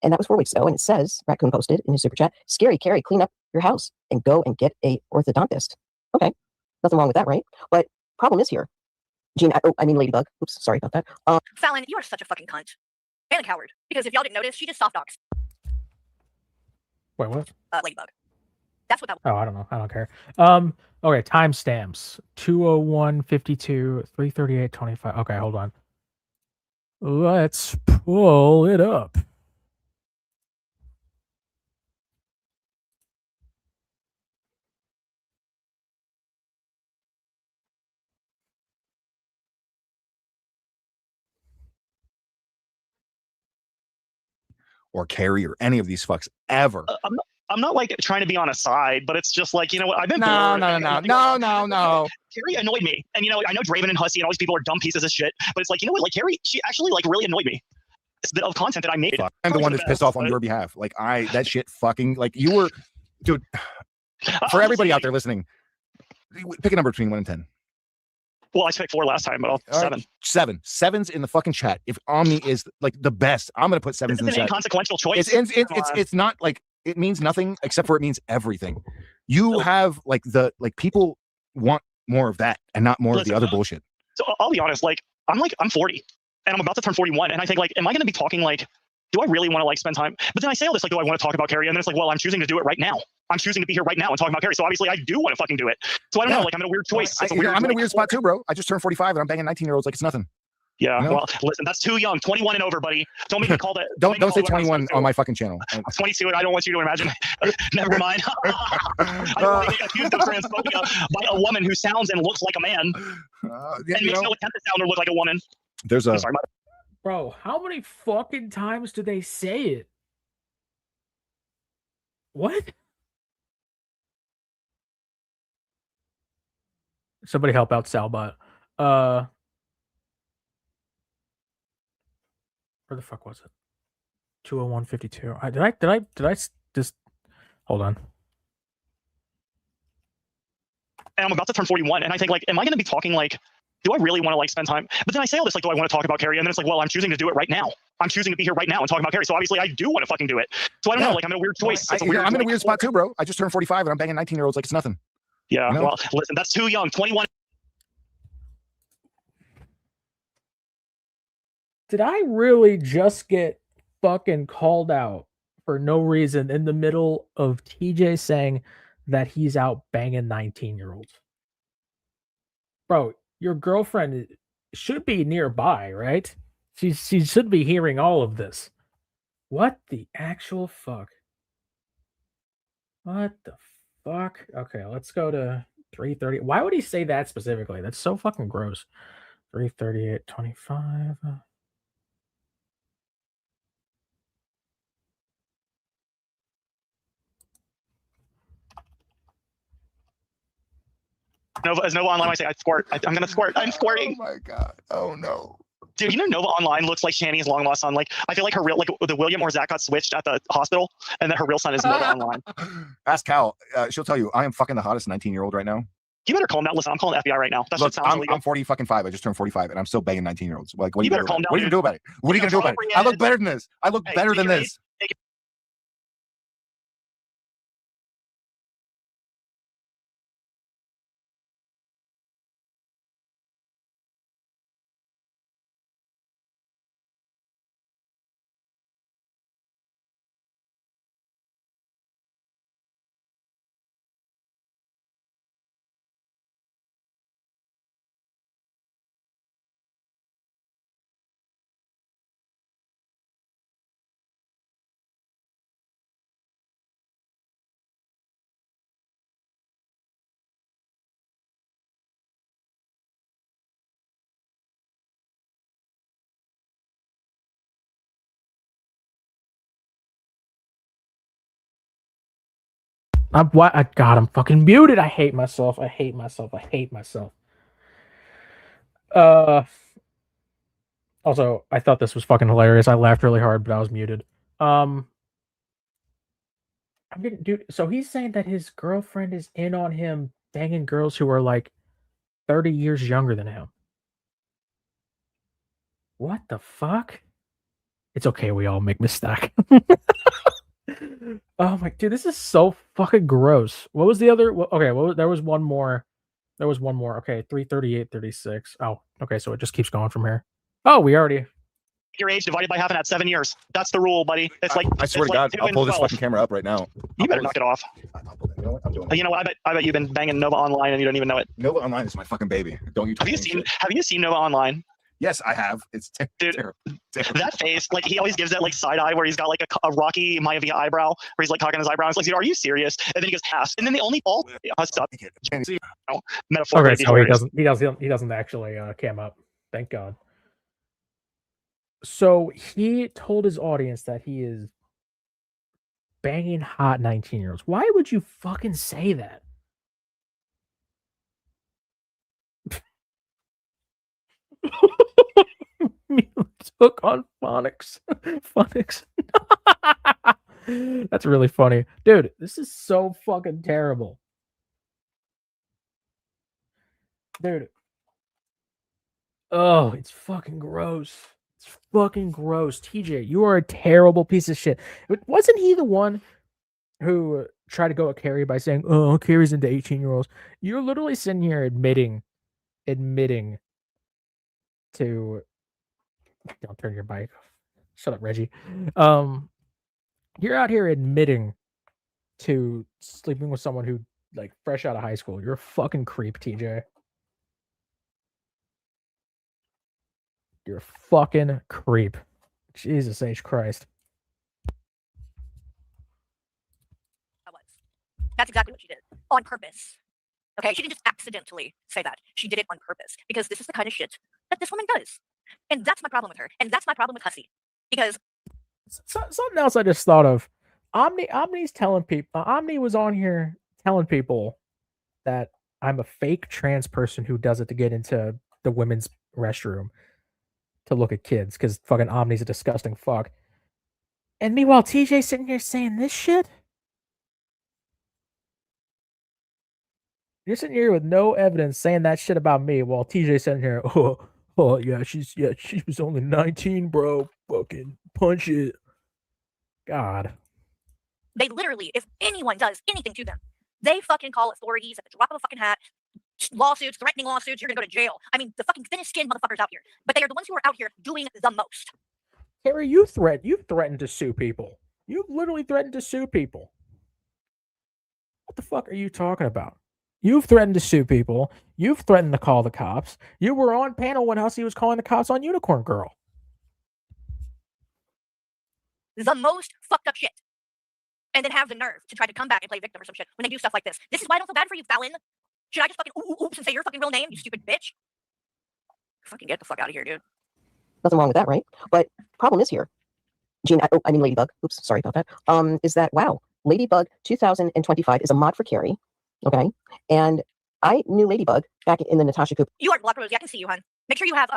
And that was 4 weeks ago. And it says, Raccoon posted in his super chat, scary Carrie, clean up your house and go and get a orthodontist. Okay. Nothing wrong with that, right? But problem is here. Gene, I mean Ladybug. Oops, sorry about that. Fallon, you are such a fucking cunt. And a coward. Because if y'all didn't notice, she just soft dogs. Wait, what? Ladybug. That's what that was. Oh, I don't know. I don't care. Okay, timestamps. 201:52, 338:25. Okay, hold on. Let's pull it up. Or Carrie or any of these fucks ever. I'm not like trying to be on a side, but it's just like, you know what? I've been No. Carrie annoyed me, and you know, I know Draven and Hussy and all these people are dumb pieces of shit, but it's like, you know what? Like Carrie, she actually like really annoyed me. It's the content that I made. I'm the one that's pissed off on your behalf. Like that shit fucking like you were, dude. For everybody out there listening, pick a number between 1 and 10. Well, I picked 4 last time, but I'll 7. 7. 7's in the fucking chat. If Omni is like the best, I'm gonna put 7s in the It's chat. an inconsequential choice. It's not like it means nothing except for it means everything. You have like people want more of that and not more of the other bullshit. So I'll be honest, like I'm 40 and I'm about to turn 41, and I think like, am I going to be talking like, do I really want to like spend time? But then I say all this like, do I want to talk about Carrie? And then it's like, well, I'm choosing to do it right now. I'm choosing to be here right now and talk about Carrie. So obviously I do want to fucking do it. So I don't know, like I'm in a weird choice. I'm in a weird spot too, bro. I just turned 45 and I'm banging 19-year-olds like it's nothing. Yeah, you know? Well, listen, that's too young. 21 and over, buddy. Don't make me call that. don't say 21 on my fucking channel. I'm 22, and I don't want you to imagine. Never mind. I don't want to get accused of transphobia by a woman who sounds and looks like a man, and makes no attempt to sound or look like a woman. There's a. Sorry, bro, how many fucking times do they say it? What? Somebody help out Salbot. Where the fuck was it? 201:52. Did I just hold on? And I'm about to turn 41, and I think like, am I going to be talking like, do I really want to like spend time? But then I say all this like, do I want to talk about Carrie? And then it's like, well, I'm choosing to do it right now. I'm choosing to be here right now and talk about Carrie. So obviously I do want to fucking do it. So I don't know, like I'm in a weird choice. I'm in a weird spot too, bro. I just turned 45 and I'm banging 19-year-olds like it's nothing. Yeah, you know? Well, listen, that's too young. 21. Did I really just get fucking called out for no reason in the middle of TJ saying that he's out banging 19-year-olds? Bro, your girlfriend should be nearby, right? She should be hearing all of this. What the actual fuck? What the fuck? Okay, let's go to 330. Why would he say that specifically? That's so fucking gross. 338:25. Nova, as Nova Online might say, I squirt. I'm gonna squirt. I'm squirting. Oh my god. Oh no. Dude, you know Nova Online looks like Shani's long lost son. Like I feel like her real, like the William or Zach got switched at the hospital, and then her real son is Nova Online. Ask Cal. She'll tell you I am fucking the hottest 19-year-old right now. You better calm down. Listen, I'm calling the FBI right now. That Look, shit sounds illegal. I'm 40 fucking 5. I just turned 45 and I'm still banging 19-year-olds. Like, what you better calm down. What are you gonna do about it? What are you gonna do about it? I look better than this. I look better than this. God, I'm fucking muted. I hate myself. Also, I thought this was fucking hilarious. I laughed really hard, but I was muted. I'm getting, dude. So he's saying that his girlfriend is in on him banging girls who are like 30 years younger than him. What the fuck? It's okay. We all make mistakes. Oh my, dude, this is so fucking gross. What was the other? Okay, there was one more. Okay, 338, 36. Oh, okay, so it just keeps going from here. Oh, we already. Your age divided by half and at 7 years. That's the rule, buddy. It's like I swear to God, I'll pull this fucking camera up right now. You better knock it off. You know what? I'm doing it. You know what? I bet you've been banging Nova Online and you don't even know it. Nova Online is my fucking baby. Don't you? Have you seen Nova Online? Yes, I have. It's Dude, terrible. That face, like he always gives that like side eye where he's got like a Rocky Maivia eyebrow where he's like cocking his eyebrow. It's like, dude, are you serious? And then he goes half. And then the only fault, metaphor. Okay, so he doesn't actually cam up. Thank God. So he told his audience that he is banging hot 19-year-olds. Why would you fucking say that? Took on phonics. That's really funny. Dude, this is so fucking terrible. Dude. Oh, it's fucking gross. It's fucking gross. TJ, you are a terrible piece of shit. Wasn't he the one who tried to go at Carrie by saying, oh, Carrie's into 18-year-olds? You're literally sitting here admitting to... Don't turn your mic off. Shut up, Reggie. You're out here admitting to sleeping with someone who, like, fresh out of high school. You're a fucking creep, TJ. You're a fucking creep. Jesus H. Christ. That's exactly what she did. On purpose. Okay? She didn't just accidentally say that. She did it on purpose. Because this is the kind of shit that this woman does. And that's my problem with her. And that's my problem with Hussy. Because... Something else I just thought of. Omni's telling people... Omni was on here telling people that I'm a fake trans person who does it to get into the women's restroom to look at kids, because fucking Omni's a disgusting fuck. And meanwhile, TJ's sitting here saying this shit? You're sitting here with no evidence saying that shit about me, while TJ's sitting here, oh yeah, she was only 19, bro. Fucking punch it. God. They literally, if anyone does anything to them, they fucking call authorities at the drop of a fucking hat. Lawsuits, threatening lawsuits, you're gonna go to jail. I mean, the fucking thinnest skinned motherfuckers out here. But they are the ones who are out here doing the most. Carrie, you've threatened to sue people. You've literally threatened to sue people. What the fuck are you talking about? You've threatened to sue people. You've threatened to call the cops. You were on panel when Hussy was calling the cops on Unicorn Girl. The most fucked up shit. And then have the nerve to try to come back and play victim or some shit when they do stuff like this. This is why I don't feel bad for you, Fallon. Should I just fucking oops and say your fucking real name, you stupid bitch? Fucking get the fuck out of here, dude. Nothing wrong with that, right? But problem is here. Ladybug. Oops, sorry about that. Is that, wow, Ladybug 2025 is a mod for Carrie. Okay. And I knew Ladybug back in the Natasha Coop. You are Block Rosie. I can see you, hon. Make sure you have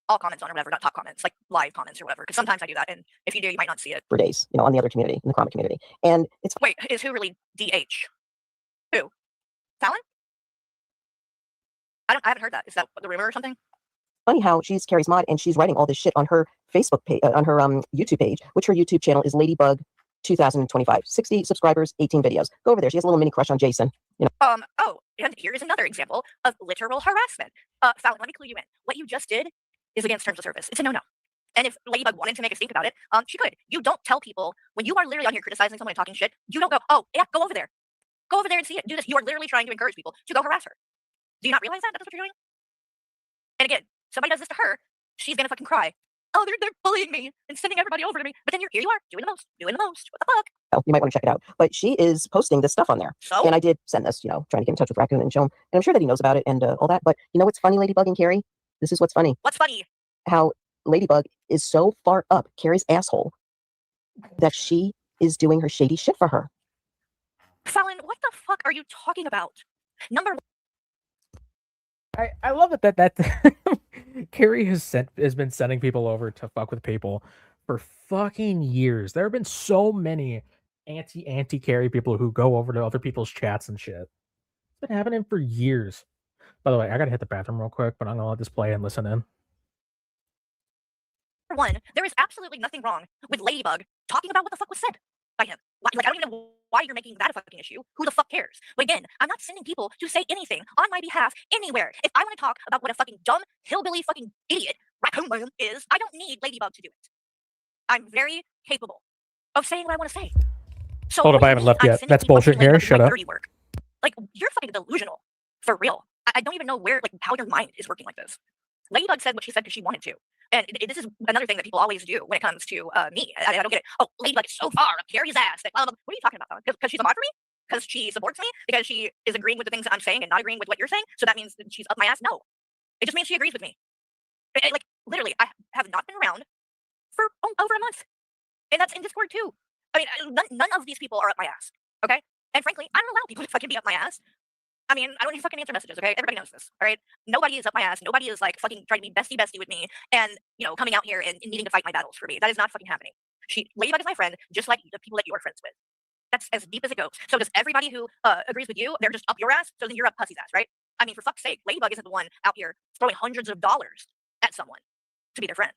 all comments on or whatever, not top comments, like live comments or whatever. Because sometimes I do that, and if you do, you might not see it. For days, on the other community, in the comic community. And it's wait, is who really DH? Who? Fallon? I haven't heard that. Is that the rumor or something? Funny how she's Carrie's mod and she's writing all this shit on her Facebook page, on her YouTube page, which her YouTube channel is Ladybug 2025. 60 subscribers, 18 videos. Go over there. She has a little mini crush on Jason. Oh, and here is another example of literal harassment. Fallon, let me clue you in. What you just did is against terms of service. It's a no-no. And if Ladybug wanted to make a stink about it, she could. You don't tell people when you are literally on here criticizing someone and talking shit. You don't go, oh yeah, go over there. Go over there and see it. Do this. You are literally trying to encourage people to go harass her. Do you not realize that? That's what you're doing? And again, somebody does this to her, she's gonna fucking cry. Oh, they're bullying me and sending everybody over to me. But then here you are, doing the most. What the fuck? Oh, you might want to check it out. But she is posting this stuff on there. So? And I did send this, trying to get in touch with Raccoon and show him. And I'm sure that he knows about it and all that. But you know what's funny, Ladybug and Carrie? This is what's funny. What's funny? How Ladybug is so far up Carrie's asshole that she is doing her shady shit for her. Fallon, what the fuck are you talking about? Number I love it that Carrie has been sending people over to fuck with people for fucking years. There have been so many anti Carrie people who go over to other people's chats and shit. It's been happening for years. By the way, I gotta hit the bathroom real quick, but I'm gonna let this play and listen in. one, there is absolutely nothing wrong with Ladybug talking about what the fuck was said by him. Like, I don't even know why you're making that a fucking issue. Who the fuck cares? But again, I'm not sending people to say anything on my behalf anywhere. If I want to talk about what a fucking dumb, hillbilly fucking idiot Raccoon Man is, I don't need Ladybug to do it. I'm very capable of saying what I want to say. So Hold up, I haven't left yet. That's bullshit, Carrie. Shut up. dirty work. Like, you're fucking delusional. For real. I don't even know where, like, how your mind is working like this. Ladybug said what she said because she wanted to. And this is another thing that people always do when it comes to me. I don't get it. Oh, Ladybug is so far up Carrie's ass. That, what are you talking about? Because she's a mod for me? Because she supports me? Because she is agreeing with the things that I'm saying and not agreeing with what you're saying? So that means that she's up my ass? No. It just means she agrees with me. Like, literally, I have not been around for over a month. And that's in Discord too. I mean, none of these people are up my ass. Okay? And frankly, I don't allow people to fucking be up my ass. I mean, I don't even fucking answer messages, okay? Everybody knows this, all right? Nobody is up my ass. Nobody is, like, fucking trying to be bestie with me and, you know, coming out here and needing to fight my battles for me. That is not fucking happening. Ladybug is my friend, just like the people that you're friends with. That's as deep as it goes. So does everybody who agrees with you, they're just up your ass, so then you're up Pussy's ass, right? I mean, for fuck's sake, Ladybug isn't the one out here throwing hundreds of dollars at someone to be their friend.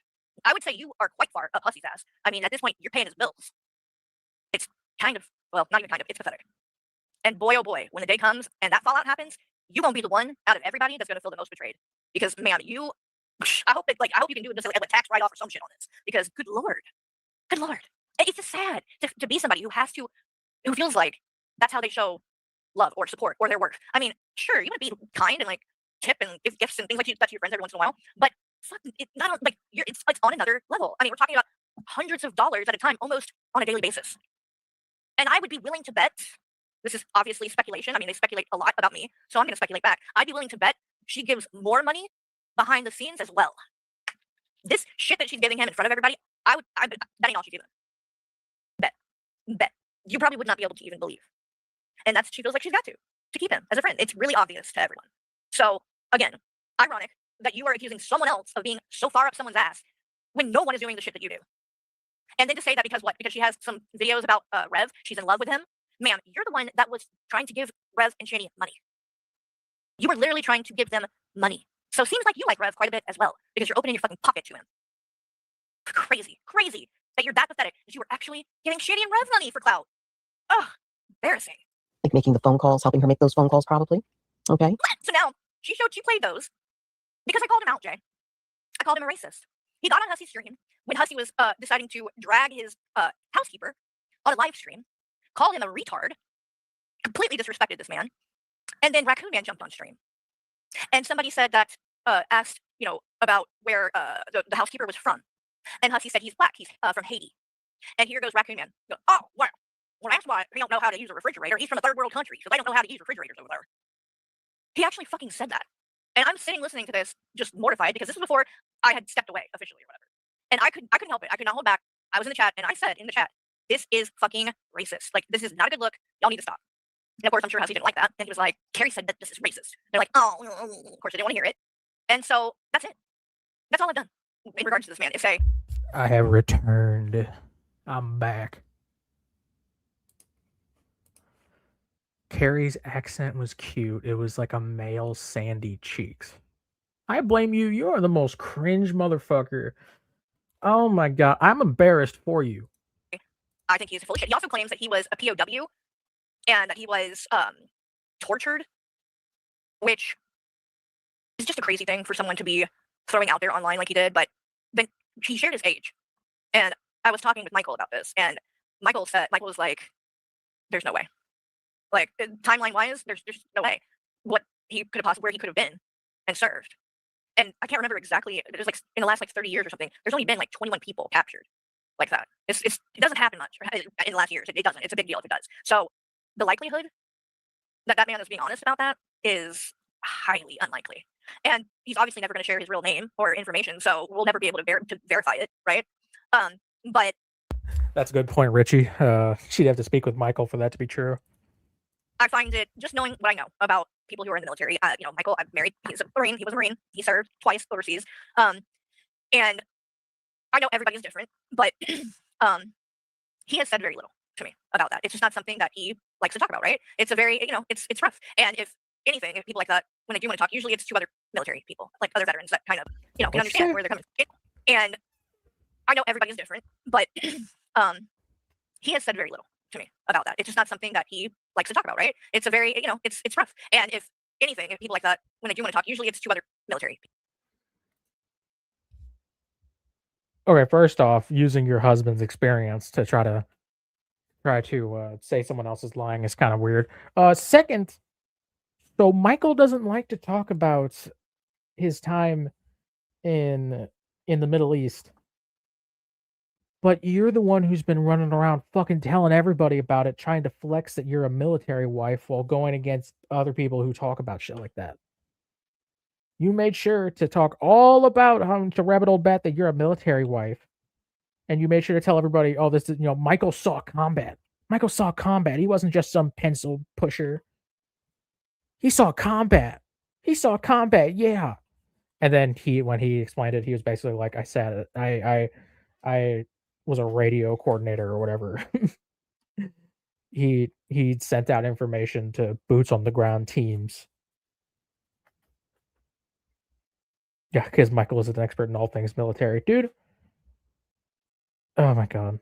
I would say you are quite far up Pussy's ass. I mean, at this point, you're paying his bills. It's kind of, well, not even kind of, it's pathetic. And boy, oh boy, when the day comes and that fallout happens, you won't be the one out of everybody that's going to feel the most betrayed. Because, man, I hope you can do this like a tax write-off or some shit on this. Because, good lord, it's just sad to be somebody who feels like that's how they show love or support or their work. I mean, sure, you want to be kind and like tip and give gifts and things like that to your friends every once in a while, but it's not like it's on another level. I mean, we're talking about hundreds of dollars at a time, almost on a daily basis. And I would be willing to bet. This is obviously speculation. I mean, they speculate a lot about me, so I'm going to speculate back. I'd be willing to bet she gives more money behind the scenes as well. This shit that she's giving him in front of everybody, that ain't all she's giving. Bet. You probably would not be able to even believe. And she feels like she's got to keep him as a friend. It's really obvious to everyone. So, again, ironic that you are accusing someone else of being so far up someone's ass when no one is doing the shit that you do. And then to say that because she has some videos about Rev, she's in love with him. Ma'am, you're the one that was trying to give Rev and Shady money. You were literally trying to give them money. So it seems like you like Rev quite a bit as well, because you're opening your fucking pocket to him. Crazy that you're that pathetic that you were actually giving Shady and Rev money for clout. Ugh, embarrassing. Like making the phone calls, helping her make those phone calls, probably. Okay. So now she played those because I called him out, Jay. I called him a racist. He got on Hussey's stream when Hussey was deciding to drag his housekeeper on a live stream. Called him a retard, completely disrespected this man, and then Raccoon Man jumped on stream. And somebody said that, asked, about where the housekeeper was from. And Hussey said he's black, he's from Haiti. And here goes Raccoon Man. Oh, well, that's why he don't know how to use a refrigerator. He's from a third world country, so they don't know how to use refrigerators over there. He actually fucking said that. And I'm sitting listening to this, just mortified, because this was before I had stepped away officially or whatever. And I couldn't help it. I could not hold back. I was in the chat, and I said in the chat, this is fucking racist. Like, this is not a good look. Y'all need to stop. And of course, I'm sure Hussey didn't like that. And he was like, Carrie said that this is racist. They're like, oh, of course, I didn't want to hear it. And so that's it. That's all I've done in regards to this man. I have returned. I'm back. Carrie's accent was cute. It was like a male Sandy Cheeks. I blame you. You are the most cringe motherfucker. Oh my god. I'm embarrassed for you. I think he's full of shit. He also claims that he was a POW and that he was tortured, which is just a crazy thing for someone to be throwing out there online like he did. But then he shared his age. And I was talking with Michael about this, and Michael was like, there's no way. Like, timeline-wise, there's no way where he could have been and served. And I can't remember exactly. It was like in the last 30 years or something. There's only been 21 people captured like that. It doesn't happen much in the last years. It doesn't. It's a big deal if it does. So the likelihood that man is being honest about that is highly unlikely. And he's obviously never going to share his real name or information, so we'll never be able to verify it, right? But that's a good point, Richie. She'd have to speak with Michael for that to be true. I find it, just knowing what I know about people who are in the military. Michael, I'm married. He's a Marine. He was a Marine. He served twice overseas. And I know everybody's different, but he has said very little to me about that. It's just not something that he likes to talk about, right? It's a very, it's rough. And if anything, if people like that, when they do want to talk, usually it's to other military people, like other veterans that kind of, can understand where they're coming from. And I know everybody's different, but he has said very little to me about that. It's just not something that he likes to talk about, right? It's a very, it's rough. And if anything, if people like that, when they do want to talk, usually it's to other military people. Okay, first off, using your husband's experience to try to say someone else is lying is kind of weird. Second, so Michael doesn't like to talk about his time in the Middle East, but you're the one who's been running around fucking telling everybody about it, trying to flex that you're a military wife while going against other people who talk about shit like that. You made sure to talk all about how to rabbit old bat that you're a military wife. And you made sure to tell everybody, oh, this is, Michael saw combat. Michael saw combat. He wasn't just some pencil pusher. He saw combat. He saw combat, yeah. And then when he explained it, he was basically like, I said it. I was a radio coordinator or whatever. He sent out information to boots on the ground teams. Yeah, because Michael is an expert in all things military. Dude. Oh my god.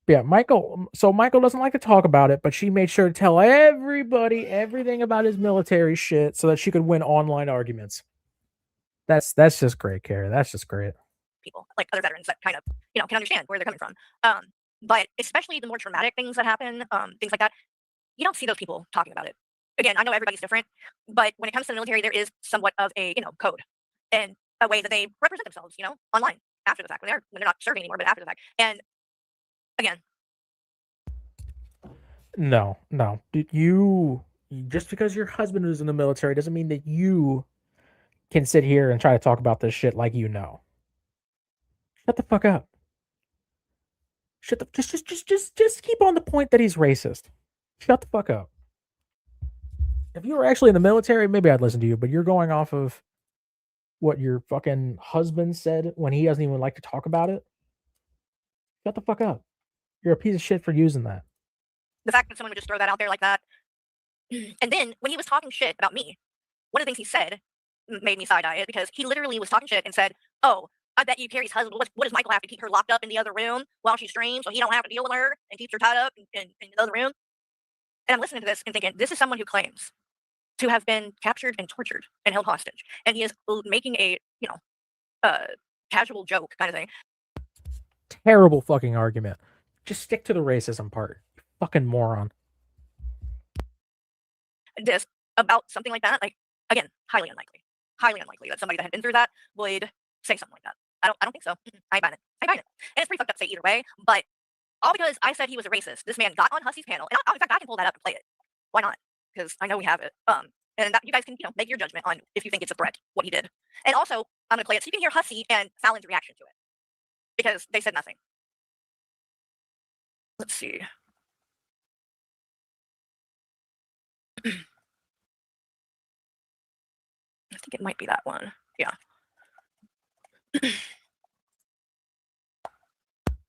Yeah, Michael doesn't like to talk about it, but she made sure to tell everybody everything about his military shit so that she could win online arguments. That's just great, Carrie. That's just great. People, like other veterans that kind of, can understand where they're coming from. But especially the more traumatic things that happen, things like that, you don't see those people talking about it. Again, I know everybody's different, but when it comes to the military, there is somewhat of a, code and a way that they represent themselves, online after the fact, when they're not serving anymore, but after the fact. And again, no, you just because your husband is in the military doesn't mean that you can sit here and try to talk about this shit like shut the fuck up. Just keep on the point that he's racist. Shut the fuck up. If you were actually in the military, maybe I'd listen to you, but you're going off of what your fucking husband said when he doesn't even like to talk about it. Shut the fuck up. You're a piece of shit for using that. The fact that someone would just throw that out there like that. And then when he was talking shit about me, one of the things he said made me side-eye it, because he literally was talking shit and said, oh, I bet you Carrie's husband, what does Michael have to keep her locked up in the other room while she streams so he don't have to deal with her and keeps her tied up in the other room? And I'm listening to this and thinking, this is someone who claims to have been captured and tortured and held hostage. And he is making a, casual joke kind of thing. Terrible fucking argument. Just stick to the racism part. You fucking moron. This about something like that, like, again, highly unlikely that somebody that had been through that would say something like that. I don't think so. I buy it. And it's pretty fucked up to say either way, but all because I said he was a racist, this man got on Hussey's panel, and in fact, I can pull that up and play it. Why not? Because I know we have it. And that you guys can, make your judgment on if you think it's a threat, what he did. And also, I'm gonna play it so you can hear Hussey and Fallon's reaction to it, because they said nothing. Let's see. I think it might be that one. Yeah.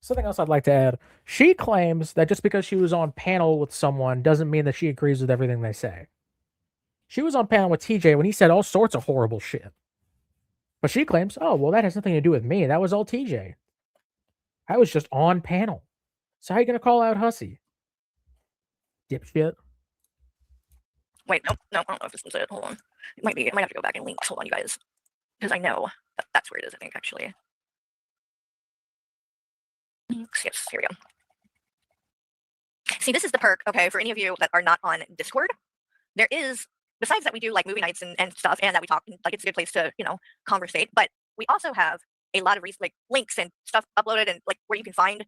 Something else I'd like to add. She claims that just because she was on panel with someone doesn't mean that she agrees with everything they say. She was on panel with TJ when he said all sorts of horrible shit. But she claims, oh, well, that has nothing to do with me. That was all TJ. I was just on panel. So how are you going to call out Hussey? Dipshit. Wait, no, I don't know if this was it. Hold on. It might be. I might have to go back and links. Hold on, you guys. Because I know that's where it is, I think, actually. Yes, here we go. See, this is the perk, okay, for any of you that are not on Discord. There is, besides that we do like movie nights and stuff, and that we talk, like it's a good place to, conversate, but we also have a lot of links and stuff uploaded, and like where you can find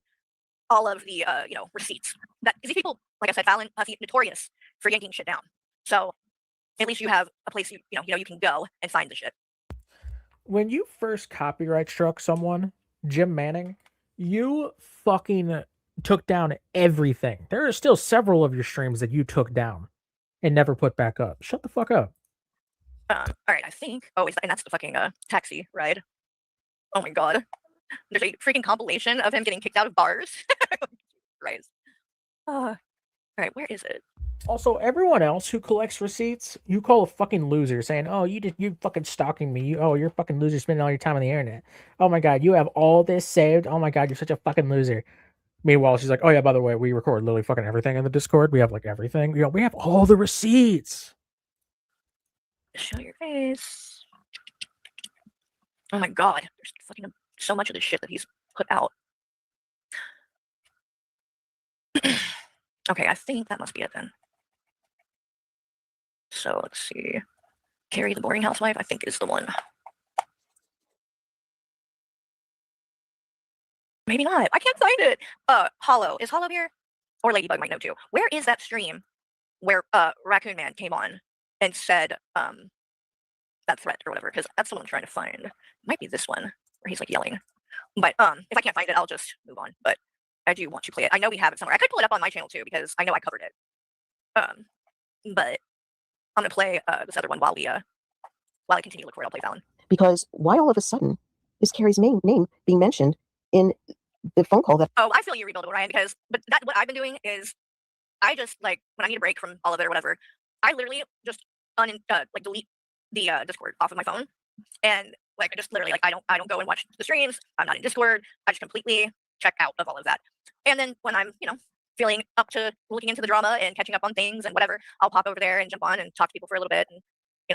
all of the, receipts. That, because these people, like I said, Fallon, Hussey, notorious for yanking shit down. So at least you have a place you can go and find the shit. When you first copyright struck someone, Jim Manning, you fucking took down everything. There are still several of your streams that you took down and never put back up. Shut the fuck up. All right, I think. Oh, and that's the fucking taxi ride. Oh my god. There's a freaking compilation of him getting kicked out of bars. Right. All right, where is it? Also, everyone else who collects receipts, you call a fucking loser, saying, "Oh, you fucking stalking me. You're a fucking loser, spending all your time on the internet. Oh my god, you have all this saved. Oh my god, you're such a fucking loser." Meanwhile, she's like, "Oh yeah, by the way, we record literally fucking everything in the Discord. We have like everything. We have all the receipts." Show your face. Oh my god, there's fucking so much of this shit that he's put out. Okay, I think that must be it then. So let's see. Carrie the Boring Housewife, I think, is the one. Maybe not. I can't find it. Hollow. Is Hollow here? Or Ladybug might know too. Where is that stream where Raccoon Man came on and said that threat or whatever? Because that's the one I'm trying to find. It might be this one where he's like yelling. But if I can't find it, I'll just move on. But I do want to play it. I know we have it somewhere. I could pull it up on my channel too because I know I covered it. But I'm gonna play this other one while I continue to look for it. I'll play that one. Because why all of a sudden is Carrie's name being mentioned in the phone call that? Oh, I feel you, Rebuildable Ryan, because what I've been doing is I just like when I need a break from all of it or whatever, I literally just delete the Discord off of my phone, and like I just literally like I don't go and watch the streams. I'm not in Discord. I just completely check out of all of that. And then when I'm feeling up to looking into the drama and catching up on things and whatever, I'll pop over there and jump on and talk to people for a little bit and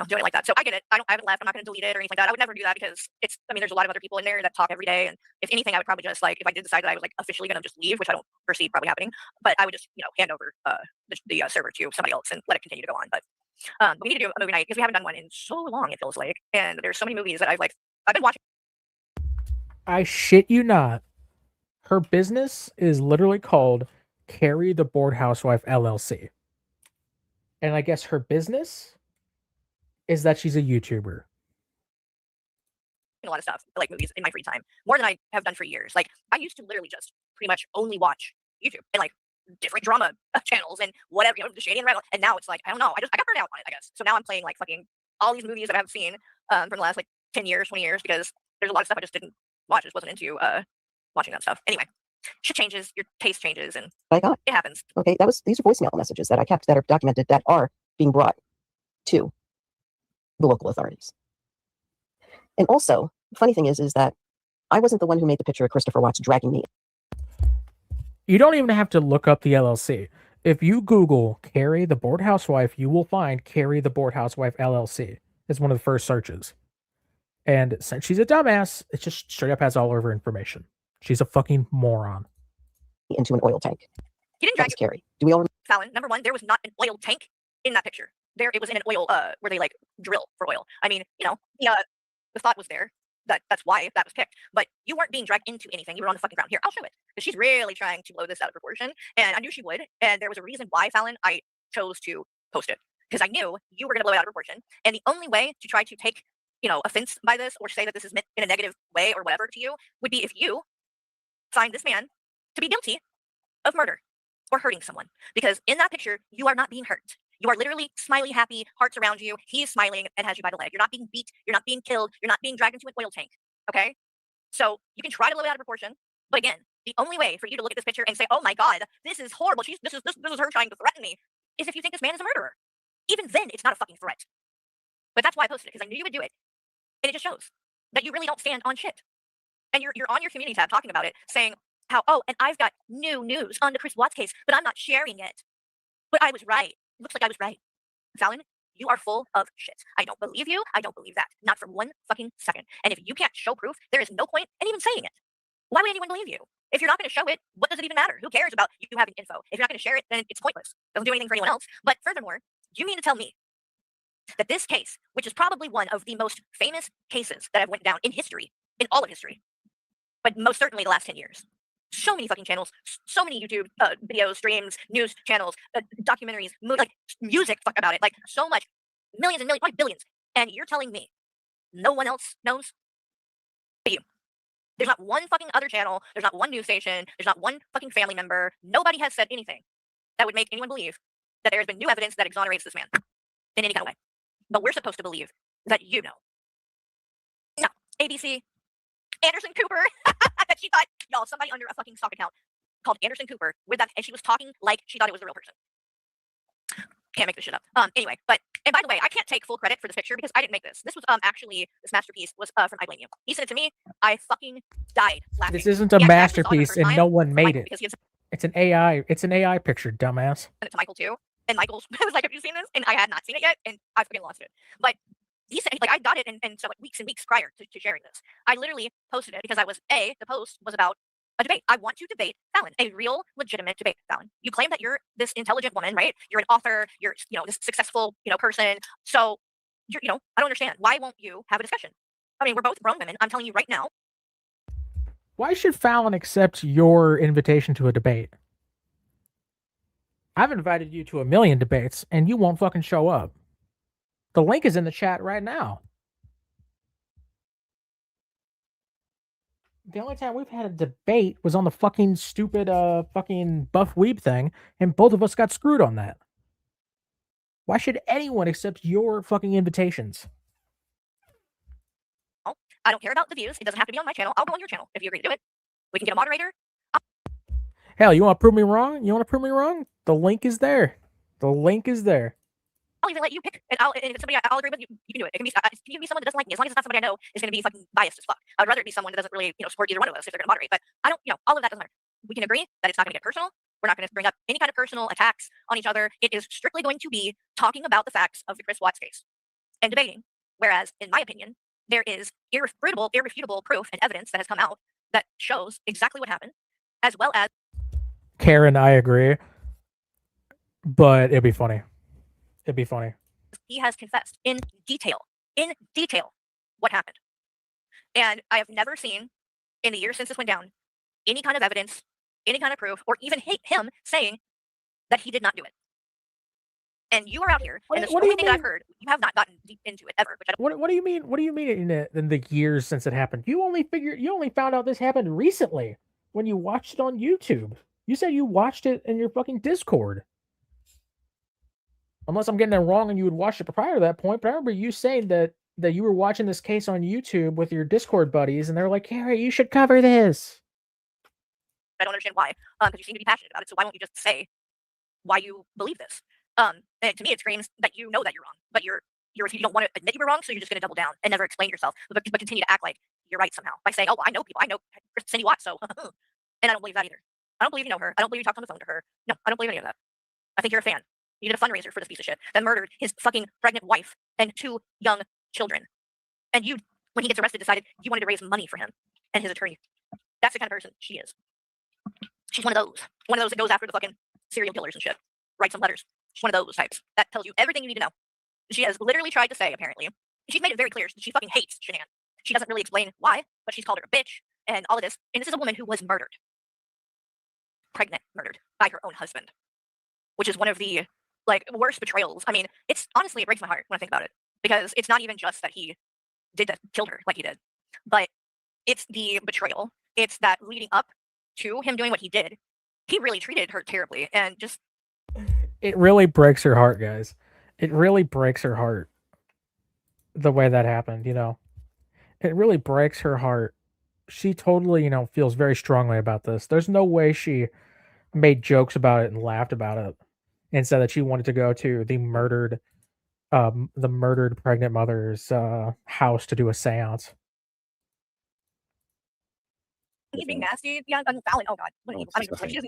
doing it like that. So I get it. I haven't left. I'm not going to delete it or anything like that. I would never do that because there's a lot of other people in there that talk every day. And if anything, I would probably just if I did decide that I was officially going to just leave, which I don't foresee probably happening, but I would just, hand over the server to somebody else and let it continue to go on. But we need to do a movie night because we haven't done one in so long, it feels like. And there's so many movies that I've been watching. I shit you not. Her business is literally called Carrie the Bored Housewife LLC. And I guess her business is that she's a YouTuber. A lot of stuff, like movies, in my free time, more than I have done for years. Like I used to literally just pretty much only watch YouTube and different drama channels and whatever, the Shady and Rebel. And now it's I don't know, I got burned out on it, I guess. So now I'm playing fucking all these movies that I haven't seen from the last 10 years, 20 years, because there's a lot of stuff I just didn't watch. I just wasn't into watching that stuff. Anyway, shit changes, your taste changes, and it happens. Okay, these are voicemail messages that I kept that are documented that are being brought to the local authorities. And also, the funny thing is that I wasn't the one who made the picture of Christopher Watts dragging me. You don't even have to look up the LLC. If you Google Carrie the Bored Housewife, you will find Carrie the Bored Housewife LLC. It's one of the first searches. And since she's a dumbass, it just straight up has all of her information. She's a fucking moron. Into an oil tank. He didn't drag Carrie. Do we all remember? Fallon, number one, there was not an oil tank in that picture. It was in an oil where they drill for oil. I mean, the thought was there. That's why that was picked. But you weren't being dragged into anything. You were on the fucking ground. Here, I'll show it. Because she's really trying to blow this out of proportion. And I knew she would. And there was a reason why, Fallon, I chose to post it. Because I knew you were going to blow it out of proportion. And the only way to try to take, offense by this or say that this is meant in a negative way or whatever to you would be if you find this man to be guilty of murder or hurting someone. Because in that picture, you are not being hurt. You are literally smiley, happy, hearts around you. He is smiling and has you by the leg. You're not being beat. You're not being killed. You're not being dragged into an oil tank. Okay? So you can try to blow it out of proportion. But again, the only way for you to look at this picture and say, oh my God, this is horrible. This is her trying to threaten me, is if you think this man is a murderer. Even then, it's not a fucking threat. But that's why I posted it, because I knew you would do it. And it just shows that you really don't stand on shit. And you're on your community tab talking about it, saying how, and I've got new news on the Chris Watts case, but I'm not sharing it. But I was right. Looks like I was right. Fallon, you are full of shit. I don't believe you. I don't believe that. Not for one fucking second. And if you can't show proof, there is no point in even saying it. Why would anyone believe you? If you're not going to show it, what does it even matter? Who cares about you having info? If you're not going to share it, then it's pointless. Doesn't do anything for anyone else. But furthermore, you mean to tell me that this case, which is probably one of the most famous cases that have went down in history, in all of history, but most certainly the last 10 years, so many fucking channels, so many YouTube videos, streams, news channels, documentaries, music about it, so much, millions and millions, probably billions. And you're telling me no one else knows but you. There's not one fucking other channel. There's not one news station. There's not one fucking family member. Nobody has said anything that would make anyone believe that there has been new evidence that exonerates this man in any kind of way. But we're supposed to believe that you know. No. ABC, Anderson Cooper, that she thought, y'all, somebody under a fucking stock account called Anderson Cooper with that, and she was talking like she thought it was the real person. Can't make this shit up. Anyway, and by the way, I can't take full credit for this picture because I didn't make this. This was actually, this masterpiece was from I Blame You. He sent it to me. I fucking died laughing. This isn't a masterpiece, and no one made it. It's an AI. It's an AI picture, dumbass. And it's Michael too. And Michael was like, "Have you seen this?" And I had not seen it yet, and I fucking lost it. But he said, like, I got it, and so like weeks and weeks prior to sharing this, I literally posted it because I was the post was about a debate. I want to debate Fallon, a real, legitimate debate, Fallon. You claim that you're this intelligent woman, right? You're an author. You're, this successful, person. So, I don't understand. Why won't you have a discussion? I mean, we're both grown women. I'm telling you right now. Why should Fallon accept your invitation to a debate? I've invited you to a million debates, and you won't fucking show up. The link is in the chat right now. The only time we've had a debate was on the fucking stupid fucking Buff Weeb thing, and both of us got screwed on that. Why should anyone accept your fucking invitations? I don't care about the views. It doesn't have to be on my channel. I'll go on your channel if you agree to do it. We can get a moderator. Hell, you want to prove me wrong? The link is there. The link is there. I'll even let you pick, and if it's somebody I'll agree with, you can do it. It can be someone that doesn't like me, as long as it's not somebody I know is going to be fucking biased as fuck. I would rather it be someone that doesn't really, support either one of us if they're going to moderate. But I don't, all of that doesn't matter. We can agree that it's not going to get personal. We're not going to bring up any kind of personal attacks on each other. It is strictly going to be talking about the facts of the Chris Watts case and debating. Whereas, in my opinion, there is irrefutable proof and evidence that has come out that shows exactly what happened, as well as. Karen, I agree, but it'd be funny. He has confessed in detail what happened. And I have never seen, in the years since this went down, any kind of evidence, any kind of proof, or even him saying that he did not do it. And you are out here, and the only thing that I've heard, you have not gotten deep into it ever. Which I don't. What do you mean? What do you mean in the years since it happened? You only found out this happened recently when you watched it on YouTube. You said you watched it in your fucking Discord. Unless I'm getting it wrong and you would watch it prior to that point, but I remember you saying that you were watching this case on YouTube with your Discord buddies, and they're like, Carrie, you should cover this. I don't understand why, because you seem to be passionate about it, so why won't you just say why you believe this? And to me, it screams that you know that you're wrong, but you don't want to admit you were wrong, so you're just going to double down and never explain yourself, but continue to act like you're right somehow by saying, oh, well, I know people, I know Cindy Watts, so, and I don't believe that either. I don't believe you know her. I don't believe you talked on the phone to her. No, I don't believe any of that. I think you're a fan. You did a fundraiser for this piece of shit that murdered his fucking pregnant wife and 2 young children. And you, when he gets arrested, decided you wanted to raise money for him and his attorney. That's the kind of person she is. She's one of those that goes after the fucking serial killers and shit. Writes some letters. She's one of those types that tells you everything you need to know. She has literally tried to say, apparently, she's made it very clear she fucking hates Shanann. She doesn't really explain why, but she's called her a bitch and all of this. And this is a woman who was murdered. Pregnant, murdered by her own husband, which is one of the worst betrayals. I mean, it's honestly, it breaks my heart when I think about it, because it's not even just that he killed her like he did, but it's the betrayal. It's that leading up to him doing what he did, he really treated her terribly, and just. It really breaks her heart, guys. It really breaks her heart. The way that happened, it really breaks her heart. She totally, feels very strongly about this. There's no way she made jokes about it and laughed about it and said that she wanted to go to the murdered pregnant mother's house to do a seance. He's being nasty. Yeah, I mean, Fallon. Oh God, what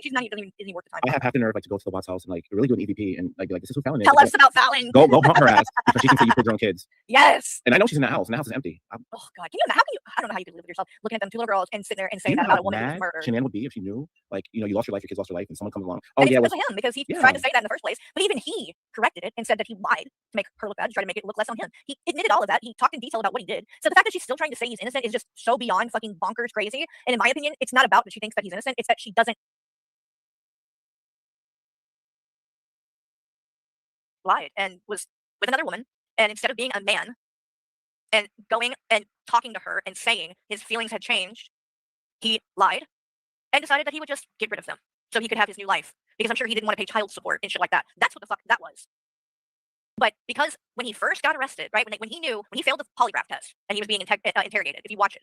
she's not even worth the time. I have half the nerve to go to the Watts house and really do an EVP and like this is what Fallon is. Tell us about Fallon. Go pump her ass because she thinks that you killed your own kids. Yes. And I know she's in that house, and the house is empty. Oh God, how can you? I don't know how you could live with yourself looking at them 2 little girls and sit there and say that about a woman who was murdered. Shanann would be if she knew, you lost your life, your kids lost their life, and someone comes along. Oh, and yeah, because of him, because he tried to say that in the first place. But even he corrected it and said that he lied to make her look bad, to try to make it look less on him. He admitted all of that. He talked in detail about what he did. So the fact that she's still trying to say he's innocent is just so beyond fucking bonkers crazy. And in my opinion, it's not about that she thinks that he's innocent. It's that she doesn't lied and was with another woman. And instead of being a man and going and talking to her and saying his feelings had changed he lied and decided that he would just get rid of them so he could have his new life. Because I'm sure he didn't want to pay child support and shit like that. That's what the fuck that was. But because when he first got arrested, right, when he failed the polygraph test and he was being interrogated, if you watch it,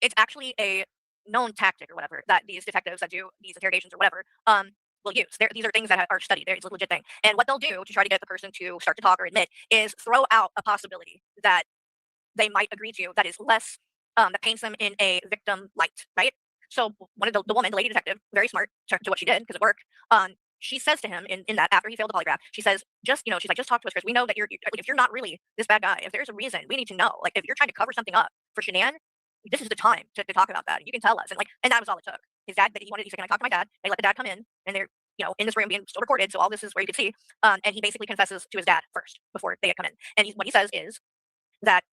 it's actually a known tactic or whatever that these detectives that do these interrogations or whatever will use. These are things that are studied. It's a legit thing. And what they'll do to try to get the person to start to talk or admit is throw out a possibility that they might agree to that is less, that paints them in a victim light, right? So one of the woman, the lady detective, very smart to what she did because it worked. She says to him in that after he failed the polygraph, she says, she's like, just talk to us, Chris. We know that if you're not really this bad guy, if there's a reason, we need to know. Like, if you're trying to cover something up for Shanann, this is the time to talk about that. You can tell us. And that was all it took. His dad, he said, can I talk to my dad? They let the dad come in, and they're, in this room being still recorded. So all this is where you can see. And he basically confesses to his dad first before they had come in. And what he says is that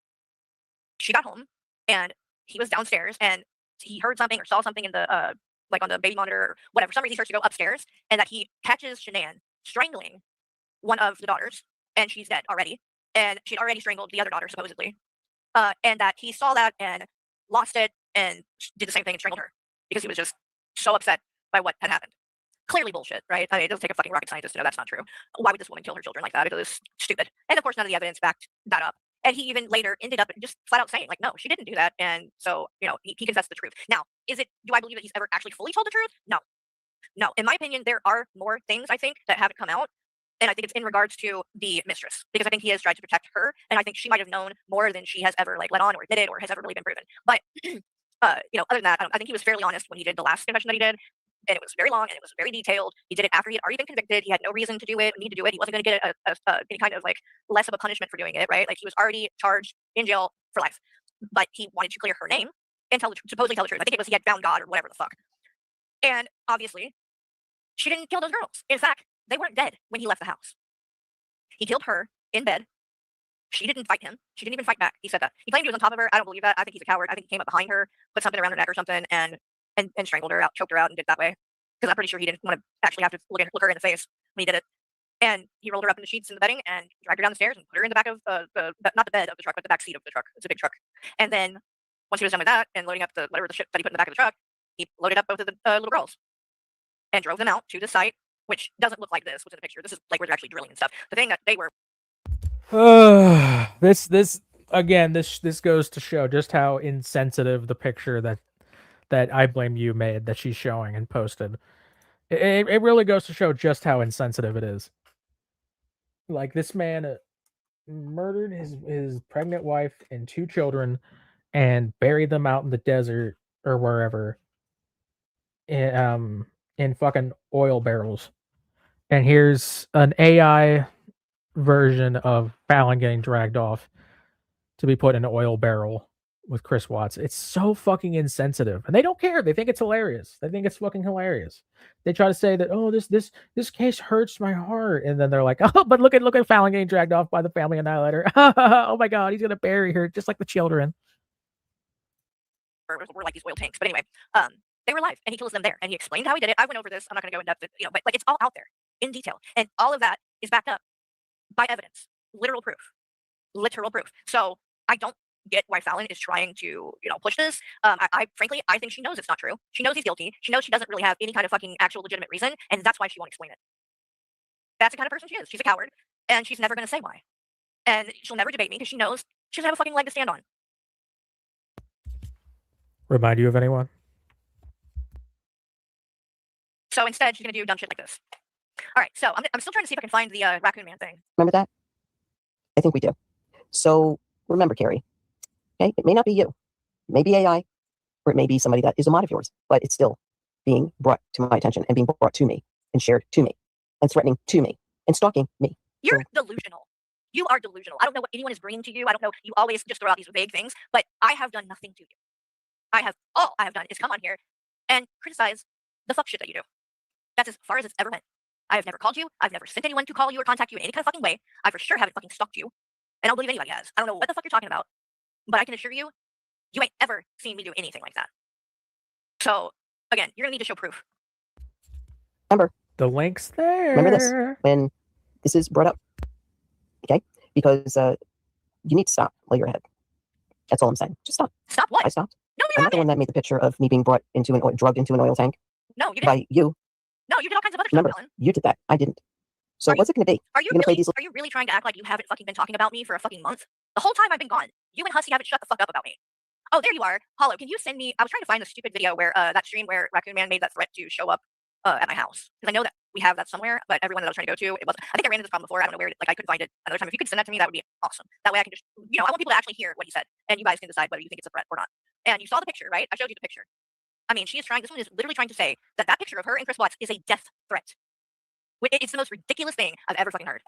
she got home and he was downstairs and he heard something or saw something in the, like on the baby monitor or whatever. For some reason he starts to go upstairs and that he catches Shanann strangling one of the daughters and she's dead already. And she'd already strangled the other daughter, supposedly. And that he saw that and lost it and did the same thing and strangled her because he was just so upset by what had happened. Clearly bullshit, right? I mean, it doesn't take a fucking rocket scientist to know that's not true. Why would this woman kill her children like that? It was stupid. And of course, none of the evidence backed that up. And he even later ended up just flat out saying, like, no, she didn't do that. And so, he confessed the truth. Now, do I believe that he's ever actually fully told the truth? No. No. In my opinion, there are more things, I think, that haven't come out. And I think it's in regards to the mistress, because I think he has tried to protect her. And I think she might have known more than she has ever, let on or admitted or has ever really been proven. But, other than that, I think he was fairly honest when he did the last confession that he did. And it was very long and it was very detailed. He did it after he had already been convicted. He had no reason to do it, need to do it. He wasn't going to get any kind of less of a punishment for doing it, right? Like, he was already charged in jail for life, but he wanted to clear her name and supposedly tell the truth. I think it was he had found God or whatever the fuck. And obviously, she didn't kill those girls. In fact, they weren't dead when he left the house. He killed her in bed. She didn't fight him. She didn't even fight back. He said that. He claimed he was on top of her. I don't believe that. I think he's a coward. I think he came up behind her, put something around her neck or something, and strangled her out, choked her out, and did it that way. Because I'm pretty sure he didn't want to actually have to look her in the face when he did it. And he rolled her up in the sheets in the bedding and dragged her down the stairs and put her in the back of not the bed of the truck, but the back seat of the truck. It's a big truck. And then once he was done with that and loading up the shit that he put in the back of the truck, he loaded up both of the little girls and drove them out to the site, which doesn't look like this, what's in the picture. This is like where they're actually drilling and stuff. The thing that they were. This again, this goes to show just how insensitive the picture that I Blame You made that she's showing and posted. It really goes to show just how insensitive it is. Like, this man murdered his pregnant wife and 2 children and buried them out in the desert or wherever in fucking oil barrels. And here's an AI version of Fallon getting dragged off to be put in an oil barrel with Chris Watts. It's so fucking insensitive, and they don't care. They think it's hilarious. They think it's fucking hilarious. They try to say that, oh, this case hurts my heart, and then they're like, oh, but look at Fallon getting dragged off by the family annihilator. Oh my god, he's gonna bury her just like the children. Were like these oil tanks, but anyway, they were alive, and he kills them there, and he explained how he did it. I went over this. I'm not gonna go in depth, but it's all out there in detail, and all of that is backed up by evidence, literal proof. So I don't get why Fallon is trying to, push this. I frankly, I think she knows it's not true. She knows he's guilty. She knows she doesn't really have any kind of fucking actual legitimate reason, and that's why she won't explain it. That's the kind of person she is. She's a coward, and she's never going to say why. And she'll never debate me because she knows she doesn't have a fucking leg to stand on. Remind you of anyone? So instead, she's going to do dumb shit like this. All right, so I'm still trying to see if I can find the Raccoon Man thing. Remember that? I think we do. So remember, Carrie, okay? It may not be you. It may be AI, or it may be somebody that is a mod of yours, but it's still being brought to my attention and being brought to me and shared to me and threatening to me and stalking me. You're delusional. You are delusional. I don't know what anyone is bringing to you. I don't know. You always just throw out these vague things, but I have done nothing to you. All I have done is come on here and criticize the fuck shit that you do. That's as far as it's ever went. I have never called you. I've never sent anyone to call you or contact you in any kind of fucking way. I for sure haven't fucking stalked you. And I don't believe anybody has. I don't know what the fuck you're talking about. But I can assure you, you ain't ever seen me do anything like that. So, again, you're going to need to show proof. Remember. The link's there. Remember this when this is brought up. Okay? Because you need to stop while you're ahead. That's all I'm saying. Just stop. Stop what? I stopped. No, you I'm not the haven't. one that made the picture of me being drugged into an oil tank No, you didn't. by you. No, you did all kinds of other Remember, stuff, Alan. you did that. I didn't. So Are what's it going to be? Are you You're gonna play really, these are you really trying to act like you haven't fucking been talking about me for a fucking month? The whole time I've been gone. You and Hussy haven't shut the fuck up about me. Oh, there you are. Hollow, can you send me? I was trying to find the stupid video where that stream where Raccoon Man made that threat to show up at my house. Because I know that we have that somewhere, but everyone that I was trying to go to, it wasn't. I think I ran into this problem before. I don't know where, like I couldn't find it another time. If you could send that to me, that would be awesome. That way I can just, I want people to actually hear what he said. And you guys can decide whether you think it's a threat or not. And you saw the picture, right? I showed you the picture. I mean, this one is literally trying to say that picture of her and Chris Watts is a death threat. It's the most ridiculous thing I've ever fucking heard.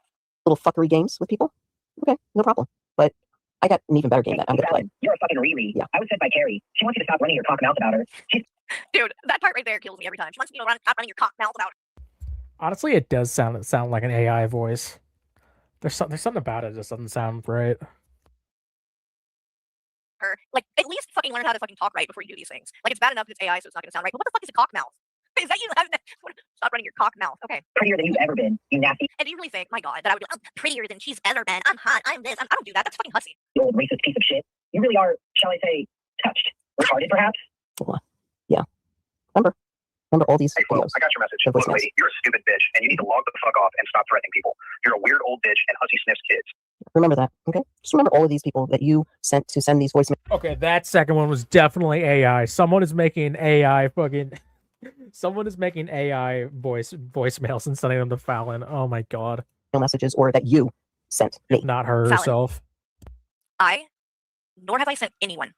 little fuckery games with people. Okay, no problem. But I got an even better game that I'm going to play. You're a fucking Riri. Yeah. I was sent by Carrie. She wants you to stop running your cock mouth about her. Dude, that part right there kills me every time. She wants you to stop running your cock mouth about her. Honestly, it does sound like an AI voice. There's something about it that just doesn't sound right. Like, at least fucking learn how to fucking talk right before you do these things. Like, it's bad enough that it's AI, so it's not going to sound right. But what the fuck is a cock mouth? Is that you? Stop running your cock mouth. Okay. Prettier than you've ever been, you nasty. And do you really think, my God, that I would be I'm prettier than she's ever been? I'm hot. I'm this. I don't do that. That's fucking hussy. Old racist piece of shit. You really are, shall I say, touched. Retarded, perhaps? Yeah. Remember all these Hey, Flo, videos. I got your message. The Look, voicemails. lady, you're a stupid bitch, and you need to log the fuck off and stop threatening people. You're a weird old bitch, and Hussy sniffs kids. Remember that, okay? Just remember all of these people that you sent to send these voicemails. Okay, that second one was definitely AI. Someone is making AI voicemails and sending them to Fallon. Oh my God. Messages, or that you sent me. Not her Fallon. herself. Nor have I sent anyone.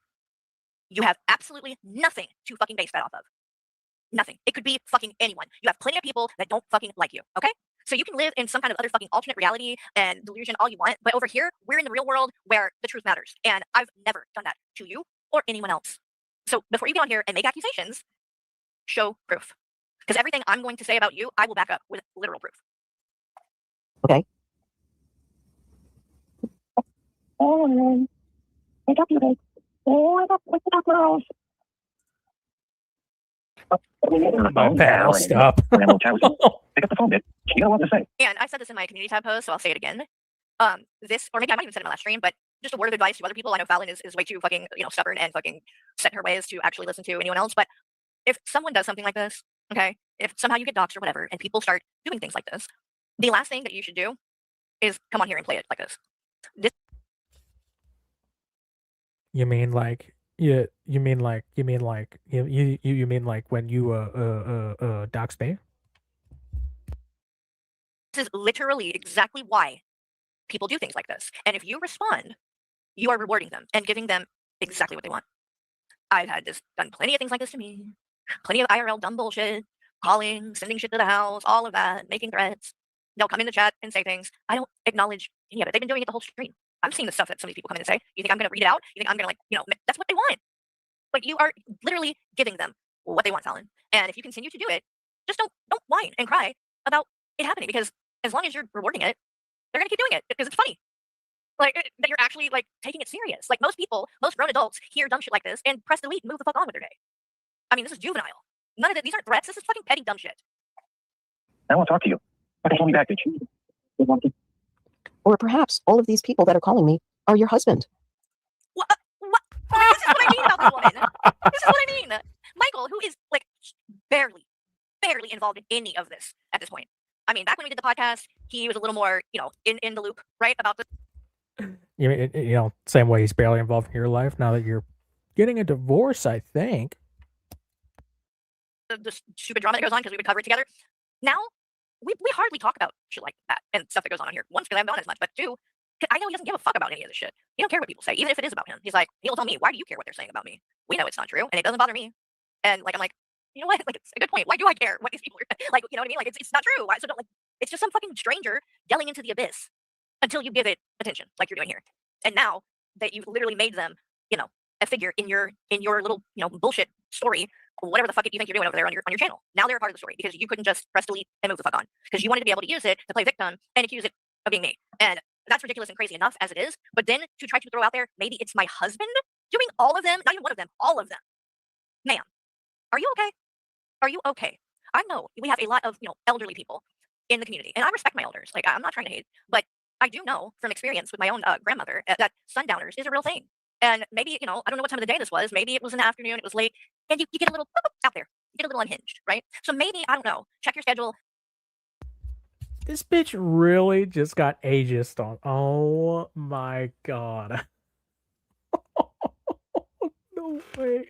You have absolutely nothing to fucking base that off of. Nothing. It could be fucking anyone. You have plenty of people that don't fucking like you, okay? So you can live in some kind of other fucking alternate reality and delusion all you want, but over here, we're in the real world where the truth matters. And I've never done that to you or anyone else. So before you get on here and make accusations, show proof. Because everything I'm going to say about you, I will back up with literal proof. Okay? Oh, wake up, you guys. Oh, wake up, girls. My bad. I'll stop. Pick up the phone, bitch. You got a lot to say. And I said this in my community tab post, so I'll say it again. This, or maybe I might even said it in my last stream, but just a word of advice to other people. I know Fallon is way too fucking, stubborn and fucking set in her ways to actually listen to anyone else. But if someone does something like this, okay, if somehow you get doxxed or whatever, and people start doing things like this, the last thing that you should do is come on here and play it like this. You mean like you mean like when you dox me? This is literally exactly why people do things like this. And if you respond, you are rewarding them and giving them exactly what they want. I've had this done plenty of things like this to me. Plenty of IRL dumb bullshit, calling, sending shit to the house, all of that, making threats. They'll come in the chat and say things. I don't acknowledge any of it. They've been doing it the whole stream. I've seen the stuff that some of these people come in and say. You think I'm going to read it out? You think I'm going to that's what they want. Like, you are literally giving them what they want, Fallon. And if you continue to do it, just don't whine and cry about it happening, because as long as you're rewarding it, they're going to keep doing it because it's funny. Like, that you're actually taking it serious. Like, most grown adults hear dumb shit like this and press delete and move the fuck on with their day. I mean, this is juvenile. None of these aren't threats. This is fucking petty dumb shit. I want to talk to you. Fucking call me back, bitch. Or perhaps all of these people that are calling me are your husband. What? This is what I mean about this woman. This is what I mean. Michael, who is barely involved in any of this at this point. I mean, back when we did the podcast, he was a little more, in the loop, right, about this. You mean, same way he's barely involved in your life now that you're getting a divorce, I think. The stupid drama that goes on because we would cover it together. Now, we hardly talk about shit like that and stuff that goes on here. One, because I haven't done as much, but two, because I know he doesn't give a fuck about any of this shit. He don't care what people say, even if it is about him. He's like, he'll tell me, why do you care what they're saying about me? We know it's not true, and it doesn't bother me. And I'm like, you know what? It's a good point. Why do I care what these people are you know what I mean? It's not true. Why? So don't it's just some fucking stranger yelling into the abyss until you give it attention, like you're doing here. And now that you've literally made them, a figure in your little, bullshit story, whatever the fuck you think you're doing over there on your channel. Now they're a part of the story because you couldn't just press delete and move the fuck on because you wanted to be able to use it to play victim and accuse it of being me. And that's ridiculous and crazy enough as it is. But then to try to throw out there, maybe it's my husband doing all of them, not even one of them, all of them. Ma'am, are you okay? Are you okay? I know we have a lot of, elderly people in the community, and I respect my elders. I'm not trying to hate, but I do know from experience with my own grandmother that sundowners is a real thing. And maybe, I don't know what time of the day this was. Maybe it was in the afternoon, it was late, and you get a little out there. You get a little unhinged, right? So maybe, I don't know, check your schedule. This bitch really just got ageist on. Oh my god. No way.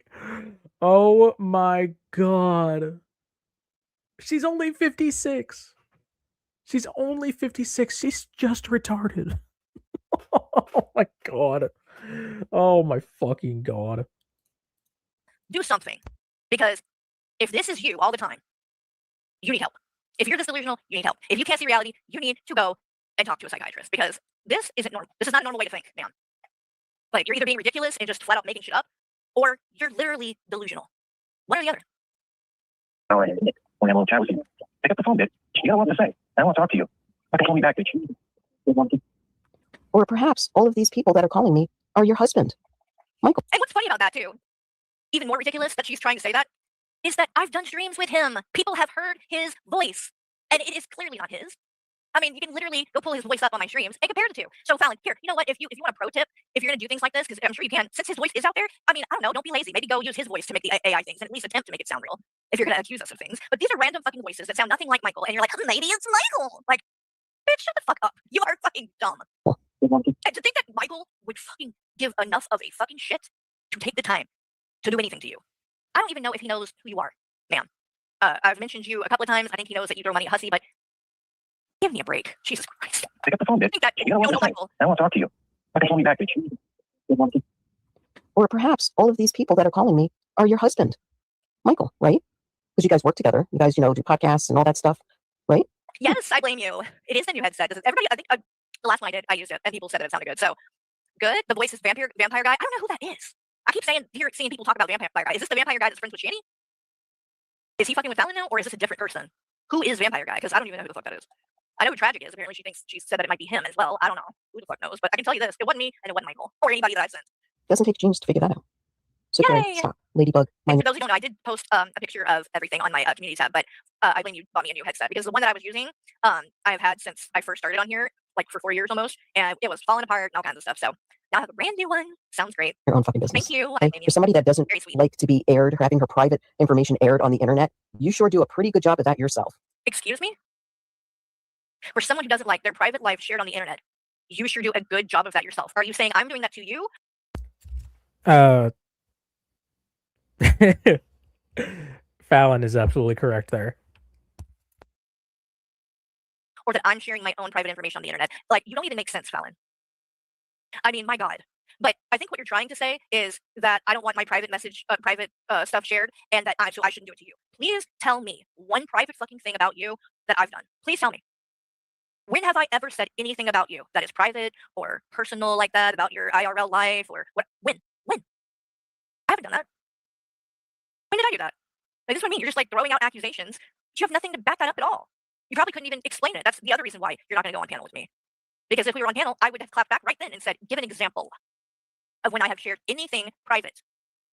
Oh my god. She's only 56. She's only 56. She's just retarded. Oh my god. Oh my fucking god. Do something. Because if this is you all the time, you need help. If you're this delusional, you need help. If you can't see reality, you need to go and talk to a psychiatrist, because this isn't normal. This is not a normal way to think, man. Like, you're either being ridiculous and just flat out making shit up, or you're literally delusional. One or the other. All right. Want to have a little chat with you? Pick up the phone, bitch. You got a lot to say. I want to talk to you. I can call me back, bitch. Or perhaps all of these people that are calling me are your husband, Michael. And what's funny about that, too, even more ridiculous that she's trying to say that, is that I've done streams with him. People have heard his voice, and it is clearly not his. I mean, you can literally go pull his voice up on my streams and compare the two. So, Fallon, here, you know what? If you want a pro tip, if you're going to do things like this, because I'm sure you can, since his voice is out there, I mean, I don't know, don't be lazy. Maybe go use his voice to make the AI things and at least attempt to make it sound real if you're going to accuse us of things. But these are random fucking voices that sound nothing like Michael, and you're like, oh, maybe it's Michael. Like, bitch, shut the fuck up. You are fucking dumb. And to think that Michael would fucking give enough of a fucking shit to take the time to do anything to you. I don't even know if he knows who you are, ma'am. I've mentioned you a couple of times. I think he knows that you throw money at Hussy, but give me a break. Jesus Christ. Pick up the phone, bitch. I think that You got a lot to say. Michael. I want to talk to you. I can call me back, bitch. Or perhaps all of these people that are calling me are your husband, Michael, right? Because you guys work together. You guys, do podcasts and all that stuff, right? Yes, I blame you. It is the new headset. Everybody, I think the last one I did, I used it, and people said that it sounded good. So, good. The voice is vampire guy. I don't know who that is. I keep seeing people talk about vampire guy. Is this the vampire guy that's friends with Shanny? Is he fucking with Fallon now, or is this a different person? Who is vampire guy? Because I don't even know who the fuck that is. I know who Tragic is. Apparently, she said that it might be him as well. I don't know. Who the fuck knows? But I can tell you this: it wasn't me, and it wasn't Michael, or anybody that I've sent. Doesn't take a genius to figure that out. So Carrie, stop. Ladybug. And for those who don't know, I did post a picture of everything on my community tab, but I blame you bought me a new headset, because the one that I was using, I've had since I first started on here, like for 4 years almost, and it was falling apart and all kinds of stuff. So now I have a brand new one. Sounds great. Your own fucking business. Thank you. Okay? For somebody that doesn't like to be aired, or having her private information aired on the internet, you sure do a pretty good job of that yourself. Excuse me? For someone who doesn't like their private life shared on the internet, you sure do a good job of that yourself. Are you saying I'm doing that to you? Fallon is absolutely correct there. Or that I'm sharing my own private information on the internet? Like, you don't even make sense, Fallon. I mean, my God. But I think what you're trying to say is that I don't want my private stuff shared, and that so I shouldn't do it to you. Please tell me one private fucking thing about you that I've done. Please tell me. When have I ever said anything about you that is private or personal like that, about your IRL life or what? When? I haven't done that. When did I do that? Like, this is what I mean. You're just like throwing out accusations, but you have nothing to back that up at all. You probably couldn't even explain it. That's the other reason why you're not going to go on panel with me. Because if we were on panel, I would have clapped back right then and said, give an example of when I have shared anything private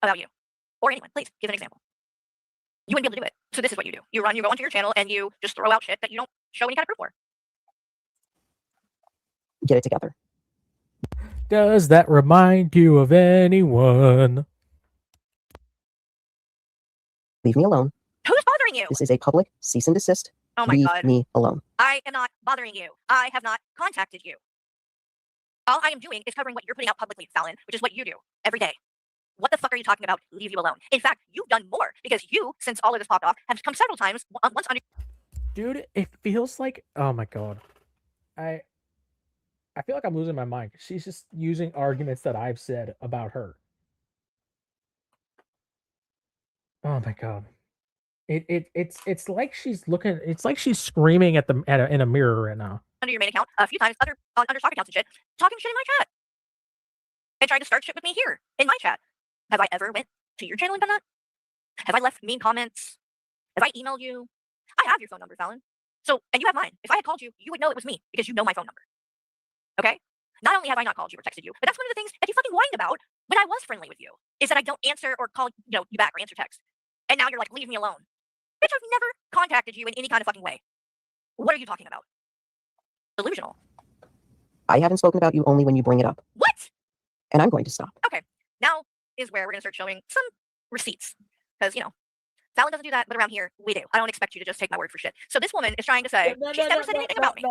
about you or anyone. Please give an example. You wouldn't be able to do it. So this is what you do. You go onto your channel and you just throw out shit that you don't show any kind of proof for. Get it together. Does that remind you of anyone? Leave me alone. Who's bothering you? This is a public cease and desist. Oh my Leave God. me alone. I am not bothering you. I have not contacted you. All I am doing is covering what you're putting out publicly, Fallon, which is what you do every day. What the fuck are you talking about? Leave you alone. In fact, you've done more, because you, since all of this popped off, have come several times. Once under. Dude, it feels like, oh my God. I feel like I'm losing my mind. She's just using arguments that I've said about her. Oh my God. It's like she's looking. It's like she's screaming at in a mirror right now. Under your main account a few times, under stock accounts and shit, talking shit in my chat, and trying to start shit with me here in my chat. Have I ever went to your channel and done that? Have I left mean comments? Have I emailed you? I have your phone number, Fallon. So, and you have mine. If I had called you, you would know it was me, because you know my phone number. Okay? Not only have I not called you or texted you, but that's one of the things that you fucking whined about when I was friendly with you, is that I don't answer or call you back or answer text. And now you're like, leave me alone. Bitch, I've never contacted you in any kind of fucking way. What are you talking about? Delusional. I haven't spoken about you only when you bring it up. What? And I'm going to stop. Okay, now is where we're going to start showing some receipts. Because, Fallon doesn't do that, but around here, we do. I don't expect you to just take my word for shit. So this woman is trying to say, she's never said anything about me.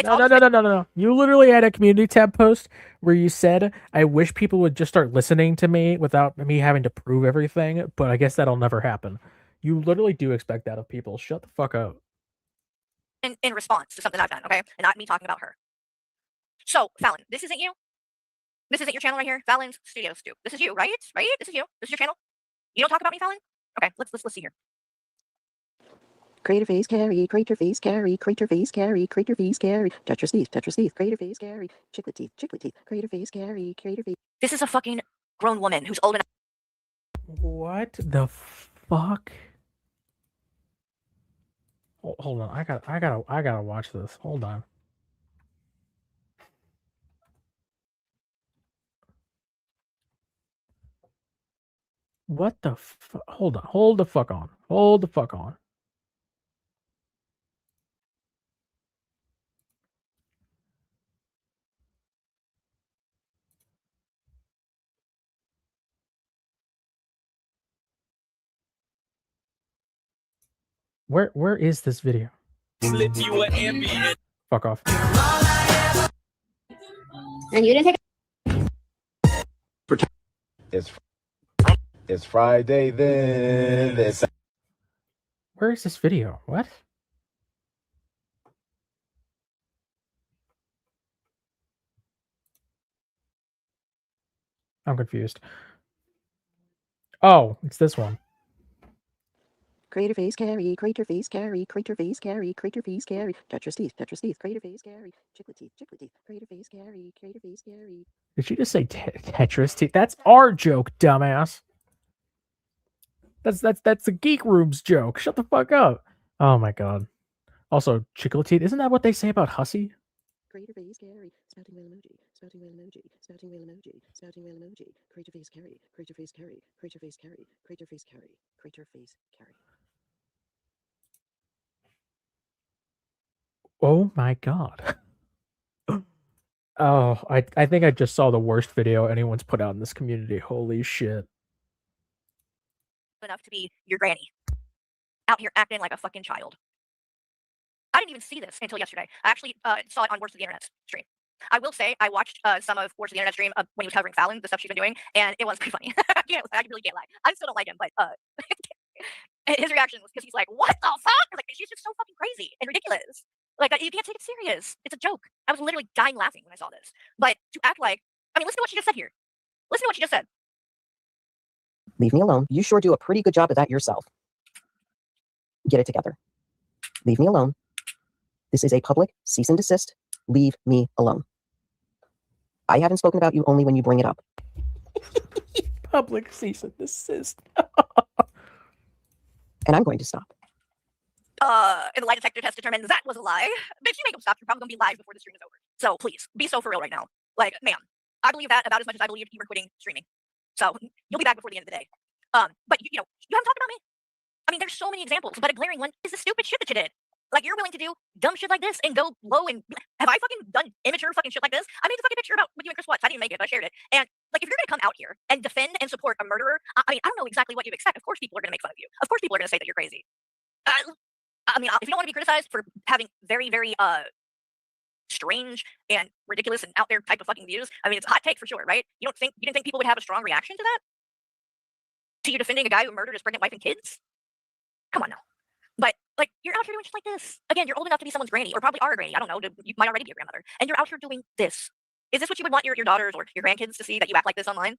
No. You literally had a community tab post where you said, I wish people would just start listening to me without me having to prove everything, but I guess that'll never happen. You literally do expect that of people. Shut the fuck up. In response to something I've done, okay? And not me talking about her. So, Fallon, this isn't you? This isn't your channel right here? Fallon's Studio Stew. This is you, right? Right? This is you? This is your channel? You don't talk about me, Fallon? Okay, let's see here. Crater face Carrie, crater face Carrie, crater face Carrie, crater face Carrie, Tetris teeth, crater face Carrie, chiclet teeth, crater face Carrie, crater face. This is a fucking grown woman who's old enough. What the fuck? Hold on, I gotta watch this. Hold on. What the hold on, hold the fuck on. Hold the fuck on. Where is this video? Fuck off. And you didn't take It's Friday then. Where is this video? What? I'm confused. Oh, it's this one. Crater face Carrie, crater face Carrie, crater face Carrie, crater face Carrie, Tetris teeth, crater face Carrie, chiclet teeth, crater face Carrie, crater face Carrie. Did she just say Tetris teeth? That's our joke, dumbass. That's the Geek Room's joke. Shut the fuck up. Oh my god. Also, chiclet teeth. Isn't that what they say about hussy? Crater face Carrie, spouting whale emoji, spouting whale emoji, spouting whale emoji, spouting whale emoji, crater face Carrie, crater face Carrie, crater face Carrie, crater face Carrie, crater face Carrie. Oh my god. Oh, I think I just saw the worst video anyone's put out in this community. Holy shit. Enough to be your granny. Out here acting like a fucking child. I didn't even see this until yesterday. I actually saw it on Worst of the Internet stream. I will say I watched some of Worst of the Internet stream when he was covering Fallon, the stuff she's been doing, and it was pretty funny. I really can't lie. I still don't like him, but his reaction was because he's like, "What the fuck?" Like, she's just so fucking crazy and ridiculous. Like, you can't take it serious. It's a joke. I was literally dying laughing when I saw this. But to act like, listen to what she just said here. Listen to what she just said. Leave me alone. You sure do a pretty good job of that yourself. Get it together. Leave me alone. This is a public cease and desist. Leave me alone. I haven't spoken about you only when you bring it up. Public cease and desist. And I'm going to stop. And the lie detector test determined that was a lie. But if you make them stop, you're probably going to be live before the stream is over. So please, be so for real right now. Like, ma'am, I believe that about as much as I believe you were quitting streaming. So you'll be back before the end of the day. But you haven't talked about me. There's so many examples, but a glaring one is the stupid shit that you did. Like, you're willing to do dumb shit like this and go low and have I fucking done immature fucking shit like this? I made the fucking picture about with you and Chris Watts. I didn't even make it, but I shared it. And like, if you're gonna come out here and defend and support a murderer, I don't know exactly what you expect. Of course, people are gonna make fun of you. Of course, people are gonna say that you're crazy. If you don't want to be criticized for having very, very strange and ridiculous and out there type of fucking views, it's a hot take for sure, right? You didn't think people would have a strong reaction to that? To you defending a guy who murdered his pregnant wife and kids? Come on now. But like, you're out here doing shit like this. Again, you're old enough to be someone's granny, or probably are a granny. I don't know. You might already be a grandmother, and you're out here doing this. Is this what you would want your daughters or your grandkids to see, that you act like this online?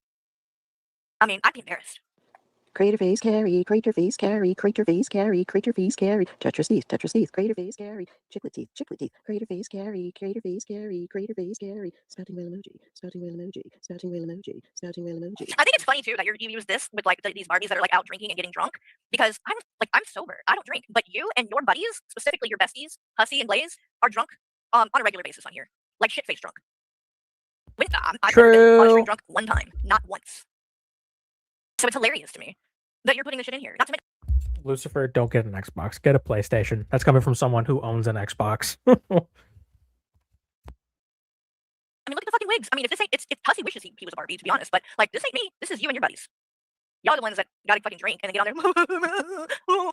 I'd be embarrassed. Crater face Carrie, crater face Carrie, crater face Carrie, crater face Carrie, Tetris teeth, crater face Carrie, chiclet teeth, crater face Carrie, crater face Carrie, crater face Carrie, spouting whale emoji, spouting whale emoji, spouting whale emoji, spouting whale emoji. I think it's funny too that you use this with like these Barbies that are like out drinking and getting drunk, because I'm sober. I don't drink, but you and your buddies, specifically your besties, Hussy and Blaze, are drunk on a regular basis on here, like shit face drunk. I've never been on a stream drunk one time, not once. So it's hilarious to me that you're putting this shit in here. Not to mention, Lucifer, don't get an Xbox. Get a PlayStation. That's coming from someone who owns an Xbox. mean, look at the fucking wigs. I mean, if this ain't, it's Hussey wishes he was a Barbie, to be honest. But like, this ain't me. This is you and your buddies. Y'all are the ones that got a fucking drink and then get on there.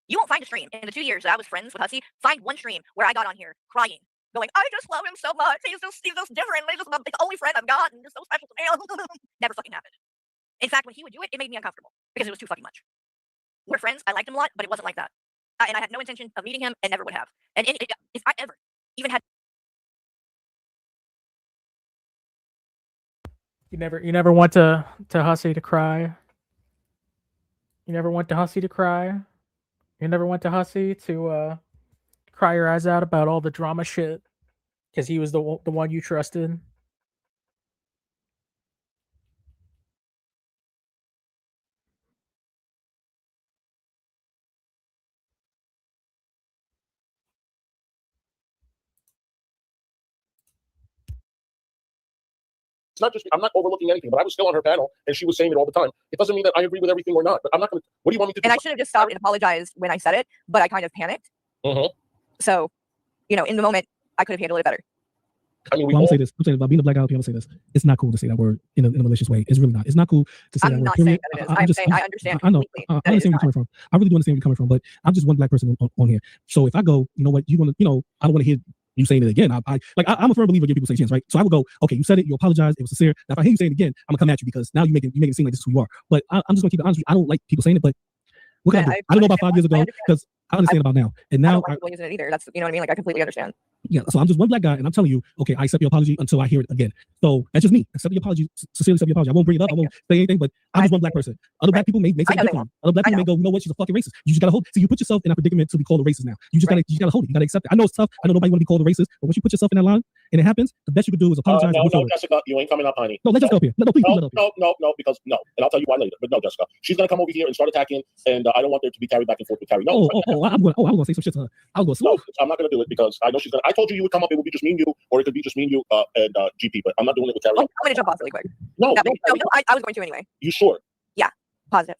You won't find a stream in the 2 years that I was friends with Hussey. Find one stream where I got on here crying, going, I just love him so much. He's just different. He's just the only friend I've got, and he's so special to me. Never fucking happened. In fact, when he would do it, it made me uncomfortable because it was too fucking much. We're friends. I liked him a lot, but it wasn't like that. And I had no intention of meeting him and never would have. And if I ever even had. You never want to Hussey to cry. You never want to Hussey to cry. You never went to Hussey to cry your eyes out about all the drama shit because he was the one you trusted. It's not just, I'm not overlooking anything, but I was still on her panel and she was saying it all the time. It doesn't mean that I agree with everything or not, but I'm not going to, what do you want me to do? And I should have just stopped and apologized when I said it, but I kind of panicked. So, you know, in the moment, I could have handled it better. I mean, I'm gonna say this. I'm saying about being a black LP. I'm gonna say this. It's not cool to say that word in a malicious way. It's really not. It's not cool to say that word. Period. I'm saying I understand. I know. I understand where you're coming from. I really do understand where you're coming from. But I'm just one black person on here. So if I go, you know what, I don't want to hear you saying it again. I'm a firm believer in giving people a chance, right? So I would go, okay, you said it, you apologize, it was sincere. Now if I hear you saying it again, I'm gonna come at you because now you make it seem like this is who you are. But I'm just gonna keep it honest with you. I don't like people saying it, but what can I do? I don't know about 5 years ago because I understand about now. And now I don't like people using it either. That's, you know what I mean? Like, I completely understand. Yeah, so I'm just one black guy, and I'm telling you, okay, I accept your apology until I hear it again. So that's just me. Accept your apology, sincerely accept your apology. I won't bring it up. I won't say anything, but I'm just one black person. Other black people may say differently. Other black people may go, you know what, she's a fucking racist. You just gotta hold. So you put yourself in a predicament to be called a racist now. You just gotta hold it. You gotta accept it. I know it's tough. I know nobody want to be called a racist, but once you put yourself in that line and it happens, the best you can do is apologize. No, Jessica, you ain't coming up, honey. No, let's just go up here. No, please, let up here. No, because no, and I'll tell you why later. But no, Jessica, she's gonna come over here and start attacking, and I don't want there to be carried back and forth with Carrie. No, I'm gonna say some shit to her. I'm not gonna do it because I know she's gonna. I told you you would come up. It would be just me and you, or it could be just me and you and GP. But I'm not doing it with Carrie. I'm gonna jump off really quick. No, I was going to anyway. You sure? Yeah, positive.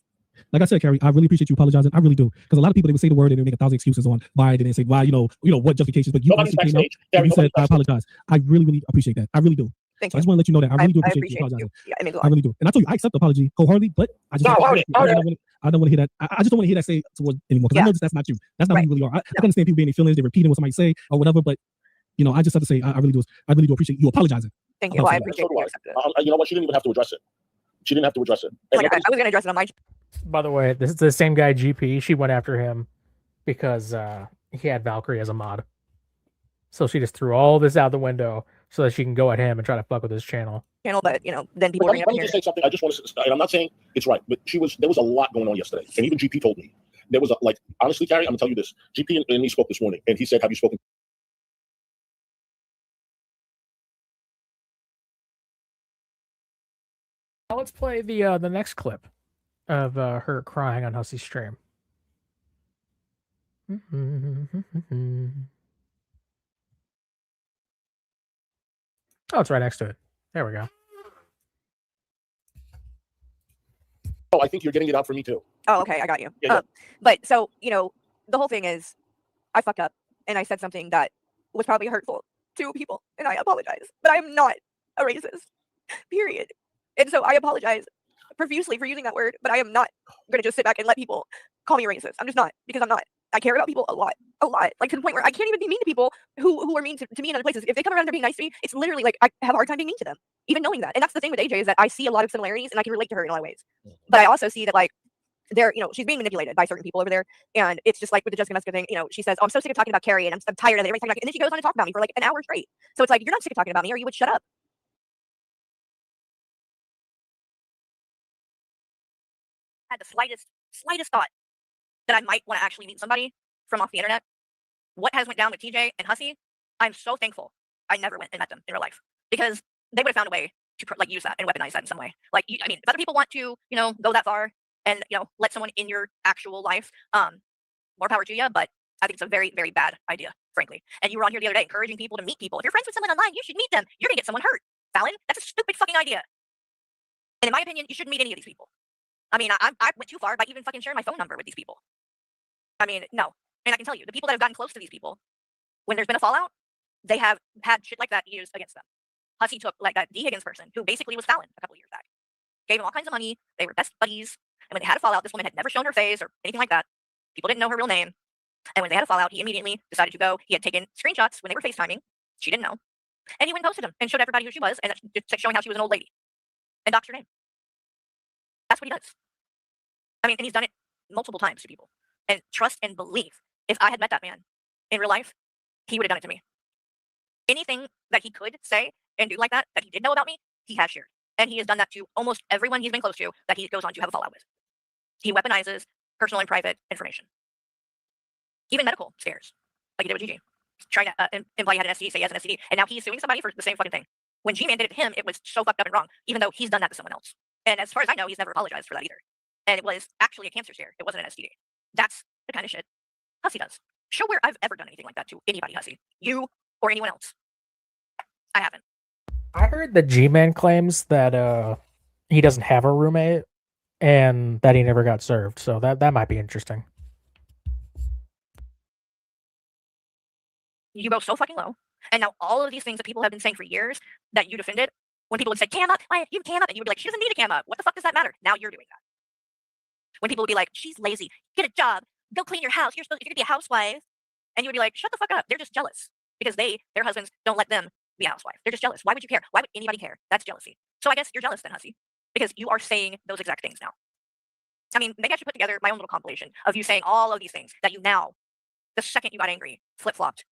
Like I said, Carrie, I really appreciate you apologizing. I really do, because a lot of people, they would say the word and they make 1,000 excuses on why they didn't say why, you know what justifications. But you honestly came out and you said I apologize. I really, really appreciate that. I really do. Thank you. I just want to let you know that I really do appreciate you apologizing. Yeah, it means a lot. I really do, and I told you I accept the apology wholeheartedly, but I just I don't want to hear that. I just don't want to hear that say towards anymore, because I know that's not you. That's not who you really are. I understand people being in feelings, they're repeating what somebody say or whatever, but I just have to say I really do appreciate you apologizing. Thank you. Well, I appreciate you accepting it. You know what? She didn't even have to address it. She didn't have to address it. Like, I was going to address it on my. By the way, this is the same guy, GP. She went after him because he had Valkyrie as a mod. So she just threw all this out the window so that she can go at him and try to fuck with his channel. But then people bring up here. Just say something. I just want to. And I'm not saying it's right, but there was a lot going on yesterday, and even GP told me there was honestly, Carrie, I'm gonna tell you this. GP and me spoke this morning, and he said, "Have you spoken?" Now let's play the next clip of her crying on Hussey's stream. Oh, it's right next to it. There we go. Oh, I think you're getting it out for me too. Oh, okay, I got you. Yeah. But so, the whole thing is, I fucked up and I said something that was probably hurtful to people, and I apologize. But I am not a racist, period. And so I apologize profusely for using that word, but I am not going to just sit back and let people call me a racist. I'm just not, because I'm not. I care about people a lot, like to the point where I can't even be mean to people who are mean to me in other places. If they come around to being nice to me, it's literally like I have a hard time being mean to them, even knowing that. And that's the thing with AJ, is that I see a lot of similarities and I can relate to her in a lot of ways. But I also see that she's being manipulated by certain people over there. And it's just like with the Jessica Mesca thing, she says, oh, I'm so sick of talking about Carrie and I'm tired of it. And then she goes on to talk about me for like an hour straight. So it's like, you're not sick of talking about me, or you would shut up. Had the slightest thought that I might want to actually meet somebody from off the internet. What has went down with TJ and Hussey, I'm so thankful I never went and met them in real life, because they would have found a way to use that and weaponize that in some way. Like, if other people want to, go that far and, let someone in your actual life, more power to you. But I think it's a very, very bad idea, frankly. And you were on here the other day encouraging people to meet people. If you're friends with someone online, you should meet them. You're going to get someone hurt. Fallon, that's a stupid fucking idea. And in my opinion, you shouldn't meet any of these people. I mean, I went too far by even fucking sharing my phone number with these people. I mean, no. And I can tell you, the people that have gotten close to these people, when there's been a fallout, they have had shit like that used against them. Hussey took like that D. Higgins person who basically was Fallon a couple years back, gave him all kinds of money. They were best buddies. And when they had a fallout, this woman had never shown her face or anything like that. People didn't know her real name. And when they had a fallout, he immediately decided to go. He had taken screenshots when they were FaceTiming. She didn't know. And he went and posted them and showed everybody who she was and just showing how she was an old lady and doxed her name. That's what he does. I mean, and he's done it multiple times to people. And trust and believe, if I had met that man in real life, he would have done it to me. Anything that he could say and do like that he did know about me, he has shared. And he has done that to almost everyone he's been close to that he goes on to have a fallout with. He weaponizes personal and private information. Even medical scares, like he did with Gigi. Trying to imply he had an STD, say he has an STD. And now he's suing somebody for the same fucking thing. When G-Man did it to him, it was so fucked up and wrong, even though he's done that to someone else. And as far as I know, he's never apologized for that either. And it was actually a cancer scare. It wasn't an STD. That's the kind of shit Hussey does. Show where I've ever done anything like that to anybody, Hussey. You or anyone else. I haven't. I heard that G-Man claims that he doesn't have a roommate and that he never got served. So that might be interesting. You go so fucking low. And now all of these things that people have been saying for years that you defended, when people would say, cam up, why you cam up? And you would be like, she doesn't need a cam up. What the fuck does that matter? Now you're doing that. When people would be like, she's lazy, get a job, go clean your house. You're gonna be a housewife. And you would be like, shut the fuck up. They're just jealous because their husbands don't let them be a housewife. They're just jealous. Why would you care? Why would anybody care? That's jealousy. So I guess you're jealous then, Hussey, because you are saying those exact things now. I mean, maybe I should put together my own little compilation of you saying all of these things that you now, the second you got angry, flip-flopped.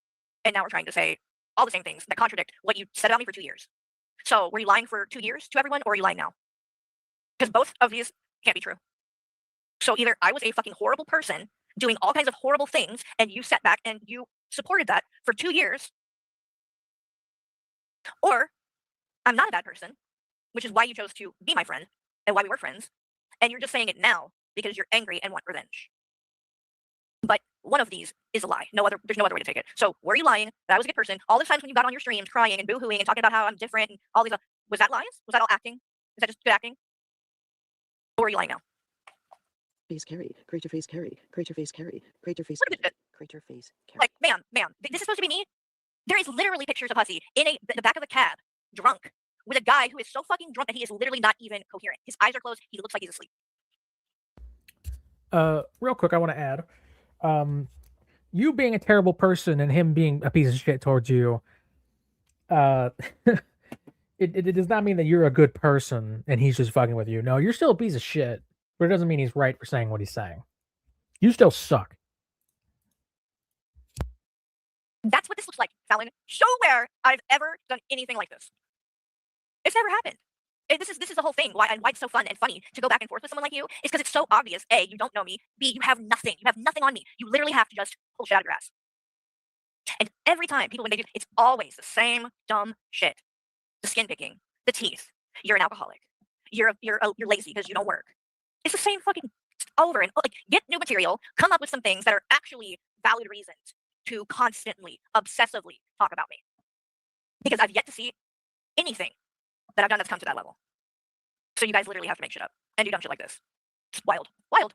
And now we're trying to say all the same things that contradict what you said about me for 2 years. So were you lying for 2 years to everyone, or are you lying now? Because both of these can't be true. So either I was a fucking horrible person doing all kinds of horrible things, and you sat back and you supported that for 2 years, or I'm not a bad person, which is why you chose to be my friend and why we were friends, and you're just saying it now because you're angry and want revenge. But one of these is a lie. There's no other way to take it. So were you lying that I was a good person? All those times when you got on your streams crying and boo-hooing and talking about how I'm different and all these, was that lies? Was that all acting? Is that just good acting? Or are you lying now? Face Carrie. Create your face Carrie. Create your face Carrie. Create your face Carrie. Create your face Carrie. Like, ma'am, this is supposed to be me? There is literally pictures of Hussey in the back of a cab, drunk, with a guy who is so fucking drunk that he is literally not even coherent. His eyes are closed. He looks like he's asleep. Real quick, I want to add, you being a terrible person and him being a piece of shit towards you, it does not mean that you're a good person and he's just fucking with you. No, you're still a piece of shit, but it doesn't mean he's right for saying what he's saying. You still suck. That's what this looks like, Fallon. Show where I've ever done anything like this. It's never happened. This is the whole thing. Why it's so fun and funny to go back and forth with someone like you is because it's so obvious. A, you don't know me. B, you have nothing. You have nothing on me. You literally have to just pull shit out of your ass. And every time people, when they do, it's always the same dumb shit. The skin picking, the teeth. You're an alcoholic. You're lazy because you don't work. It's the same fucking over and like get new material. Come up with some things that are actually valid reasons to constantly, obsessively talk about me. Because I've yet to see anything that I've done that's come to that level. So you guys literally have to make shit up and do dumb shit like this. It's wild. Wild.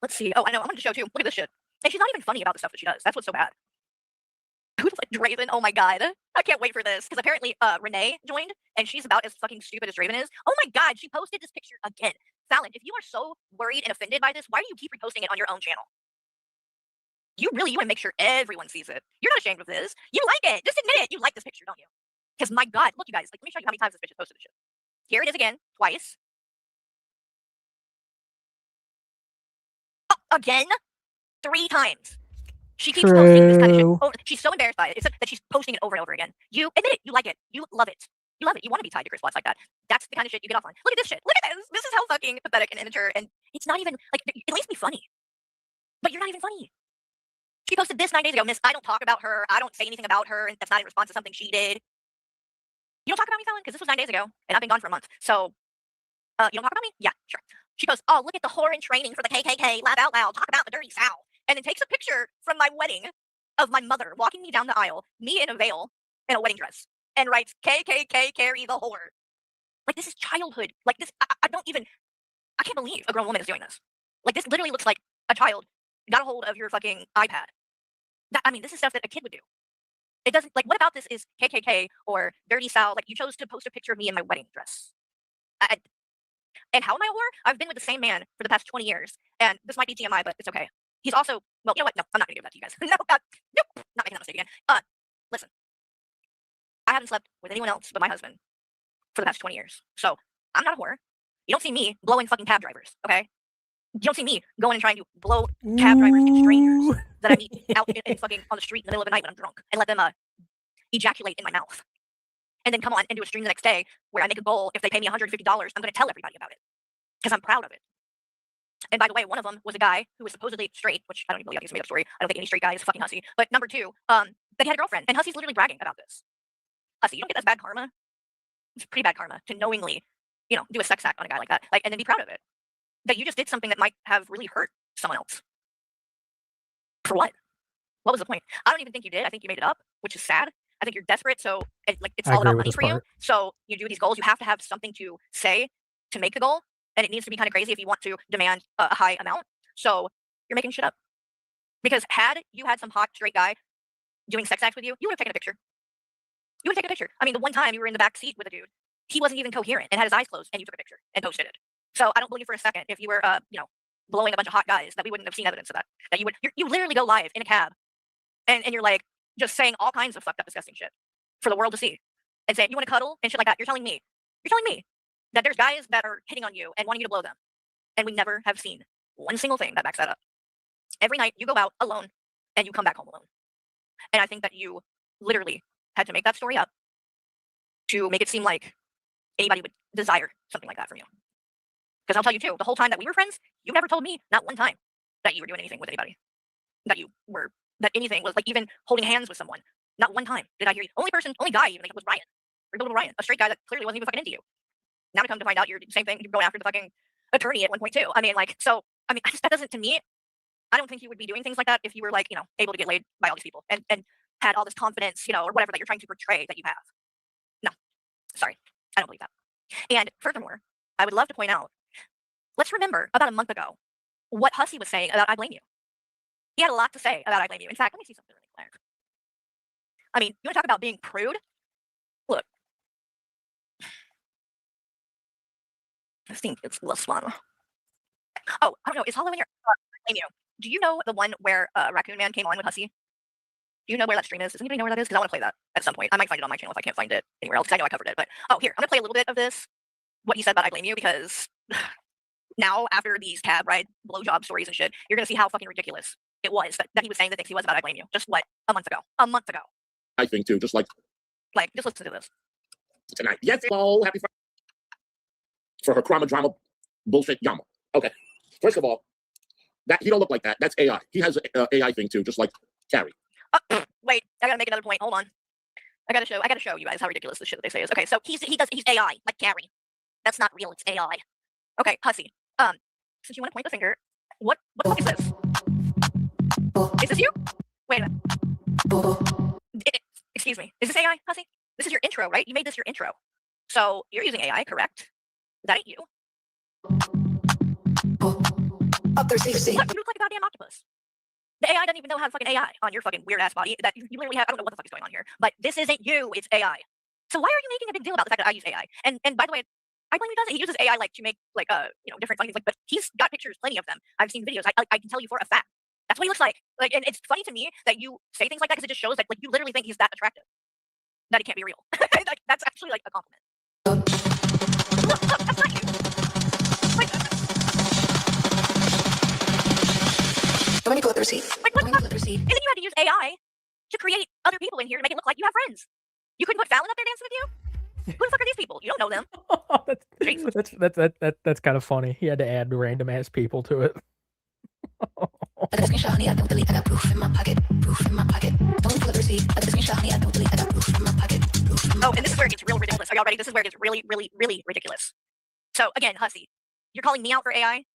Let's see. Oh, I know. I wanted to show too. Look at this shit. And she's not even funny about the stuff that she does. That's what's so bad. Who's like Draven? Oh my god. I can't wait for this. Because apparently Renee joined and she's about as fucking stupid as Draven is. Oh my god, she posted this picture again. Fallon, if you are so worried and offended by this, why do you keep reposting it on your own channel? You want to make sure everyone sees it. You're not ashamed of this. You like it. Just admit it. You like this picture, don't you? Because my god, look you guys, like let me show you how many times this bitch has posted this shit. Here it is again, twice. Oh, again? 3 times. She keeps posting this kind of shit. Oh, she's so embarrassed by it. It's that she's posting it over and over again. You admit it. You like it. You love it. You love it. You want to be tied to Chris Watts like that. That's the kind of shit you get off on. Look at this shit. Look at this. This is how fucking pathetic and immature. And it's not even like at least be funny. But you're not even funny. She posted this 9 days ago. Miss, I don't talk about her. I don't say anything about her, and that's not in response to something she did. You don't talk about me, Fallon, because this was 9 days ago, and I've been gone for a month. So, you don't talk about me? Yeah, sure. She goes, oh, look at the whore in training for the KKK. Laugh out loud. Talk about the dirty South. And then takes a picture from my wedding of my mother walking me down the aisle, me in a veil, in a wedding dress, and writes, KKK Carrie the whore. Like, this is childhood. Like, this, I can't believe a grown woman is doing this. Like, this literally looks like a child got a hold of your fucking iPad. I mean, this is stuff that a kid would do. It doesn't, like, what about this is KKK or Dirty Sal? Like, you chose to post a picture of me in my wedding dress. And how am I a whore? I've been with the same man for the past 20 years. And this might be TMI, but it's okay. He's also, well, you know what? No, I'm not going to give that to you guys. No, nope, not making that mistake again. Listen, I haven't slept with anyone else but my husband for the past 20 years. So I'm not a whore. You don't see me blowing fucking cab drivers, okay? You don't see me going and trying to blow cab drivers and strangers that I meet out in fucking on the street in the middle of the night when I'm drunk and let them ejaculate in my mouth. And then come on and do a stream the next day where I make a goal. If they pay me $150, I'm going to tell everybody about it because I'm proud of it. And by the way, one of them was a guy who was supposedly straight, which I don't even believe. I think it's a made up story. I don't think any straight guy is a fucking hussy. But number two, that he had a girlfriend, and Hussy's literally bragging about this. Hussy, you don't get this bad karma. It's pretty bad karma to knowingly, do a sex act on a guy like that, and then be proud of it. That you just did something that might have really hurt someone else. For what? What was the point? I don't even think you did. I think you made it up, which is sad. I think you're desperate, so it's all about money for you. So you do these goals. You have to have something to say to make the goal, and it needs to be kind of crazy if you want to demand a high amount. So you're making shit up. Because had you had some hot straight guy doing sex acts with you, you would have taken a picture. You would have taken a picture. I mean, the one time you were in the back seat with a dude, he wasn't even coherent and had his eyes closed, and you took a picture and posted it. So I don't believe for a second if you were, blowing a bunch of hot guys that we wouldn't have seen evidence of that. That you literally go live in a cab, and you're like just saying all kinds of fucked up, disgusting shit for the world to see, and saying you want to cuddle and shit like that. You're telling me that there's guys that are hitting on you and wanting you to blow them, and we never have seen one single thing that backs that up. Every night you go out alone and you come back home alone. And I think that you literally had to make that story up to make it seem like anybody would desire something like that from you. Because I'll tell you too, the whole time that we were friends, you never told me, not one time, that you were doing anything with anybody. That anything was like even holding hands with someone. Not one time did I hear you. Only guy even was Ryan. Or little Ryan, a straight guy that clearly wasn't even fucking into you. Now to come to find out you're the same thing, you're going after the fucking attorney at one point too. I mean, that doesn't, to me, I don't think you would be doing things like that if you were able to get laid by all these people and had all this confidence, or whatever that you're trying to portray that you have. No, sorry, I don't believe that. And furthermore, I would love to point out, let's remember about a month ago what Hussy was saying about I Blame You. He had a lot to say about I Blame You. In fact, let me see something really clear. I mean, you want to talk about being prude? Look. This thing is a little small. Oh, I don't know. Is Hollow in your I Blame You? Do you know the one where Raccoon Man came on with Hussy? Do you know where that stream is? Does anybody know where that is? Because I want to play that at some point. I might find it on my channel if I can't find it anywhere else, because I know I covered it. But, here, I'm going to play a little bit of this, what he said about I Blame You, because now, after these cab ride blowjob stories and shit, you're going to see how fucking ridiculous it was that he was saying the things he was about I Blame You. Just what? A month ago. I think, too, just just listen to this. Tonight. Yes, hello, happy Friday. For her crime drama bullshit yama. Okay. First of all, that he don't look like that. That's AI. He has an AI thing, too, just like Carrie. Wait, I gotta make another point. Hold on. I gotta show you guys how ridiculous this shit that they say is. Okay, so he's AI, like Carrie. That's not real, it's AI. Okay, Hussy. Since you want to point the finger, what the fuck is this? Is this you? Wait a minute. Excuse me. Is this AI, Hussy? This is your intro, right? You made this your intro. So you're using AI, correct? That ain't you. Look, you look like a goddamn octopus. The AI doesn't even know how to fucking AI on your fucking weird ass body that you literally have. I don't know what the fuck is going on here, but this isn't you, it's AI. So why are you making a big deal about the fact that I use AI? And by the way, I Blame You does it. He uses AI to make different funny things. But he's got pictures, plenty of them. I've seen videos. I can tell you for a fact. That's what he looks like. And it's funny to me that you say things like that because it just shows that you literally think he's that attractive, that he can't be real. That's actually a compliment. Look, that's not you. Let me pull up the receipt. What the fuck? And then you had to use AI to create other people in here to make it look like you have friends. You couldn't put Fallon up there dancing with you? Who the fuck are these people? You don't know them. That's kind of funny. He had to add random ass people to it. Oh, and this is where it gets real ridiculous. Are y'all ready? This is where it gets really, really, really ridiculous. So again, Hussy, you're calling me out for AI?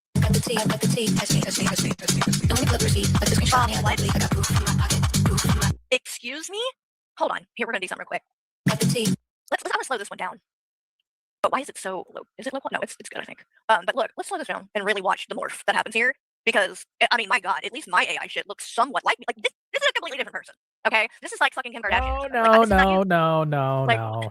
Excuse me? Hold on. Here, we're gonna do something real quick. I'm gonna slow this one down. But why is it so low? Is it low? No, it's good, I think. But look, let's slow this down and really watch the morph that happens here. Because, I mean, my God, at least my AI shit looks somewhat like me. Like, this is a completely different person. Okay, this is like fucking Kim Kardashian.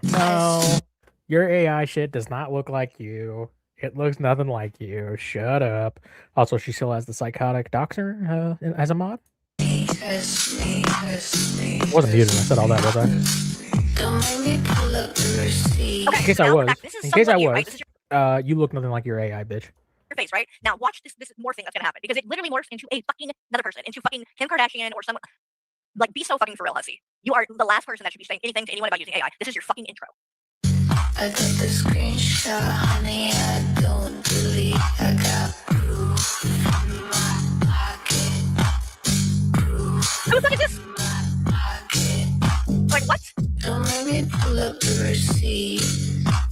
No. Your AI shit does not look like you. It looks nothing like you. Shut up. Also, she still has the psychotic doctor as a mod. I wasn't muted when I said all that, was I? Okay, in case I was. You look nothing like your AI, bitch. Your face, right? Now watch this morphing that's gonna happen because it literally morphs into a fucking another person, into fucking Kim Kardashian or someone. Like, be so fucking for real, hussy. You are the last person that should be saying anything to anyone about using AI. This is your fucking intro. I got the screenshot, honey, I don't delete. I got proof in my pocket. Who the fuck is this? Like, what? Don't make me pull up the receipt.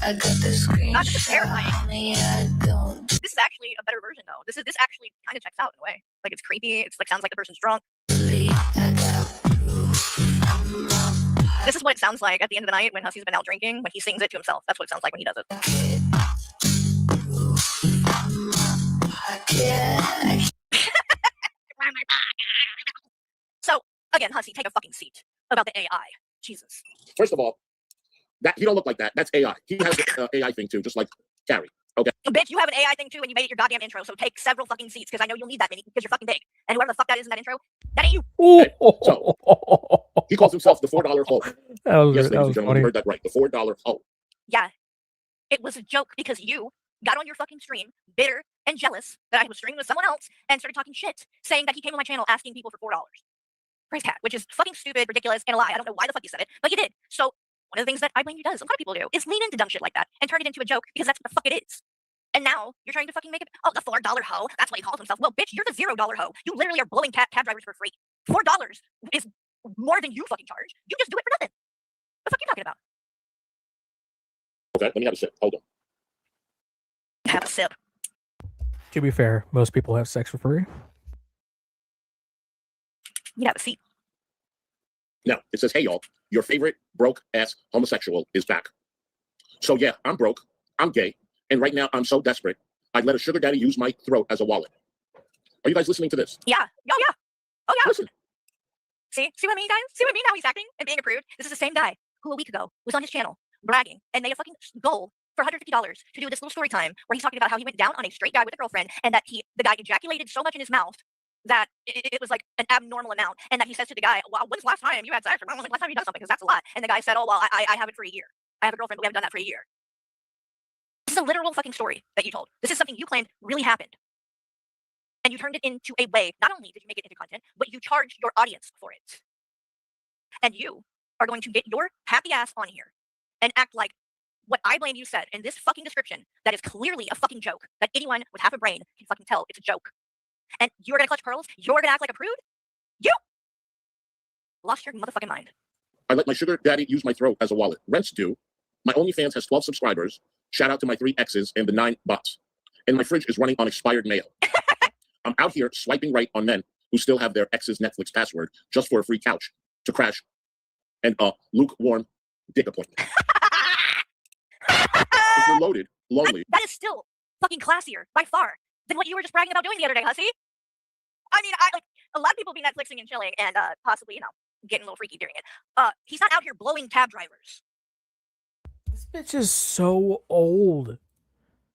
I got the screenshot, honey, I don't. This is actually a better version, though. This actually kind of checks out in a way. Like, it's creepy. It's like sounds like the person's drunk. This is what it sounds like at the end of the night when Hussy's been out drinking, when he sings it to himself. That's what it sounds like when he does it. So, again, Hussy, take a fucking seat about the AI. Jesus. First of all, that he don't look like that. That's AI. He has an AI thing too, just like Carrie. Okay. Bitch, you have an AI thing too, and you made it your goddamn intro. So take several fucking seats, because I know you'll need that many, because you're fucking big. And whoever the fuck that is in that intro, that ain't you. Okay, so he calls himself the $4 hoe. That Yes, ladies and gentlemen, funny. you heard that right. The $4 hoe. Yeah, it was a joke because you got on your fucking stream, bitter and jealous that I was streaming with someone else, and started talking shit, saying that he came on my channel asking people for $4. Praise cat, which is fucking stupid, ridiculous, and a lie. I don't know why the fuck you said it, but you did. So one of the things that I blame you does, a lot of people do, is lean into dumb shit like that and turn it into a joke because that's what the fuck it is. And now you're trying to fucking make it, oh, the $4 hoe. That's what he calls himself. Well, bitch, you're the $0 hoe. You literally are blowing cab drivers for free. $4 is more than you fucking charge. You just do it for nothing. What the fuck are you talking about? Okay, let me have a sip. Hold on. Have a sip. To be fair, most people have sex for free. You have a seat. Now, it says, hey, y'all, your favorite broke-ass homosexual is back. So, yeah, I'm broke. I'm gay. And right now, I'm so desperate, I'd let a sugar daddy use my throat as a wallet. Are you guys listening to this? Yeah. Oh, yeah. Oh, yeah. Listen. See what I mean, guys? See what I mean? How he's acting and being approved? This is the same guy who a week ago was on his channel bragging and made a fucking goal for $150 to do this little story time where he's talking about how he went down on a straight guy with a girlfriend and that the guy ejaculated so much in his mouth that it was like an abnormal amount, and that he says to the guy, well, when's the last time you had sex? When's the last time you done something? Because that's a lot. And the guy said, oh, well, I have it for a year. I have a girlfriend, but we haven't done that for a year. This is a literal fucking story that you told. This is something you claimed really happened. And you turned it into a way, not only did you make it into content, but you charged your audience for it. And you are going to get your happy ass on here and act like what I blame you said in this fucking description that is clearly a fucking joke, that anyone with half a brain can fucking tell it's a joke. And you're gonna clutch pearls? You're gonna act like a prude? You lost your motherfucking mind. I let my sugar daddy use my throat as a wallet. Rent's due. My OnlyFans has 12 subscribers. Shout out to my 3 exes and the 9 bots. And my fridge is running on expired mail. I'm out here swiping right on men who still have their ex's Netflix password just for a free couch to crash and a lukewarm dick appointment. If you're loaded, lonely. That is still fucking classier by far than what you were just bragging about doing the other day, hussy. I mean, a lot of people be Netflixing and chilling and possibly, getting a little freaky during it. He's not out here blowing cab drivers. This bitch is so old.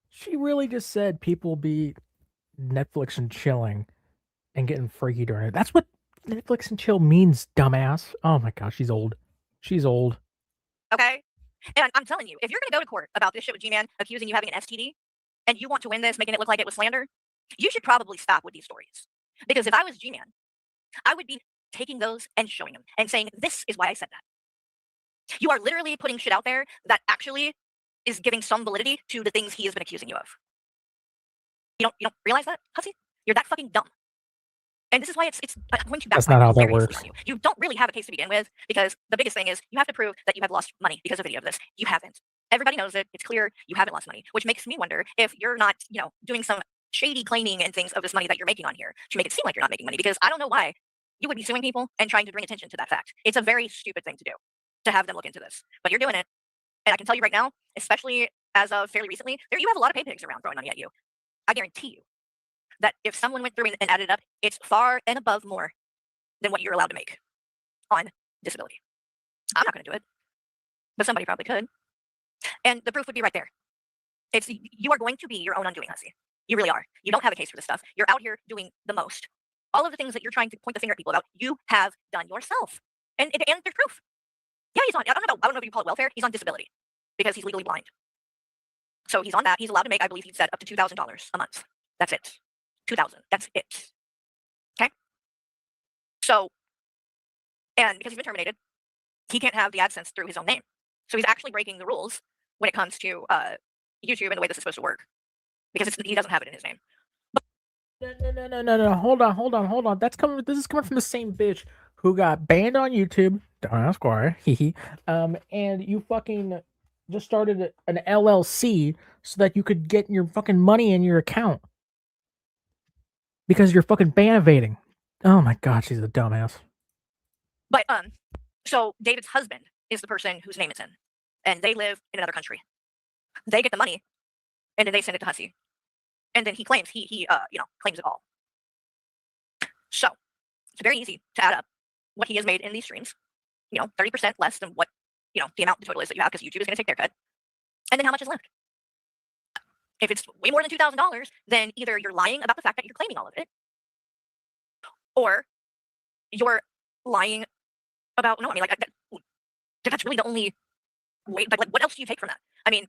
She really just said people be Netflix and chilling and getting freaky during it. That's what Netflix and chill means, dumbass. Oh my gosh, she's old. She's old. Okay? And I'm telling you, if you're going to go to court about this shit with G-Man accusing you having an STD, and you want to win this, making it look like it was slander, you should probably stop with these stories. Because if I was G-Man, I would be taking those and showing them and saying, this is why I said that. You are literally putting shit out there that actually is giving some validity to the things he has been accusing you of. You don't realize that, hussy? You're that fucking dumb. And this is why it's going to backfire. That's not how that works. You don't really have a case to begin with, because the biggest thing is you have to prove that you have lost money because of any of this. You haven't. Everybody knows it. It's clear you haven't lost money, which makes me wonder if you're not, doing some shady claiming and things of this money that you're making on here to make it seem like you're not making money, because I don't know why you would be suing people and trying to bring attention to that fact. It's a very stupid thing to do, to have them look into this. But you're doing it. And I can tell you right now, especially as of fairly recently, you have a lot of pay pigs around throwing money at you. I guarantee you that if someone went through and added it up, it's far and above more than what you're allowed to make on disability. I'm not going to do it, but somebody probably could. And the proof would be right there. You are going to be your own undoing, Hussy. You really are. You don't have a case for this stuff. You're out here doing the most. All of the things that you're trying to point the finger at people about, you have done yourself. And there's proof. Yeah, he's on, I don't know if you call it welfare. He's on disability because he's legally blind. So he's on that. He's allowed to make, I believe he said, up to $2,000 a month. That's it. 2,000. That's it. Okay? So, and because he's been terminated, he can't have the AdSense through his own name. So he's actually breaking the rules when it comes to YouTube and the way this is supposed to work. Because he doesn't have it in his name. No. Hold on. This is coming from the same bitch who got banned on YouTube. Don't ask why. And you fucking just started an LLC so that you could get your fucking money in your account. Because you're fucking ban evading. Oh my god, she's a dumbass. But so David's husband is the person whose name it's in. And they live in another country. They get the money, and then they send it to Hussy. And then he claims he claims it all. So it's very easy to add up what he has made in these streams. 30% less than what the amount the total is that you have, because YouTube is going to take their cut. And then how much is left? If it's way more than $2,000, then either you're lying about the fact that you're claiming all of it, or you're lying about that's really the only way. Like what else do you take from that? I mean,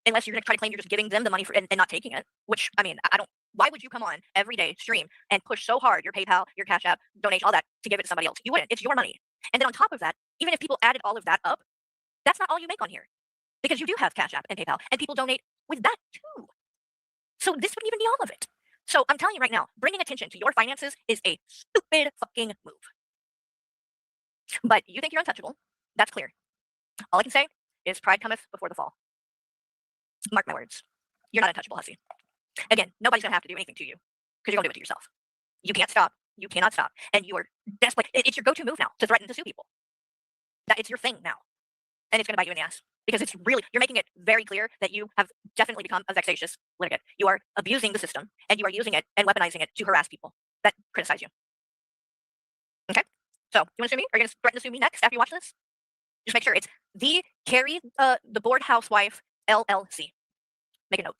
unless you're going to try to claim you're just giving them the money and not taking it, which, I mean, I don't, why would you come on every day, stream, and push so hard, your PayPal, your Cash App, donation, all that, to give it to somebody else? You wouldn't. It's your money. And then on top of that, even if people added all of that up, that's not all you make on here. Because you do have Cash App and PayPal, and people donate with that too. So this wouldn't even be all of it. So I'm telling you right now, bringing attention to your finances is a stupid fucking move. But you think you're untouchable. That's clear. All I can say is pride cometh before the fall. Mark my words. You're not untouchable, Hussy. Again, nobody's going to have to do anything to you because you're going to do it to yourself. You can't stop. You cannot stop. And you are desperate. It's your go-to move now to threaten to sue people. It's your thing now. And it's going to bite you in the ass because it's really, you're making it very clear that you have definitely become a vexatious litigant. You are abusing the system and you are using it and weaponizing it to harass people that criticize you. Okay? So, you want to sue me? Are you going to threaten to sue me next after you watch this? Just make sure it's the Carrie, the Bored Housewife LLC. Make a note.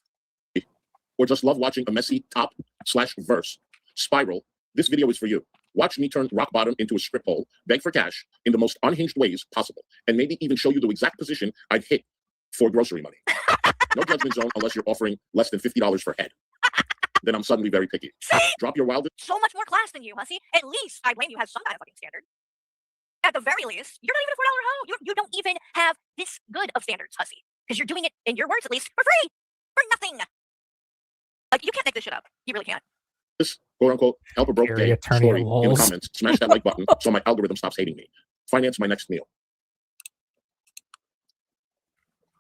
Or just love watching a messy top/verse spiral, this video is for you. Watch me turn rock bottom into a strip hole, beg for cash in the most unhinged ways possible, and maybe even show you the exact position I'd hit for grocery money. No judgment zone unless you're offering less than $50 for head. Then I'm suddenly very picky. Drop your wildest. So much more class than you, Hussy. At least I blame you has some kind of fucking standard. At the very least, you're not even a $4 hoe. You don't even have this good of standards, Hussy. Because you're doing it, in your words at least, for free. For nothing. Like, you can't make this shit up. You really can't. This quote-unquote help a broke Carrie, day attorney story in the lols. comments. Smash that like button so my algorithm stops hating me. Finance my next meal.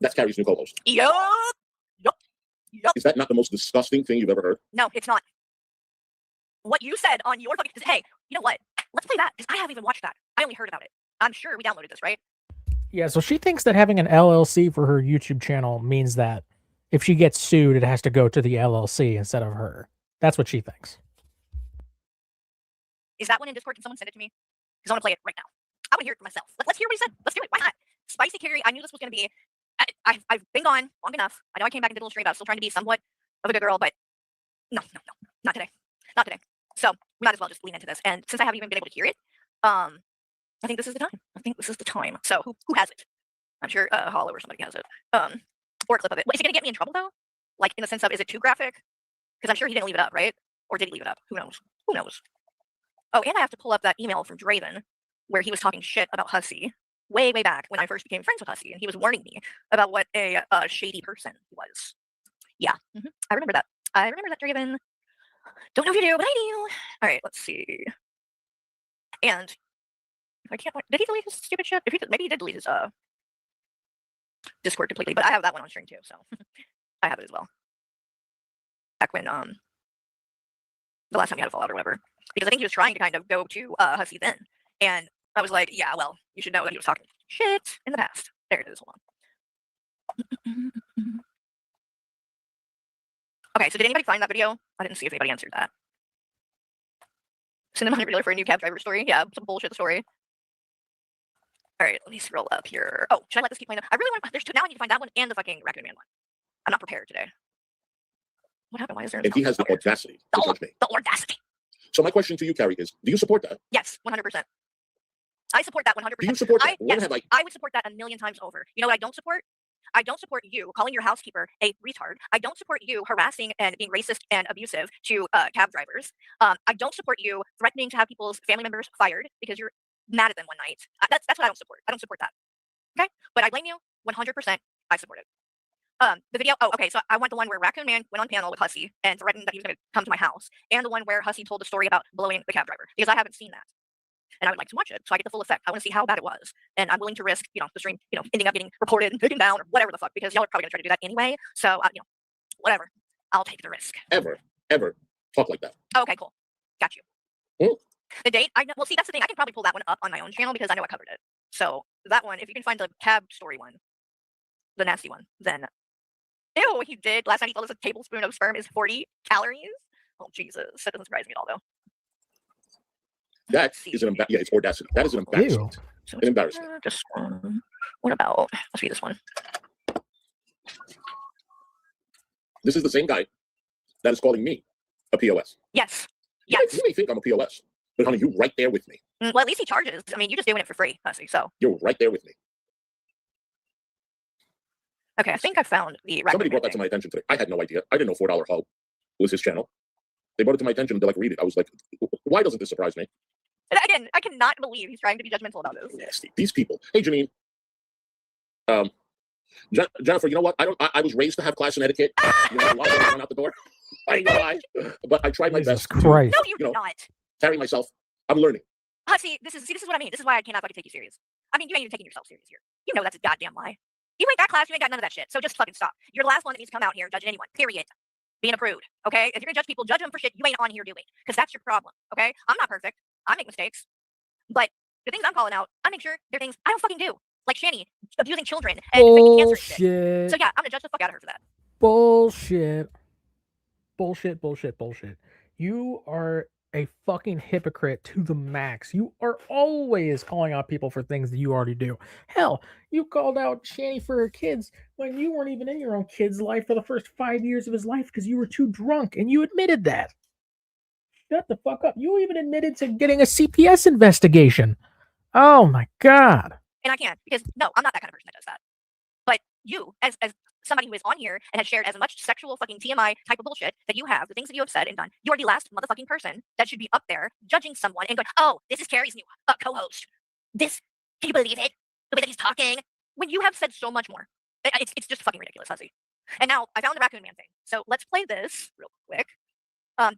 That's Carrie's new co-host. Yup. Is that not the most disgusting thing you've ever heard? No, it's not. What you said on your fucking, hey, you know what? Let's play that, because I haven't even watched that. I only heard about it. I'm sure we downloaded this, right? Yeah, so she thinks that having an LLC for her YouTube channel means that if she gets sued, it has to go to the LLC instead of her. That's what she thinks. Is that one in Discord? Can someone send it to me? Because I want to play it right now. I want to hear it for myself. Let's hear what he said. Let's do it. Why not? Spicy Carrie, I knew this was going to be... I've been gone long enough. I know I came back and did a little stream. I was still trying to be somewhat of a good girl, but no. Not today. Not today. So we might as well just lean into this. And since I haven't even been able to hear it, I think this is the time. So who has it? I'm sure Hollow or somebody has it. Or a clip of it. Is it going to get me in trouble, though? Like, in the sense of, is it too graphic? Because I'm sure he didn't leave it up, right? Or did he leave it up? Who knows? Oh, and I have to pull up that email from Draven where he was talking shit about Hussy way back when I first became friends with Hussy, and he was warning me about what a shady person he was. Yeah, I remember that. Draven. Don't know if you do, but I do. All right, let's see. And I can't. Did he delete his stupid shit? Maybe he did delete his Discord completely, but I have that one on stream too, so I have it as well. Back when the last time we had a fallout or whatever, because I think he was trying to kind of go to Hussy then, and I was like, yeah, well, you should know that he was talking shit in the past. There it is. Hold on. Okay, so did anybody find that video? I didn't see if anybody answered that. Send them $100 for a new cab driver story. Yeah, some bullshit story. All right, let me scroll up here. Oh, should I let this keep playing? I really want. There's two now. I need to find that one and the fucking Raccoon Man one. I'm not prepared today. What happened? Why is there? And he has the audacity to judge me. The audacity. So my question to you, Carrie, is: do you support that? Yes, 100%. I support that 100%. Do you support that? Yes, I would support that a million times over. You know what I don't support? I don't support you calling your housekeeper a retard. I don't support you harassing and being racist and abusive to cab drivers. I don't support you threatening to have people's family members fired because you're mad at them one night. That's what I don't support. I don't support that. Okay? But I blame you 100%. I support it. The video, oh, okay, so I want the one where Raccoon Man went on panel with Hussy and threatened that he was going to come to my house, and the one where Hussy told the story about blowing the cab driver, because I haven't seen that. And I would like to watch it, so I get the full effect. I want to see how bad it was, and I'm willing to risk, the stream, ending up getting reported and taken down or whatever the fuck, because y'all are probably going to try to do that anyway, so, whatever. I'll take the risk. Ever talk like that. Okay, cool. Got you. Hmm? The date, well, see, that's the thing. I can probably pull that one up on my own channel because I know I covered it. So, that one, if you can find the cab story one, the nasty one, then... Ew, he did. Last night he told us a tablespoon of sperm is 40 calories. Oh, Jesus. That doesn't surprise me at all, though. That is an it's audacity. That is an embarrassment. So an embarrassment. Just what about? Let's read this one. This is the same guy that is calling me a POS. Yes. You may think I'm a POS, but honey, you're right there with me. Well, at least he charges. I mean, you're just doing it for free, Hussy, so. You're right there with me. Okay, I think I found the... Somebody brought that to my attention today. I had no idea. I didn't know $4 Hub was his channel. They brought it to my attention to read it. I was like, why doesn't this surprise me? Again, I cannot believe he's trying to be judgmental about this. Nasty. These people. Hey, Janine. Jennifer, you know what? I was raised to have class and etiquette. Run out the door. I ain't gonna lie. But I tried my best. Christ. No, you're not. Carry myself. I'm learning. Hussy, this is what I mean. This is why I cannot fucking take you serious. I mean, you ain't even taking yourself serious here. You know that's a goddamn lie. You ain't got class, you ain't got none of that shit. So just fucking stop. You're the last one that needs to come out here judging anyone. Period. Being approved. Okay? If you're gonna judge people, judge them for shit you ain't on here doing. Because that's your problem. Okay? I'm not perfect. I make mistakes. But the things I'm calling out, I make sure they're things I don't fucking do. Like Shani abusing children and faking cancer and shit. So yeah, I'm gonna judge the fuck out of her for that. Bullshit. Bullshit. You are a fucking hypocrite to the max. You are always calling out people for things that you already do. Hell, you called out Shani for her kids when you weren't even in your own kid's life for the first 5 years of his life because you were too drunk, and you admitted that. Shut the fuck up. You even admitted to getting a CPS investigation. Oh my God. And I can't, because no, I'm not that kind of person that does that. But you, as somebody who is on here and has shared as much sexual fucking TMI type of bullshit that you have, the things that you have said and done, you are the last motherfucking person that should be up there judging someone and going, oh, this is Carrie's new co-host. This, can you believe it? The way that he's talking? When you have said so much more. It's just fucking ridiculous, Hussy. And now I found the Raccoon Man thing. So let's play this real quick.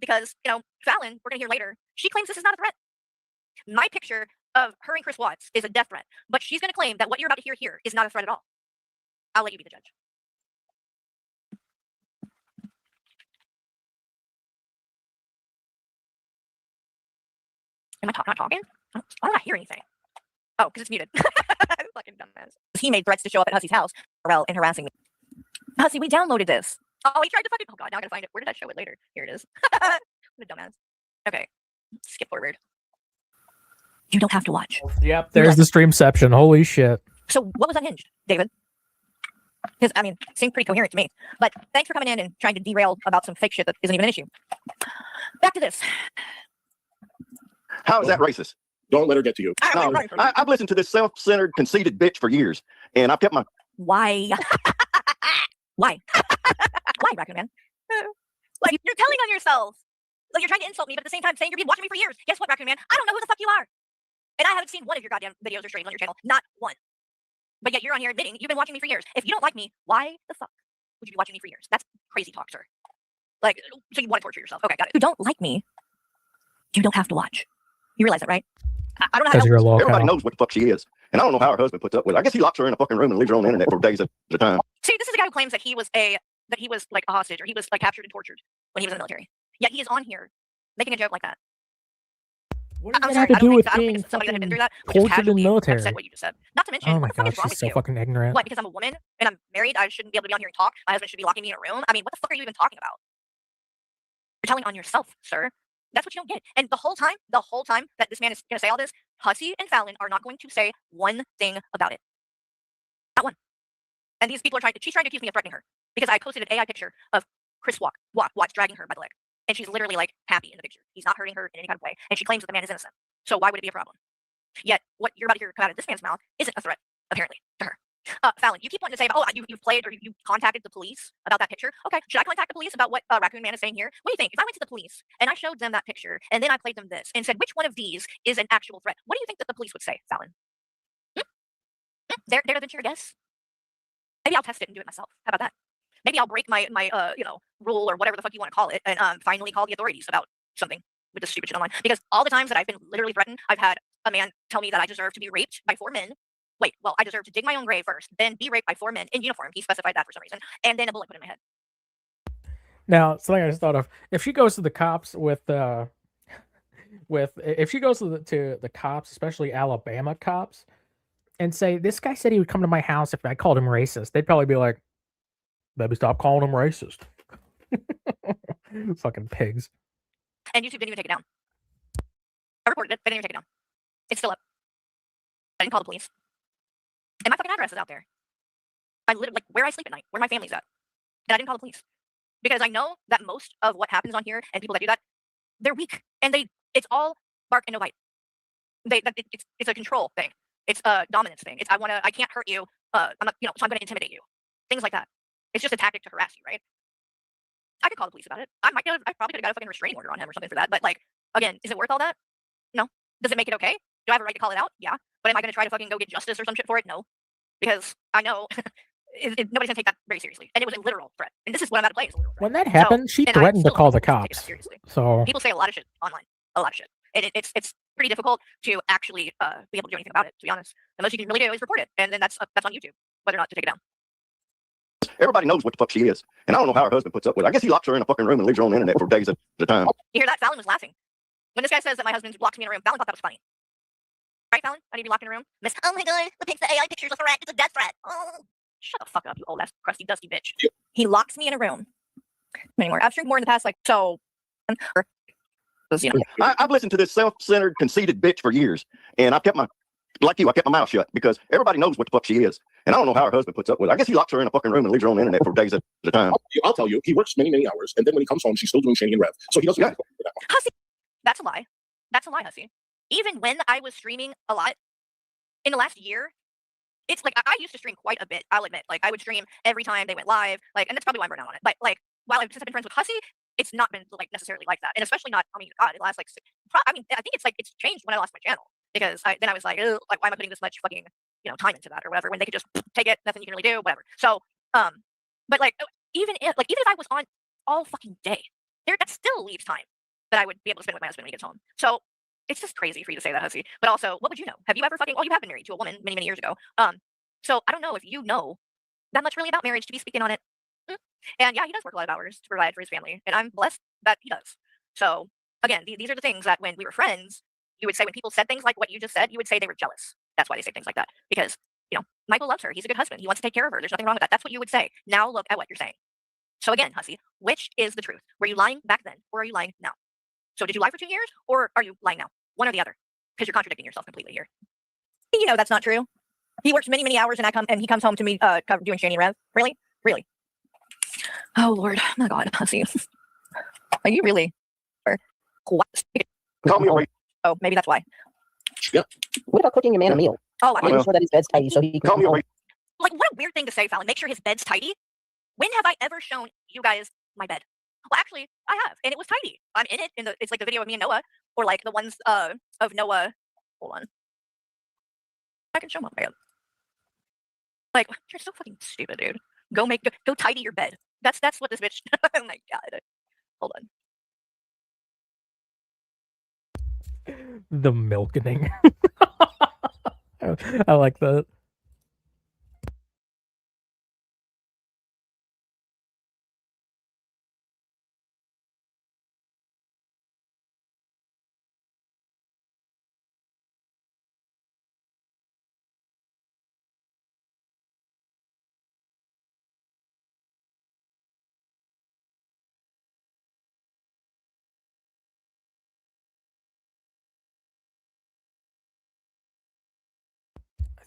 Because, Fallon, we're going to hear later, she claims this is not a threat. My picture of her and Chris Watts is a death threat, but she's going to claim that what you're about to hear here is not a threat at all. I'll let you be the judge. Am I not talking? I don't hear anything. Oh, because it's muted. Fucking dumbass. He made threats to show up at Hussy's house, and harassing me. Hussy, we downloaded this. Oh, he tried to fucking... Oh, God, now I gotta find it. Where did I show it later? Here it is. What a dumbass. Okay, skip forward. You don't have to watch. Yep, there's the streamception. Holy shit. So what was unhinged, David? Because, I mean, it seemed pretty coherent to me. But thanks for coming in and trying to derail about some fake shit that isn't even an issue. Back to this. How is that racist? Don't let her get to you. No, I've listened to this self-centered, conceited bitch for years, and I've kept my... Why? Why? Why, Raccoon Man? Like, you're telling on yourself. Like, you're trying to insult me, but at the same time saying you've been watching me for years. Guess what, Raccoon Man? I don't know who the fuck you are. And I haven't seen one of your goddamn videos or streams on your channel. Not one. But yet you're on here admitting you've been watching me for years. If you don't like me, why the fuck would you be watching me for years? That's crazy talk, sir. Like, so you want to torture yourself. Okay, got it. You don't like me. You don't have to watch. You realize that, right? I don't know how to... Everybody knows what the fuck she is. And I don't know how her husband puts up with it. I guess he locks her in a fucking room and leaves her on the internet for days at a time. See, this is a guy who claims that he was like a hostage, or he was like captured and tortured when he was in the military. Yet he is on here making a joke like that. What does that have to do with being fucking tortured in the military? Said what you just said. Not to mention, oh my God, she's so fucking ignorant. What, because I'm a woman and I'm married, I shouldn't be able to be on here and talk? My husband should be locking me in a room? I mean, what the fuck are you even talking about? You're telling on yourself, sir. That's what you don't get. And the whole time that this man is going to say all this, Hussey and Fallon are not going to say one thing about it. Not one. And these people are she's trying to accuse me of threatening her because I posted an AI picture of Chris Watts dragging her by the leg. And she's literally like happy in the picture. He's not hurting her in any kind of way. And she claims that the man is innocent. So why would it be a problem? Yet what you're about to hear come out of this man's mouth isn't a threat, apparently, to her. Fallon, you keep wanting to say, you've played or you contacted the police about that picture. Okay, should I contact the police about what Raccoon Man is saying here? What do you think? If I went to the police and I showed them that picture and then I played them this and said, which one of these is an actual threat? What do you think that the police would say, Fallon? Dare to venture a guess? Maybe I'll test it and do it myself. How about that? Maybe I'll break my rule or whatever the fuck you want to call it and finally call the authorities about something with this stupid shit online. Because all the times that I've been literally threatened, I've had a man tell me that I deserve to be raped by 4 men. I deserve to dig my own grave first, then be raped by 4 men in uniform. He specified that for some reason, and then a bullet put in my head. Now, something I just thought of: if she goes to the cops if she goes to the cops, especially Alabama cops, and say this guy said he would come to my house if I called him racist, they'd probably be like, "Baby, stop calling him racist." Fucking pigs. And YouTube didn't even take it down. I reported it. They didn't even take it down. It's still up. I didn't call the police. And my fucking address is out there. I literally, like, where I sleep at night, where my family's at. And I didn't call the police. Because I know that most of what happens on here and people that do that, they're weak. And it's all bark and no bite. It's a control thing. It's a dominance thing. It's I can't hurt you. I'm not, so I'm going to intimidate you. Things like that. It's just a tactic to harass you, right? I could call the police about it. I probably could have got a fucking restraining order on him or something for that. But like, again, is it worth all that? No. Does it make it okay? Do I have a right to call it out? Yeah. But am I going to try to fucking go get justice or some shit for it? No. Because I know nobody's going to take that very seriously. And it was a literal threat. And this is what I'm about to play. When that happened, she threatened to call the cops. Seriously. So people say a lot of shit online. A lot of shit. And it's pretty difficult to actually be able to do anything about it, to be honest. The most you can really do is report it. And then that's on YouTube, whether or not to take it down. Everybody knows what the fuck she is. And I don't know how her husband puts up with it. I guess he locks her in a fucking room and leaves her on the internet for days at a time. You hear that? Fallon was laughing. When this guy says that my husband locks me in a room, Fallon thought that was funny. Right, Fallon? I need to be locked in a room? Miss, oh my god, the AI picture's a threat. It's a death threat. Oh. Shut the fuck up, you old ass crusty dusty bitch. He locks me in a room. Anymore. I've drank more in the past, like, so. I've listened to this self-centered, conceited bitch for years. And I've kept my mouth shut because everybody knows what the fuck she is. And I don't know how her husband puts up with it. I guess he locks her in a fucking room and leaves her on the internet for days at a time. I'll tell you, he works many, many hours. And then when he comes home, she's still doing Shani and Rev. So he doesn't have to for that one. Hussy. That's a lie. That's a lie, Hussy. Even when I was streaming a lot in the last year, it's like I used to stream quite a bit, I'll admit. Like I would stream every time they went live, like, and that's probably why I'm burnt out on it. But like since I've been friends with Hussy, it's not been like necessarily like that. And especially not, I mean, God, it lasts like I think it's changed when I lost my channel. Because I was like, why am I putting this much fucking time into that or whatever when they could just take it, nothing you can really do, whatever. So but like even if I was on all fucking day, that still leaves time that I would be able to spend with my husband when he gets home. So it's just crazy for you to say that, Hussy. But also, what would you know? Have you ever you have been married to a woman many, many years ago. So I don't know if you know that much really about marriage to be speaking on it. And yeah, he does work a lot of hours to provide for his family, and I'm blessed that he does. So again, these are the things that when we were friends, you would say when people said things like what you just said, you would say they were jealous. That's why they say things like that. Because, Michael loves her. He's a good husband. He wants to take care of her. There's nothing wrong with that. That's what you would say. Now look at what you're saying. So again, Hussy, which is the truth? Were you lying back then or are you lying now? So did you lie for 2 years or are you lying now? One or the other. Because you're contradicting yourself completely here. That's not true. He works many, many hours and he comes home to me doing Shani Rev. Really? Really? Oh, Lord. Oh, my God, Hussy. Are you really? Call me a Oh, maybe that's why. Yeah. What about cooking a man a meal? Oh, making sure that his bed's tidy so he can Call me a home. Like, what a weird thing to say, Fallon. Make sure his bed's tidy. When have I ever shown you guys my bed? Well, actually, I have, and it was tidy. I'm in it. It's like the video of me and Noah, or like the ones of Noah. Hold on. I can show my bed. Like, you're so fucking stupid, dude. Go tidy your bed. That's what this bitch. Oh my God. Hold on. The milkening. I like that.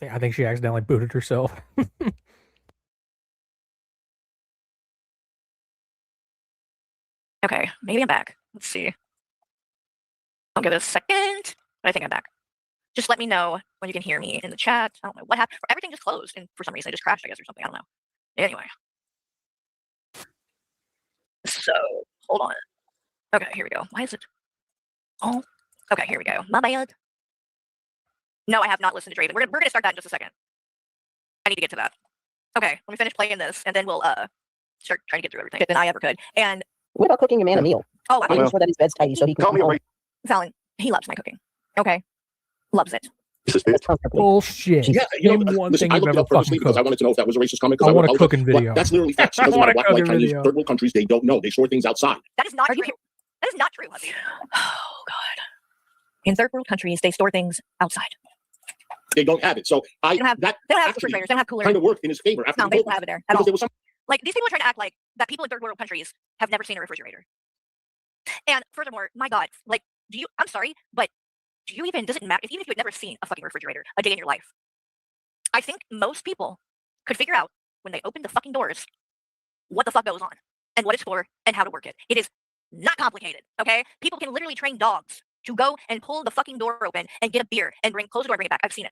I think she accidentally booted herself. Okay, maybe I'm back. Let's see. I'll give it a second, but I think I'm back. Just let me know when you can hear me in the chat. I don't know what happened. Everything just closed, and for some reason it just crashed, I guess, or something. I don't know. Anyway. So, hold on. Okay, here we go. Why is it? Oh, okay, here we go. My bad. No, I have not listened to Draven. We're gonna start that in just a second. I need to get to that. Okay, let me finish playing this, and then we'll start trying to get through everything than I ever could. And what about cooking your man a meal? Oh, making sure that his bed's tidy so he can Call me a come home. Fallon, he loves my cooking. Okay, loves it. Bullshit. Yeah, Name one listen, thing I you've looked it ever up purposely fucking because I cooked. wanted to know if that was a racist comment. I want a was cooking like, video. that's literally facts. Because I want a black cooking Chinese video. third world countries, they don't know. They store things outside. That is not true. That is not true, Hubby. Oh God. In third world countries, they store things outside. They don't have it. So they don't have refrigerators. They don't have coolers. Kind of worked in his favor. After No, they don't have it there at all. There was some like these people are trying to act like that. People in third world countries have never seen a refrigerator. And furthermore, my God, like, do you? I'm sorry, but do you even? Does it matter? Even if you had never seen a fucking refrigerator a day in your life, I think most people could figure out when they open the fucking doors what the fuck goes on and what it's for and how to work it. It is not complicated, okay? People can literally train dogs to go and pull the fucking door open and get a beer and close the door and bring it back. I've seen it.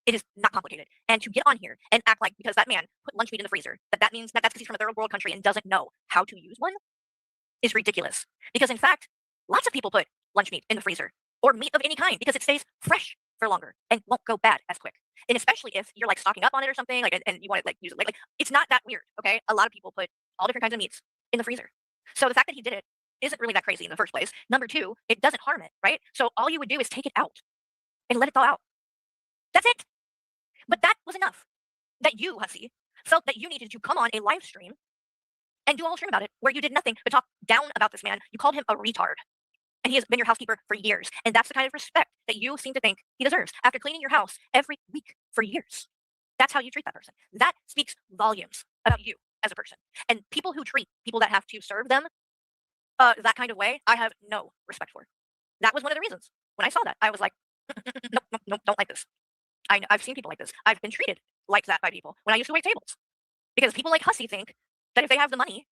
It is not complicated. And to get on here and act like because that man put lunch meat in the freezer, that means that's because he's from a third world country and doesn't know how to use one is ridiculous. Because in fact, lots of people put lunch meat in the freezer or meat of any kind because it stays fresh for longer and won't go bad as quick. And especially if you're like stocking up on it or something, like and you want to like use it, like it's not that weird, okay? A lot of people put all different kinds of meats in the freezer. So the fact that he did it isn't really that crazy in the first place. Number two, it doesn't harm it, right? So all you would do is take it out and let it thaw out. That's it. But that was enough. That you, Hussy, felt that you needed to come on a live stream and do a whole stream about it where you did nothing but talk down about this man. You called him a retard. And he has been your housekeeper for years. And that's the kind of respect that you seem to think he deserves after cleaning your house every week for years. That's how you treat that person. That speaks volumes about you as a person. And people who treat people that have to serve them that kind of way, I have no respect for. That was one of the reasons. When I saw that, I was like, nope, don't like this. I've seen people like this. I've been treated like that by people when I used to wait tables. Because people like Hussy think that if they have the money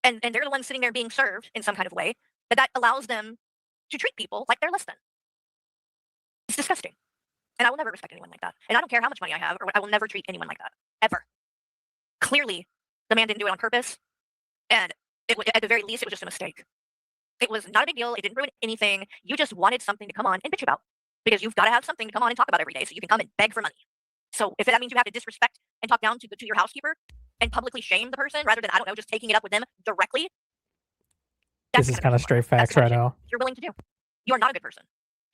and they're the ones sitting there being served in some kind of way, that allows them to treat people like they're less than. It's disgusting. And I will never respect anyone like that. And I don't care how much money I have, or I will never treat anyone like that. Ever. Clearly, the man didn't do it on purpose. And at the very least, it was just a mistake. It was not a big deal. It didn't ruin anything. You just wanted something to come on and bitch about. Because you've got to have something to come on and talk about every day so you can come and beg for money. So if that means you have to disrespect and talk down to your housekeeper and publicly shame the person rather than, I don't know, just taking it up with them directly. This is kind of straight facts right now. You're willing to do. You are not a good person.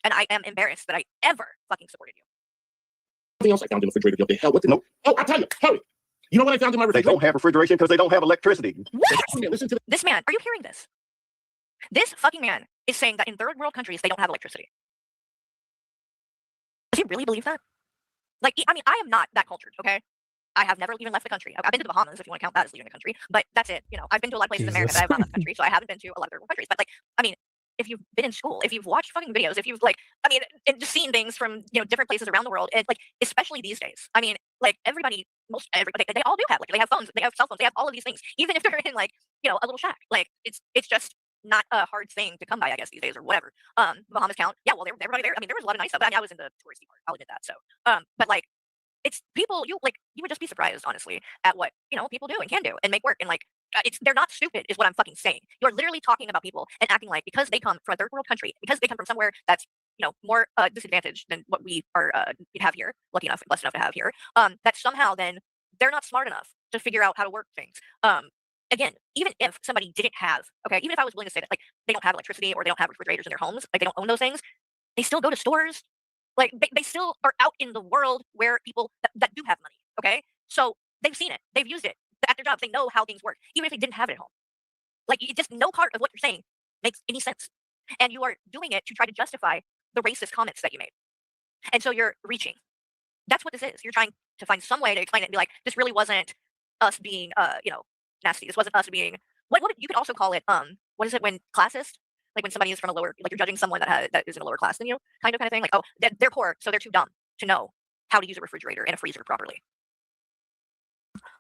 And I am embarrassed that I ever fucking supported you. Something else I found in the refrigerator the other day. Hell, what the no? Oh, I'll tell you. Hurry. You know what I found in my refrigerator? They don't have refrigeration because they don't have electricity. What? Listen to this man. Are you hearing this? This fucking man is saying that in third world countries they don't have electricity. Does he really believe that? Like, I mean, I am not that cultured, okay? I have never even left the country. I've been to the Bahamas, if you want to count that as leaving the country. But that's it. You know, I've been to a lot of places in America that I have not left the country, so I haven't been to a lot of third world countries. But like, I mean, if you've been in school, if you've watched fucking videos, if you've like, I mean, and just seen things from, you know, different places around the world, and like, especially these days. I mean, like most everybody, they all do have, like, they have phones, they have cell phones, they have all of these things, even if they're in like, you know, a little shack. Like, it's just not a hard thing to come by, I guess, these days or whatever. Bahamas count. Yeah, well, everybody there. I mean, there was a lot of nice stuff. I mean, I was in the touristy part. I'll admit that. So, but like, it's people. You would just be surprised, honestly, at what, you know, people do and can do and make work. And like, they're not stupid, is what I'm fucking saying. You're literally talking about people and acting like because they come from a third world country, because they come from somewhere that's, you know, more disadvantaged than what we are have here, lucky enough, blessed enough to have here, that somehow then they're not smart enough to figure out how to work things. Again, even if somebody didn't have, okay, even if I was willing to say that, like, they don't have electricity or they don't have refrigerators in their homes, like, they don't own those things, they still go to stores. Like, they still are out in the world where people that do have money, okay? So they've seen it. They've used it at their jobs. They know how things work, even if they didn't have it at home. Like, just no part of what you're saying makes any sense. And you are doing it to try to justify the racist comments that you made. And so you're reaching. That's what this is. You're trying to find some way to explain it and be like, this really wasn't us being, you know, nasty. This wasn't us being, what you could also call it, what is it when classist? Like when somebody is from a lower, like you're judging someone that is in a lower class than you, kind of thing. Like, oh, they're poor, so they're too dumb to know how to use a refrigerator and a freezer properly.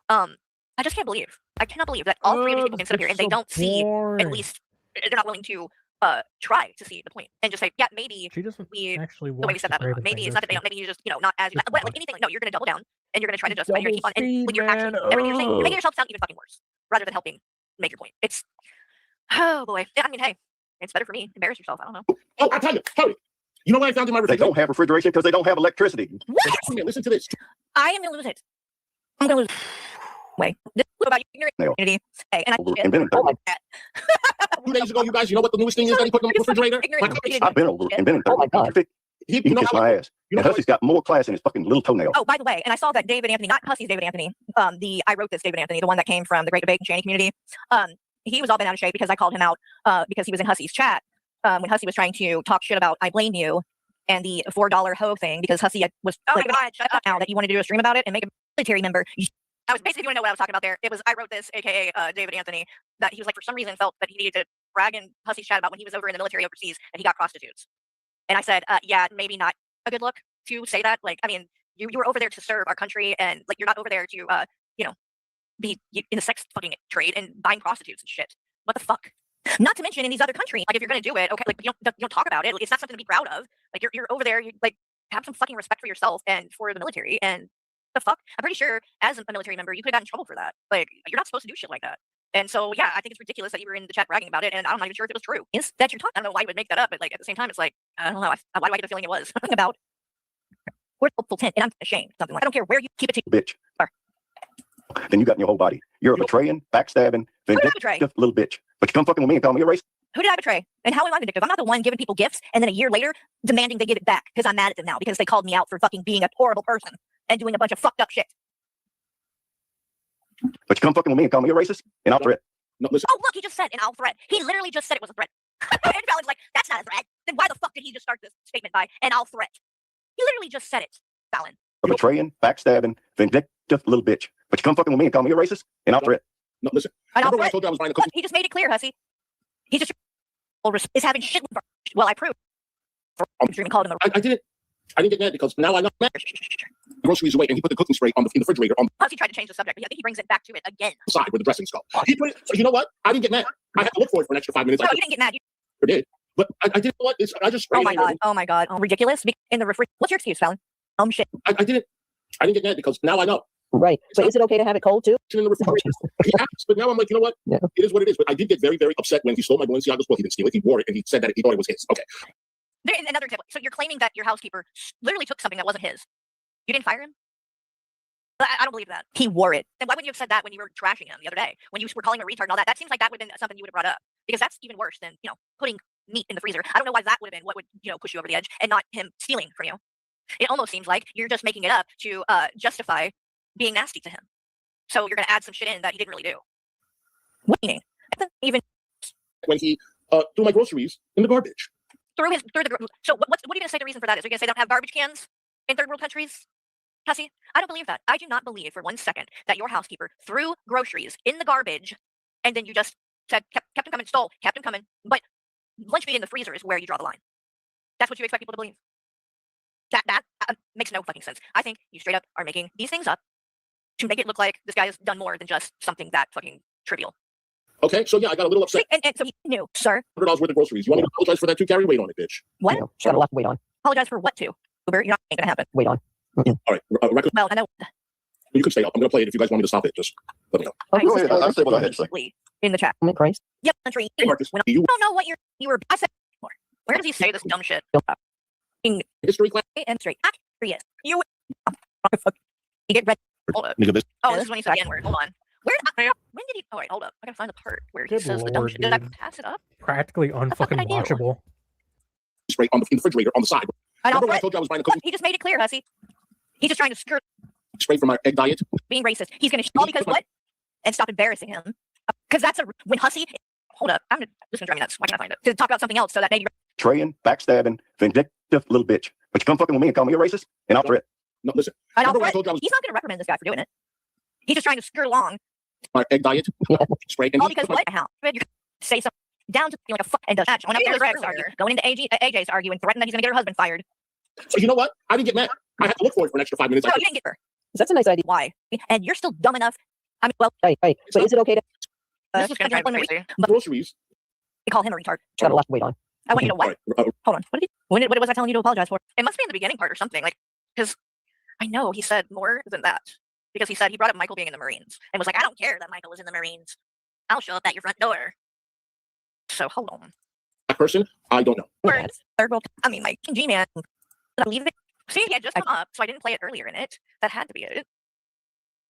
I just can't believe. I cannot believe that all three of these people can sit up here and they don't see, at least, they're not willing to try to see the point and just say, yeah, maybe She doesn't we, actually the way we said that, maybe it's not that they don't, maybe you just, not as, like anything, no, you're going to double down and you're going to try to justify, you're going to keep on, and when you're actually, everything you're saying, you're making yourself sound even fucking worse, rather than helping make your point. It's, oh boy. I mean, hey, it's better for me. Embarrass yourself. I don't know. Oh, I tell you, Carrie, you know what I found in my They refrigerator? don't have refrigeration because they don't have electricity. What? Listen to this. I am going to lose it. I'm going to lose. Wait, this is about your community. Hey, and Oh my God. 2 days ago, you guys, you know what the newest thing is that he put in the refrigerator? I've been over inventing. Oh my God. He can kiss my ass. And Hussey's got more class in his fucking little toenail. Oh, by the way, and I saw that David Anthony, not Hussey's David Anthony, I wrote this David Anthony, the one that came from the Great Debate and Shanty community. He was all bent out of shape because I called him out because he was in Hussey's chat when Hussey was trying to talk shit about I blame you and the $4 hoe thing because Hussey was shut up now that you wanted to do a stream about it and make a military member. I was basically, you want to know what I was talking about there? It was I wrote this, aka David Anthony, that he was like for some reason felt that he needed to brag in Hussey's chat about when he was over in the military overseas and he got prostitutes. And I said, yeah, maybe not a good look to say that. Like, I mean, you were over there to serve our country, and like you're not over there to be in the sex fucking trade and buying prostitutes and shit. What the fuck? Not to mention in these other countries, like if you're gonna do it, okay, like you don't talk about it. It's not something to be proud of. Like you're over there, you like have some fucking respect for yourself and for the military and the fuck. I'm pretty sure as a military member, you could have gotten in trouble for that. Like you're not supposed to do shit like that. And so yeah, I think it's ridiculous that you were in the chat bragging about it, and I'm not even sure if it was true. Is that you're talking? I don't know why you would make that up, but like at the same time, it's like I don't know. Why do I get the feeling it was about? We're hopeful tent, and I'm ashamed. Something like I don't care where you keep it to. Bitch. Then you got in your whole body. You're a betraying, backstabbing, vindictive little bitch. But you come fucking with me and call me a racist. Who did I betray? And how am I vindictive? I'm not the one giving people gifts and then a year later demanding they give it back because I'm mad at them now because they called me out for fucking being a horrible person and doing a bunch of fucked up shit. But you come fucking with me and call me a racist, and I'll threat. No, listen. Oh, look, he just said, and I'll threat. He literally just said it was a threat. And Fallon's like, that's not a threat. Then why the fuck did he just start this statement by, and I'll threat? He literally just said it, Fallon. A betraying, backstabbing, vindictive little bitch. But you come fucking with me and call me a racist, and I'll threat. No, listen. And I'll Remember when I threat. told you I was buying a Look, cookie? he just made it clear, Hussey. He just is having shit. Well, I proved. Dream called him a. I didn't get mad because now I know mad. Groceries away, and he put the cooking spray in the refrigerator on Hussey tried to change the subject, but I think he brings it back to it again. the side where the dressings go. He put it. So you know what? I didn't get mad. I had to look for it for an extra 5 minutes. No, I you didn't get mad. You did. But I didn't know what. I just sprayed Oh my it god! Oh my god! Oh, ridiculous! In the refrigerator. What's your excuse, Fallon? Shit. I didn't get mad because now I know. Right. But is it okay to have it cold too? In the refrigerator. He asked, but now I'm like, you know what? Yeah. It is what it is. But I did get very, very upset when he stole my Balenciagas. Well, he didn't steal it. He wore it, and he said that he thought it was his. Okay. Another example. So you're claiming that your housekeeper literally took something that wasn't his. You didn't fire him? I don't believe that. He wore it. Then why wouldn't you have said that when you were trashing him the other day? When you were calling him a retard and all that? That seems like that would have been something you would have brought up. Because that's even worse than, putting meat in the freezer. I don't know why that would have been what would, push you over the edge and not him stealing from you. It almost seems like you're just making it up to justify being nasty to him. So you're going to add some shit in that he didn't really do. What do you mean? Even when he threw my groceries in the garbage. Through the. So what are you going to say the reason for that is? Are you going to say they don't have garbage cans in third world countries? Hussey, I don't believe that. I do not believe for 1 second that your housekeeper threw groceries in the garbage and then you just said, kept them coming, stole, kept them coming. But lunch meat in the freezer is where you draw the line. That's what you expect people to believe. That makes no fucking sense. I think you straight up are making these things up to make it look like this guy has done more than just something that fucking trivial. Okay, so yeah, I got a little upset. And so you knew, sir. $100 worth of groceries. You want me to apologize for that too, Carrie? Wait on it, bitch. What? You know, she got a lot to wait on. Apologize for what to? Uber, you're not ain't gonna happen. Wait on. All right, record. Well, I know. You can stay up. I'm gonna play it if you guys want me to stop it. Just let me know. Go ahead. I'll say what I had to say. In the chat. Oh my Christ. Yep, country. Hey, Marcus, When I you don't know what you were. I said more. Where does he say this dumb shit? history class? And straight. Yes. You. You get red. Hold up. Nigga, this. Oh, this is when he said the N-word. Hold on. When did he? Oh wait, hold up. I gotta find the part where he Good says the dumb lord, shit. Did I dude. pass it up? Practically unfucking I do? watchable. Spray on the refrigerator on the side. I don't Remember when I told you I was buying a cooking He just made it clear, Hussey. He's just trying to skirt spray for my egg diet? being racist. He's gonna all because what? And stop embarrassing him. Because that's when Hussey. Hold up. This is gonna drive me nuts. Why can't I find it? To talk about something else so that maybe. Betraying, backstabbing, vindictive little bitch. But you come fucking with me and call me a racist, and I'll threat. No, listen. I don't. Remember when I told you I was He's not gonna reprimand this guy for doing it. He's just trying to skirt along. my egg diet? Spray. And All because what? How? You say something down to like a fuck and does that. Going up there to Greg's argue. Going into AJ's argue and threaten that he's gonna get her husband fired. So you know what? I didn't get mad. I had to look for it for an extra 5 minutes. No, you didn't get her. That's a nice idea. Why? And you're still dumb enough. I mean, well, Right. But is it okay to this is going to drive me crazy. But Groceries. they call him a retard. got a lot to wait on? I want you to what? Sorry. Hold on. What was I telling you to apologize for? It must be in the beginning part or something. Like, because I know he said more than that. Because he said he brought up Michael being in the Marines and was like, I don't care that Michael is in the Marines. I'll show up at your front door. So hold on. That person, I don't know. Words. Third world. I mean, like G man. I believe it. See, he had just come up, so I didn't play it earlier in it. That had to be it.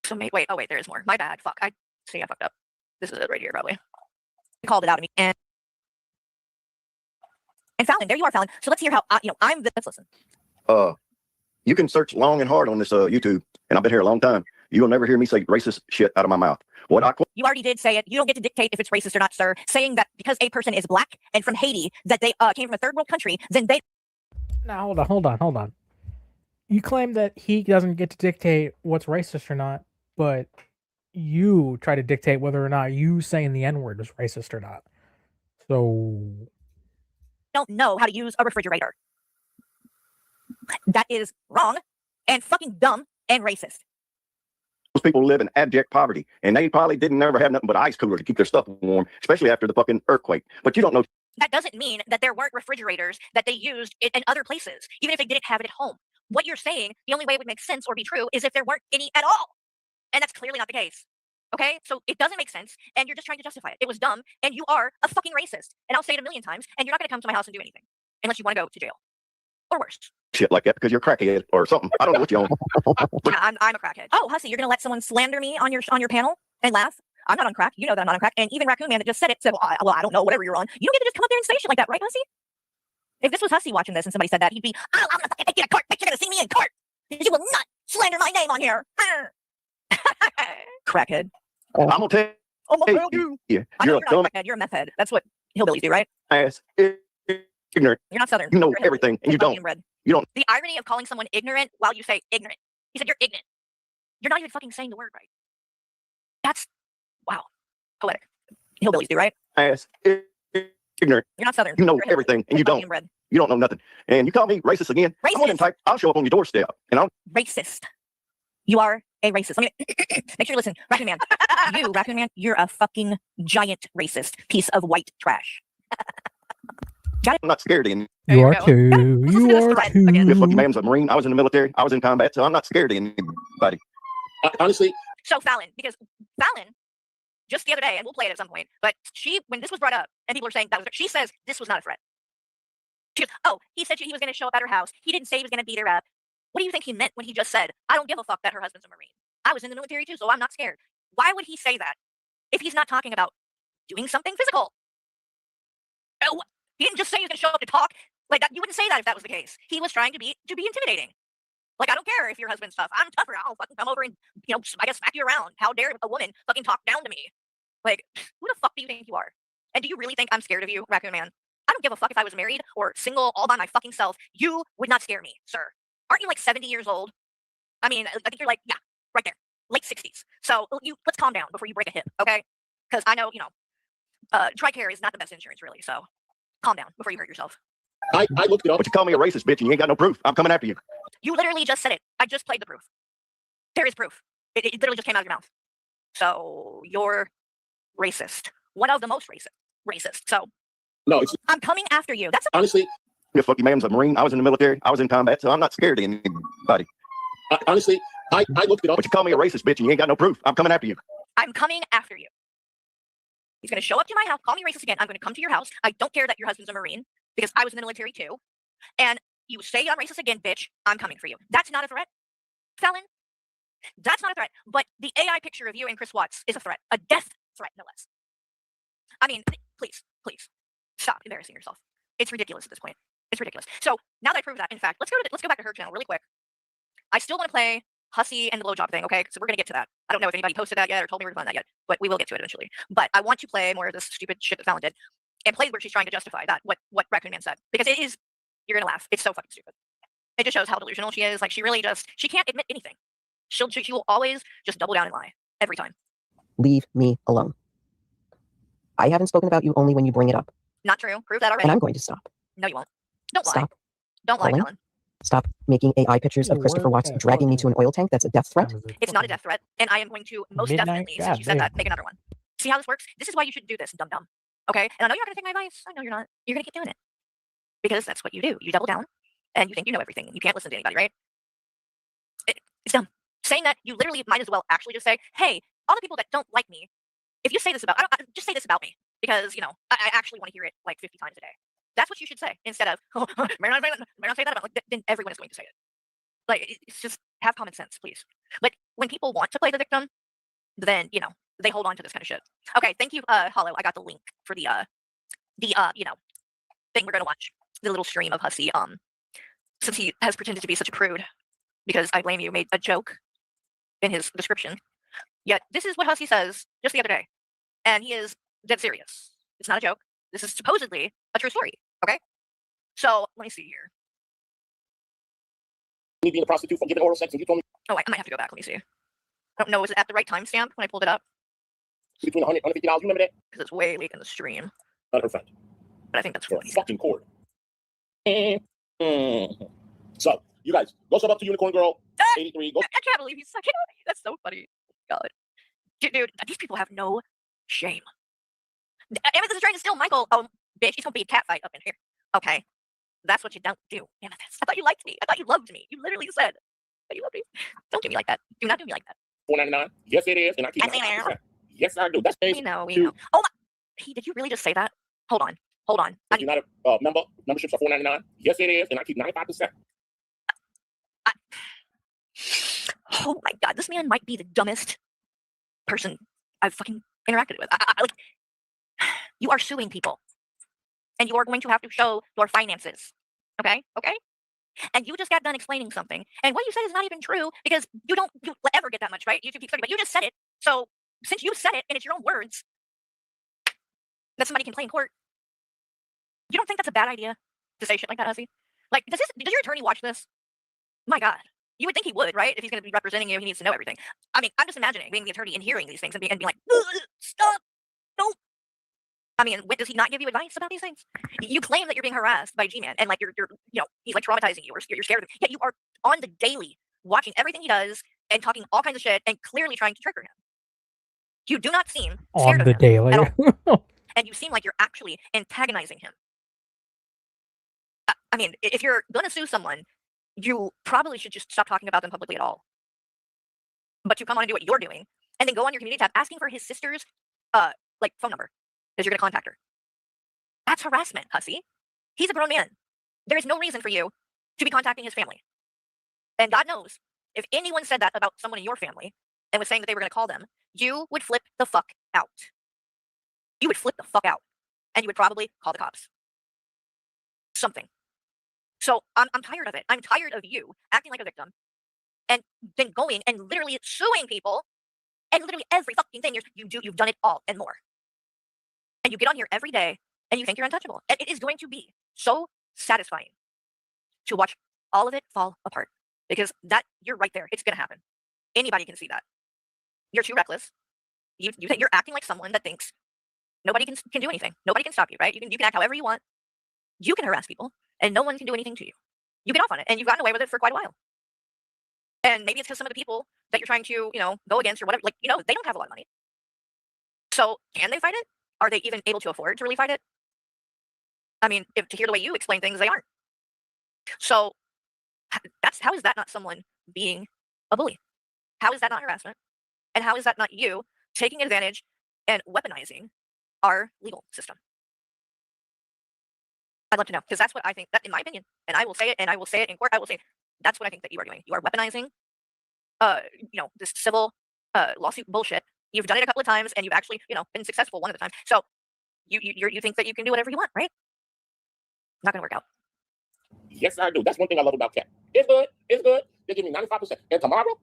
So wait. Oh wait, there is more. My bad. Fuck. I fucked up. This is it right here, probably. He called it out of me and Fallon, there you are, Fallon. So let's hear how I'm the. Let's listen. You can search long and hard on this YouTube, and I've been here a long time. You'll never hear me say racist shit out of my mouth. You already did say it. You don't get to dictate if it's racist or not, sir. Saying that because a person is black and from Haiti, that they came from a third world country, then they. Now hold on. You claim that he doesn't get to dictate what's racist or not, but you try to dictate whether or not you saying the N-word is racist or not. So don't know how to use a refrigerator. That is wrong and fucking dumb and racist. Those people live in abject poverty, and they probably didn't ever have nothing but an ice cooler to keep their stuff warm, especially after the fucking earthquake. But you don't know. That doesn't mean that there weren't refrigerators that they used in other places, even if they didn't have it at home. What you're saying, the only way it would make sense or be true is if there weren't any at all. And that's clearly not the case. Okay? So it doesn't make sense, and you're just trying to justify it. It was dumb, and you are a fucking racist. And I'll say it a million times, and you're not going to come to my house and do anything unless you want to go to jail. Or worse. Shit like that because you're a crackhead or something. I don't know what you own. Yeah, I'm a crackhead. Oh, Hussy, you're going to let someone slander me on your panel and laugh? I'm not on crack. You know that I'm not on crack. And even Raccoon Man that just said it said, well, I don't know, whatever you're on. You don't get to just come up there and say shit like that, right, Hussy? If this was Hussy watching this and somebody said that, he'd be, I'm going to fucking take you to court. You're going to see me in court. You will not slander my name on here. Crackhead. I'm going to tell I'm going to tell you. Yeah, I know you're you're not a crackhead. You're a meth head. That's what hillbillies do, right? ass ignorant. You're not Southern. You know You're everything, and you don't. You don't. The irony of calling someone ignorant while you say ignorant. He said you're ignorant. You're not even fucking saying the word right. That's, wow, poetic. Hillbillies do, right? Ass ignorant. You're not Southern. You know You're everything, and you don't. inbred. You don't know nothing. And you call me racist again? Racist. I'm gonna type. I'll show up on your doorstep, and I'll. Racist. You are a racist. Let me make sure you listen, Raccoon Man. You, Raccoon Man, you're a fucking giant racist piece of white trash. Got it? I'm not scared of you. You are too. You are too. Your fucking man's a Marine. I was in the military. I was in combat, so I'm not scared of anybody. Honestly. So Fallon, because Fallon, just the other day, and we'll play it at some point, but when this was brought up, and people are saying that was, she says this was not a threat. She goes, oh, he said he was going to show up at her house. He didn't say he was going to beat her up. What do you think he meant when he just said, I don't give a fuck that her husband's a Marine. I was in the military too, so I'm not scared. Why would he say that if he's not talking about doing something physical? Oh, he didn't just say he was going to show up to talk. Like that, you wouldn't say that if that was the case. He was trying to be intimidating. Like, I don't care if your husband's tough. I'm tougher. I'll fucking come over and, I guess smack you around. How dare a woman fucking talk down to me? Like, who the fuck do you think you are? And do you really think I'm scared of you, Raccoon Man? I don't give a fuck if I was married or single all by my fucking self. You would not scare me, sir. Aren't you like 70 years old? I mean, I think you're like, yeah, right there, late 60s. So let's calm down before you break a hip, okay? Because I know, TRICARE is not the best insurance, really. So calm down before you hurt yourself. I looked it up. But you call me a racist, bitch, and you ain't got no proof. I'm coming after you. You literally just said it. I just played the proof. There is proof. It literally just came out of your mouth. So you're racist. One of the most racist. So no, I'm coming after you. That's honestly. Your fucking man's a Marine. I was in the military. I was in combat, so I'm not scared of anybody. Honestly, I looked it up. But you call me a racist, bitch, and you ain't got no proof. I'm coming after you. I'm coming after you. He's going to show up to my house, call me racist again. I'm going to come to your house. I don't care that your husband's a Marine because I was in the military too. And you say I'm racist again, bitch. I'm coming for you. That's not a threat, Fallon. That's not a threat. But the AI picture of you and Chris Watts is a threat, a death threat, no less. I mean, please stop embarrassing yourself. It's ridiculous at this point. It's ridiculous. So now that I proved that, in fact, let's go back to her channel really quick. I still want to play Hussy and the blowjob thing, okay? So we're gonna get to that. I don't know if anybody posted that yet or told me we're doing that yet, but we will get to it eventually. But I want to play more of this stupid shit that Fallon did and play where she's trying to justify that what Raccoon Man said, because it is, you're gonna laugh. It's so fucking stupid. It just shows how delusional she is. Like she can't admit anything. She will always just double down and lie every time. Leave me alone. I haven't spoken about you only when you bring it up. Not true. Prove that already. And I'm going to stop. No, you won't. Don't lie. Stop. Don't lie, Calling. Fallon. stop making AI pictures of Christopher Watts dragging me to an oil tank. That's a death threat. It's not a death threat, and I am going to most definitely, since you said that, make another one. See how this works? This is why you shouldn't do this, dum-dum. Okay? And I know you're not going to take my advice. I know you're not. You're going to keep doing it. Because that's what you do. You double down, and you think you know everything, and you can't listen to anybody, right? It's dumb. Saying that, you literally might as well actually just say, hey, all the people that don't like me, if you say this about, just say this about me. Because, you know, I actually want to hear it like 50 times a day. That's what you should say. Instead of, oh, may not say that about, like, then everyone is going to say it. Like, it's just, have common sense, please. But when people want to play the victim, then, you know, they hold on to this kind of shit. Okay, thank you, Hollow. I got the link for the you know, thing we're going to watch. The little stream of Hussey, since he has pretended to be such a prude, because I blame you, made a joke in his description. Yet, this is what Hussey says just the other day. And he is dead serious. It's not a joke. This is supposedly a true story, okay? So, let me see here. Me being a prostitute from giving oral sex, and you told me. Oh, I might have to go back. Let me see. I don't know. Was it at the right timestamp when I pulled it up? Between $100 and $150, you remember that? Because it's way late in the stream. Not her friend. But I think that's funny. Fucking cord. So, you guys, go sub up to Unicorn Girl 83. Go. I can't believe he's sucking on me. That's so funny. God. Dude, these people have no shame. Amethyst is trying to steal Michael. Oh, bitch, he's gonna be a cat fight up in here. Okay. That's what you don't do, Amethyst. I thought you liked me. I thought you loved me. You literally said that you loved me. Don't do me like that. Do not do me like that. $4.99. Yes, it is. And I keep it. Yes, I do. That's we know. Oh my. Did you really just say that? Hold on. If you're not a member, memberships are $4.99. Yes, it is. And I keep 95%. Oh my God. This man might be the dumbest person I've fucking interacted with. Like, you are suing people. And you are going to have to show your finances. Okay? And you just got done explaining something. And what you said is not even true because you ever get that much, right? YouTube keeps talking, but you just said it. So since you said it and it's your own words that somebody can play in court, you don't think that's a bad idea to say shit like that, Hussey? Like, does your attorney watch this? My God. You would think he would, right? If he's going to be representing you, he needs to know everything. I mean, I'm just imagining being the attorney and hearing these things and being like, stop, don't. I mean, does he not give you advice about these things? You claim that you're being harassed by G-Man and like you're you know, he's like traumatizing you or you're scared of him. Yet you are on the daily watching everything he does and talking all kinds of shit and clearly trying to trigger him. You do not seem scared on the of him daily. at all. And you seem like you're actually antagonizing him. I mean, if you're going to sue someone, you probably should just stop talking about them publicly at all. But you come on and do what you're doing, and then go on your community tab asking for his sister's like phone number because you're going to contact her. That's harassment, Hussey. He's a grown man. There is no reason for you to be contacting his family. And God knows, if anyone said that about someone in your family and was saying that they were going to call them, you would flip the fuck out. You would flip the fuck out, and you would probably call the cops. Something. So I'm tired of it. I'm tired of you acting like a victim and then going and literally suing people and literally every fucking thing you've done it all and more. And you get on here every day and you think you're untouchable. And it is going to be so satisfying to watch all of it fall apart because you're right there. It's going to happen. Anybody can see that. You're too reckless. You're acting like someone that thinks nobody can do anything. Nobody can stop you, right? You can act however you want. You can harass people. And no one can do anything to you. You get off on it, and you've gotten away with it for quite a while. And maybe it's because some of the people that you're trying to, go against or whatever, they don't have a lot of money. So can they fight it? Are they even able to afford to really fight it? I mean, to hear the way you explain things, they aren't. So how is that not someone being a bully? How is that not harassment? And how is that not you taking advantage and weaponizing our legal system? I'd love to know, because that's what I think, that in my opinion, and I will say it, and I will say it in court, I will say, that's what I think that you are doing. You are weaponizing, this civil lawsuit bullshit. You've done it a couple of times, and you've actually, been successful one of the time. So you think that you can do whatever you want, right? Not going to work out. Yes, I do. That's one thing I love about Cat. It's good. They give me 95%. And tomorrow?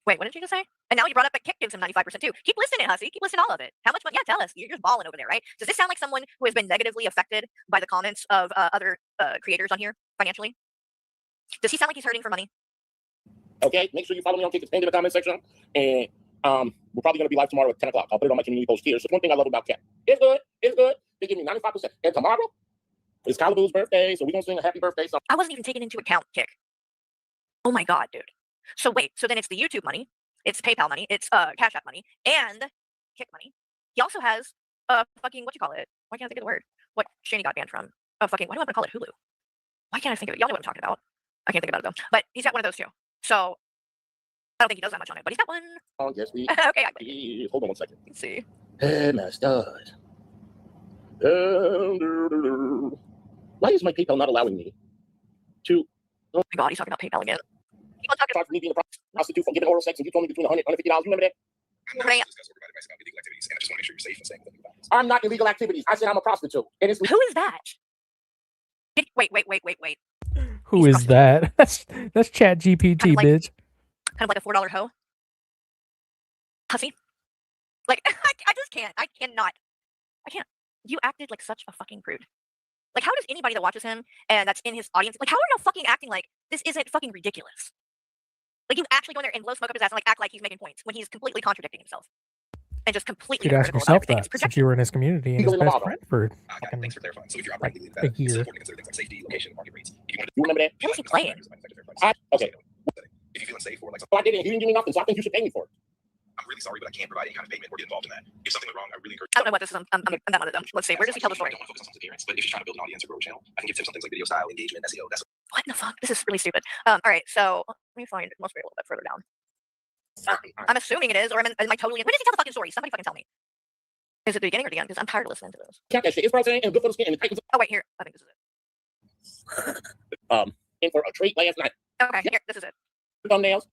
Wait, what did you just say? And now you brought up that Kit gives him 95% too. Keep listening, Hussey. Keep listening to all of it. How much money? Yeah, tell us. You're just balling over there, right? Does this sound like someone who has been negatively affected by the comments of other creators on here financially? Does he sound like he's hurting for money? Okay, make sure you follow me on TikTok. In the comment section. And we're probably going to be live tomorrow at 10 o'clock. I'll put it on my community post here. So one thing I love about Cat. It's good. They give me 95%. And tomorrow? It's Calibu's birthday, so we're gonna sing a happy birthday song. I wasn't even taken into account, Kick. Oh my god, dude. So wait, so then it's the YouTube money, it's PayPal money, it's Cash App money, and Kick money. He also has fucking why can't I think of the word? What Shani got banned from? Fucking why do I want to call it Hulu? Why can't I think of it? Y'all know what I'm talking about. I can't think about it though. But he's got one of those too. So I don't think he does that much on it, but he's got one. Oh yes, we. Okay, hold on 1 second. Let's see. Hey, master. Why is my PayPal not allowing me to? Oh my god, he's talking about PayPal again. People talking about me being a prostitute for giving oral sex, and you told me between $100 and $150. You remember that? I'm not illegal activities. I said I'm a prostitute. And it's who is that? Wait. Who is that? That's Chat GPT, kind of like, bitch. Kind of like a $4 hoe. Hussy. Like I just can't. I cannot. I can't. You acted like such a fucking prude. Like, how does anybody that watches him and that's in his audience, like, how are you fucking acting like this isn't fucking ridiculous? Like, you actually go in there and blow smoke up his ass and like act like he's making points when he's completely contradicting himself and just completely. You'd ask yourself that since you were in his community and his best friend for thanks for clarifying. So if you're like operating a year. it's important to consider things like safety, location, market rates. If you want You remember that? What was he playing? Okay. If you feel unsafe or like I didn't. He didn't give me nothing, so I think you should pay me for it. I'm really sorry, but I can't provide any kind of payment or get involved in that. If something went wrong, I really encourage. I don't know what this is. I'm not one of them. Let's see. Where does he tell the story? I don't want to focus on his appearance, but if you're trying to build an audience or grow a channel, I can give tips on things like video style, engagement, SEO. That's what the fuck. This is really stupid. All right. So let me find. It must be a little bit further down. I'm assuming it is, or am I totally? When does he tell the fucking story? Somebody fucking tell me. Is it the beginning or the end? Because I'm tired of listening to this. Count that shit. It's protein and good for the skin. And it oh wait, here. I think this is it. In for a treat last night. Okay, here. This is it. Thumbnails.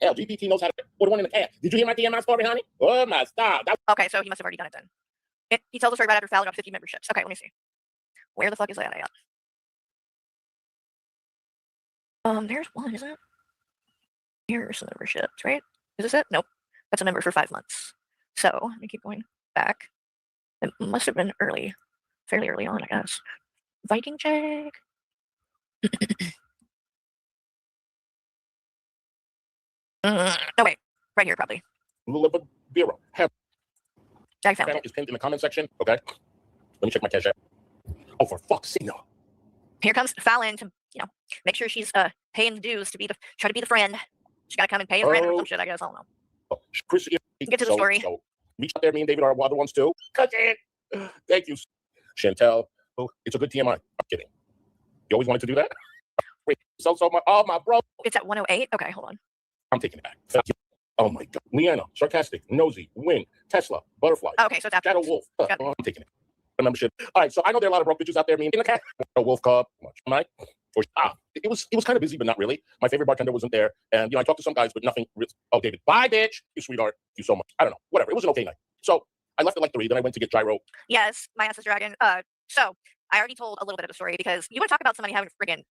Hell, GPT knows how to put one in the cat. Did you hear my TMI story, honey? Oh my stop. Okay, so he must have already done it then. He tells the story right after Fallon got 50 memberships. Okay, let me see. Where the fuck is that at? There's one, isn't it? Here's some memberships, right? Is this it? Nope. That's a member for 5 months. So let me keep going back. It must have been early, fairly early on, I guess. Viking check. Oh wait, right here probably. Bureau. I found it. Is pinned in the comment section. Okay. Let me check my cash app. Oh, for fuck's sake, no. Here comes Fallon to, make sure she's paying the dues to try to be the friend. She gotta come and pay his rent or some shit, I guess. I don't know. Oh, Chris, get to the story. So reach out there. Me and David are other ones too. Cut it. Thank you, Chantel. Oh, it's a good TMI. I'm kidding. You always wanted to do that? Wait, so my bro. It's at 108. Okay, hold on. I'm taking it back. Thank you. Oh my god. Leanna, sarcastic, nosy, win, Tesla, butterfly. Okay, so it's after Shadow Wolf. I'm taking it. Membership. All right, so I know there are a lot of broke bitches out there. Me in the cat. A wolf cub. It was kind of busy, but not really. My favorite bartender wasn't there, and I talked to some guys, but nothing. Oh, David, bye, bitch. You sweetheart. Thank you so much. I don't know. Whatever. It was an okay night. So I left at like 3. Then I went to get gyro. Yes, my ass is dragging. So I already told a little bit of the story because you want to talk about somebody having friggin',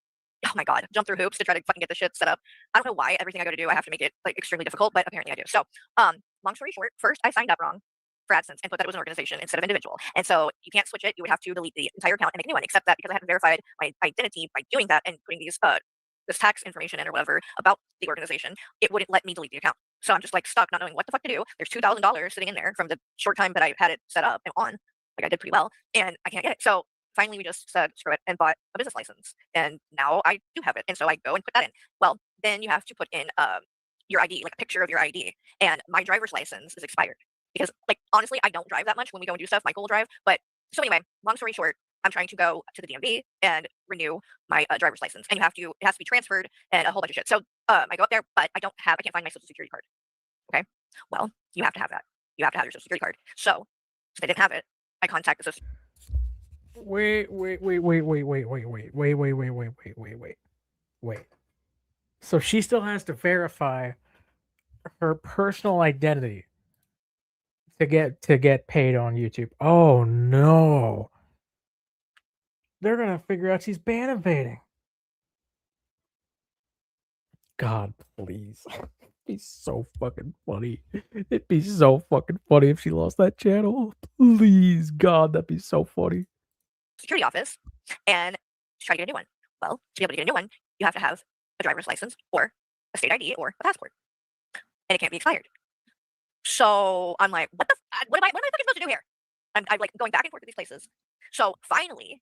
oh my god, jump through hoops to try to fucking get the shit set up. I don't know why everything I go to do, I have to make it like extremely difficult, but apparently I do. So, long story short, first I signed up wrong for AdSense and put that it was an organization instead of individual. And so you can't switch it. You would have to delete the entire account and make a new one, except that because I hadn't verified my identity by doing that and putting these this tax information in or whatever about the organization, it wouldn't let me delete the account. So I'm just like stuck not knowing what the fuck to do. There's $2,000 sitting in there from the short time that I had it set up and on. Like I did pretty well, and I can't get it. So finally we just said screw it and bought a business license, and now I do have it. And so I go and put that in. Well, then you have to put in your ID, like a picture of your ID, and my driver's license is expired because, like, honestly, I don't drive that much. When we go and do stuff, Michael will drive. But so anyway, long story short, I'm trying to go to the DMV and renew my driver's license, and it has to be transferred and a whole bunch of shit. So I go up there, but I can't find my social security card. Okay, well, you have to have that. You have to have your social security card. So since I didn't have it, I contact the social. Wait. So she still has to verify her personal identity to get paid on YouTube. Oh no. They're gonna figure out she's ban evading. God, please. It'd be so fucking funny. It'd be so fucking funny if she lost that channel. Please, God, that'd be so funny. Security office and try to get a new one. Well, to be able to get a new one, you have to have a driver's license or a state ID or a passport, and it can't be expired. So I'm like, what am I fucking supposed to do here? I'm like going back and forth to these places. So finally,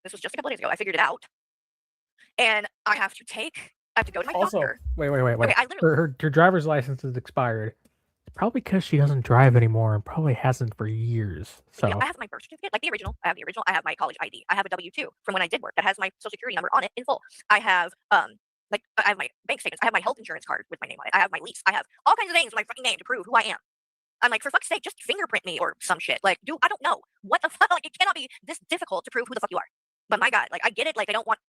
This was just a couple days ago. I figured it out. And I have to go to my doctor. Wait. Okay, I literally, Her driver's license is expired. Probably because she doesn't drive anymore and probably hasn't for years. So I have my birth certificate, like the original. I have the original. I have my college ID. I have a W-2 from when I did work that has my social security number on it in full. I have like I have my bank statements. I have my health insurance card with my name on it. I have my lease. I have all kinds of things with my fucking name to prove who I am. I'm like, for fuck's sake, just fingerprint me or some shit. Like, dude, I don't know. What the fuck? Like, it cannot be this difficult to prove who the fuck you are. But my God, like, I get it. Like, they don't want,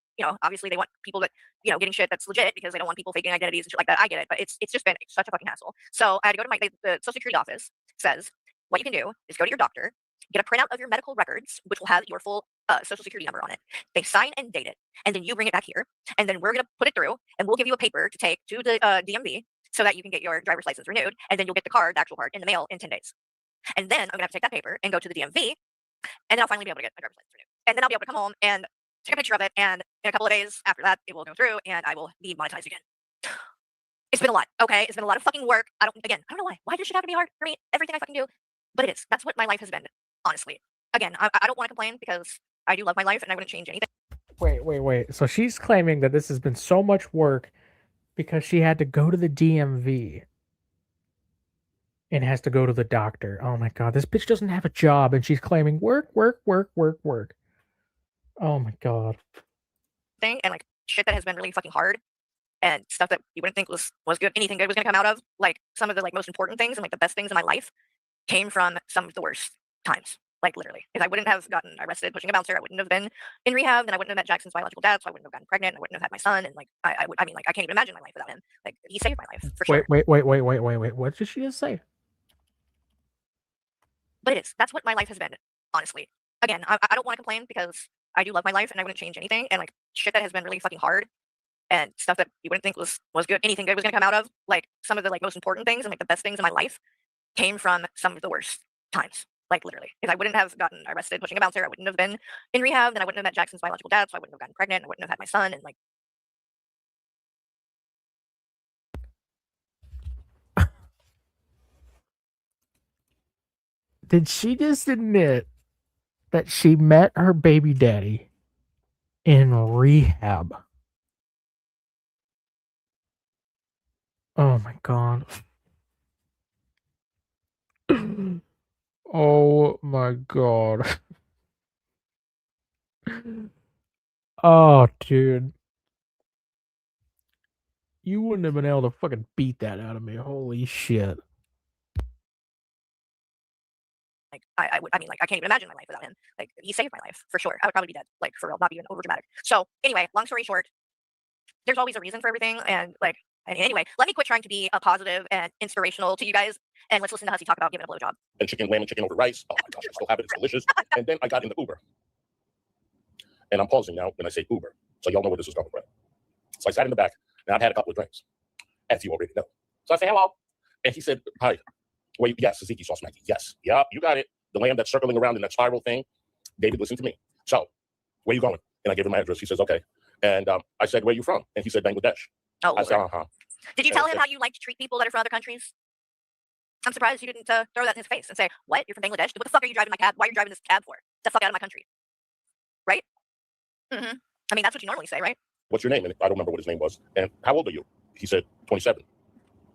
obviously they want people that, getting shit that's legit because they don't want people faking identities and shit like that. I get it. But it's just been such a fucking hassle. So I had to go to the Social Security office. Says, what you can do is go to your doctor, get a printout of your medical records, which will have your full Social Security number on it. They sign and date it. And then you bring it back here. And then we're going to put it through. And we'll give you a paper to take to the DMV so that you can get your driver's license renewed. And then you'll get the card, the actual card, in the mail in 10 days. And then I'm going to have to take that paper and go to the DMV. And then I'll finally be able to get my driver's license renewed. And then I'll be able to come home and take a picture of it. And in a couple of days after that, it will go through and I will be monetized again. It's been a lot, okay? It's been a lot of fucking work. I don't know why. Why does shit have to be hard for me? Everything I fucking do. But it is. That's what my life has been, honestly. Again, I don't want to complain because I do love my life and I wouldn't change anything. Wait. So she's claiming that this has been so much work because she had to go to the DMV and has to go to the doctor. Oh my God, this bitch doesn't have a job and she's claiming work. Oh my God. And like shit that has been really fucking hard and stuff that you wouldn't think was good. Anything good was gonna come out of. Like some of the like most important things and like the best things in my life came from some of the worst times. Like literally. If I wouldn't have gotten arrested pushing a bouncer, I wouldn't have been in rehab, and I wouldn't have met Jackson's biological dad, so I wouldn't have gotten pregnant, and I wouldn't have had my son, and like I can't even imagine my life without him. Like he saved my life for sure. Wait. What did she just say? But it is. That's what my life has been, honestly. Again, I don't want to complain because I do love my life and I wouldn't change anything. And like shit that has been really fucking hard and stuff that you wouldn't think was good. Anything good was gonna come out of. Like some of the like most important things and like the best things in my life came from some of the worst times. Like literally. If I wouldn't have gotten arrested pushing a bouncer, I wouldn't have been in rehab, and I wouldn't have met Jackson's biological dad, so I wouldn't have gotten pregnant, and I wouldn't have had my son, and like Did she just admit that she met her baby daddy in rehab? Oh my God. Oh my God. Oh, dude. You wouldn't have been able to fucking beat that out of me. Holy shit. like I can't even imagine my life without him. Like he saved my life for sure. I would probably be dead, like for real, not even over dramatic. So anyway, long story short, there's always a reason for everything, and like anyway, let me quit trying to be a positive and inspirational to you guys, and let's listen to Hussy talk about giving a blowjob. And chicken, lamb and chicken over rice. Oh my gosh, I still have it. It's delicious. And then I got in the Uber. And I'm pausing now when I say Uber, so y'all know where this is going, right? So I sat in the back, and I've had a couple of drinks, as you already know. So I say hello, and he said, "Hi, wait, yes, tzatziki sauce, Maggie. Yes, yeah, you got it. The lamb that's circling around in that spiral thing. David, listen to me. So, where you going?" And I gave him my address. He says, "Okay." And I said, "Where you from?" And he said, "Bangladesh." Oh, I said, "Uh-huh." Did you tell him how you like to treat people that are from other countries? I'm surprised you didn't throw that in his face and say, "What? You're from Bangladesh? What the fuck are you driving my cab? Why are you driving this cab for? Get the fuck out of my country." Right? Mm-hmm. I mean, that's what you normally say, right? "What's your name?" And I don't remember what his name was. "And how old are you?" He said, 27.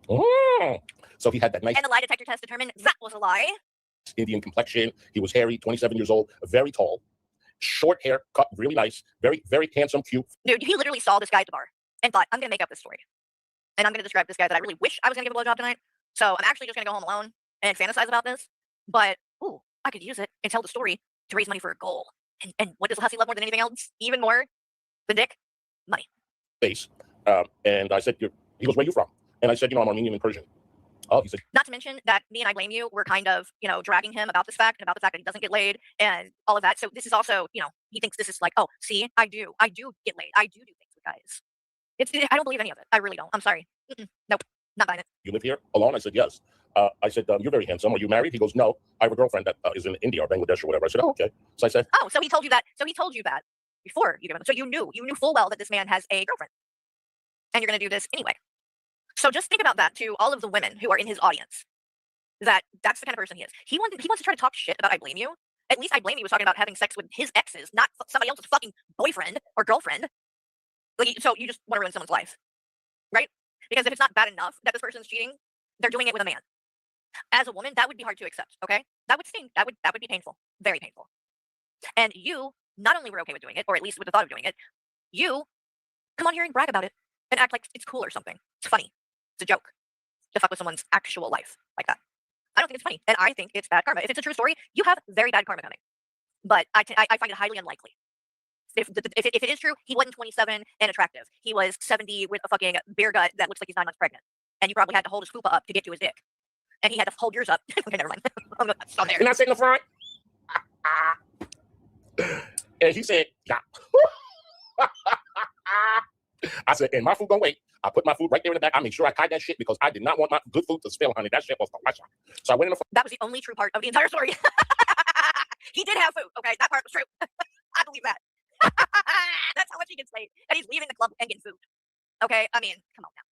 Oh. So he had that nice And the lie detector test determined that was a lie. Indian complexion. He was hairy, 27 years old, very tall, short hair, cut really nice, very, very handsome, cute. Dude, he literally saw this guy at the bar and thought, I'm going to make up this story. And I'm going to describe this guy that I really wish I was going to give a blowjob tonight. So I'm actually just going to go home alone and fantasize about this. But, ooh, I could use it and tell the story to raise money for a goal. And what does Hussy love more than anything else? Even more than dick? Money. Face. And I said, he goes, "Where you from?" And I said, "I'm Armenian and Persian." Oh, he said, not to mention that me and I Blame You were kind of, dragging him about this fact and about the fact that he doesn't get laid and all of that. So this is also, he thinks this is like, oh, see, I do get laid. I do things with guys. I don't believe any of it. I really don't. I'm sorry. Nope. Not buying it. "You live here alone?" I said, "Yes." I said, "You're very handsome. Are you married?" He goes, "No, I have a girlfriend that is in India or Bangladesh or whatever." I said, "Oh, okay." So I said, "Oh, so he told you that before you gave him. So you knew full well that this man has a girlfriend. And you're going to do this anyway." So just think about that to all of the women who are in his audience. That's the kind of person he is. He wants to try to talk shit about I Blame You at least I blame he was talking about having sex with his exes, not somebody else's fucking boyfriend or girlfriend. Like, so you just want to ruin someone's life, right? Because if it's not bad enough that this person's cheating, they're doing it with a man. As a woman, that would be hard to accept. Okay, that would sting. That would be painful, very painful. And you not only were okay with doing it, or at least with the thought of doing it, you come on here and brag about it and act like it's cool or something. It's funny. It's a joke to fuck with someone's actual life like that. I don't think it's funny, and I think it's bad karma. If it's a true story, you have very bad karma coming. But I find it highly unlikely. If it is true, he wasn't 27 and attractive. He was 70 with a fucking beer gut that looks like he's 9 months pregnant. And you probably had to hold his fupa up to get to his dick. And he had to hold yours up. Okay, never mind. Stop there. And I sit in the front. And he said, yeah. I said, and my food gonna wait. I put my food right there in the back. I made sure I tied that shit because I did not want my good food to spill, honey. That shit was delicious. So I went in the That was the only true part of the entire story. He did have food. Okay, that part was true. I believe that. That's how much he gets paid. And he's leaving the club and getting food. Okay, I mean, come on now.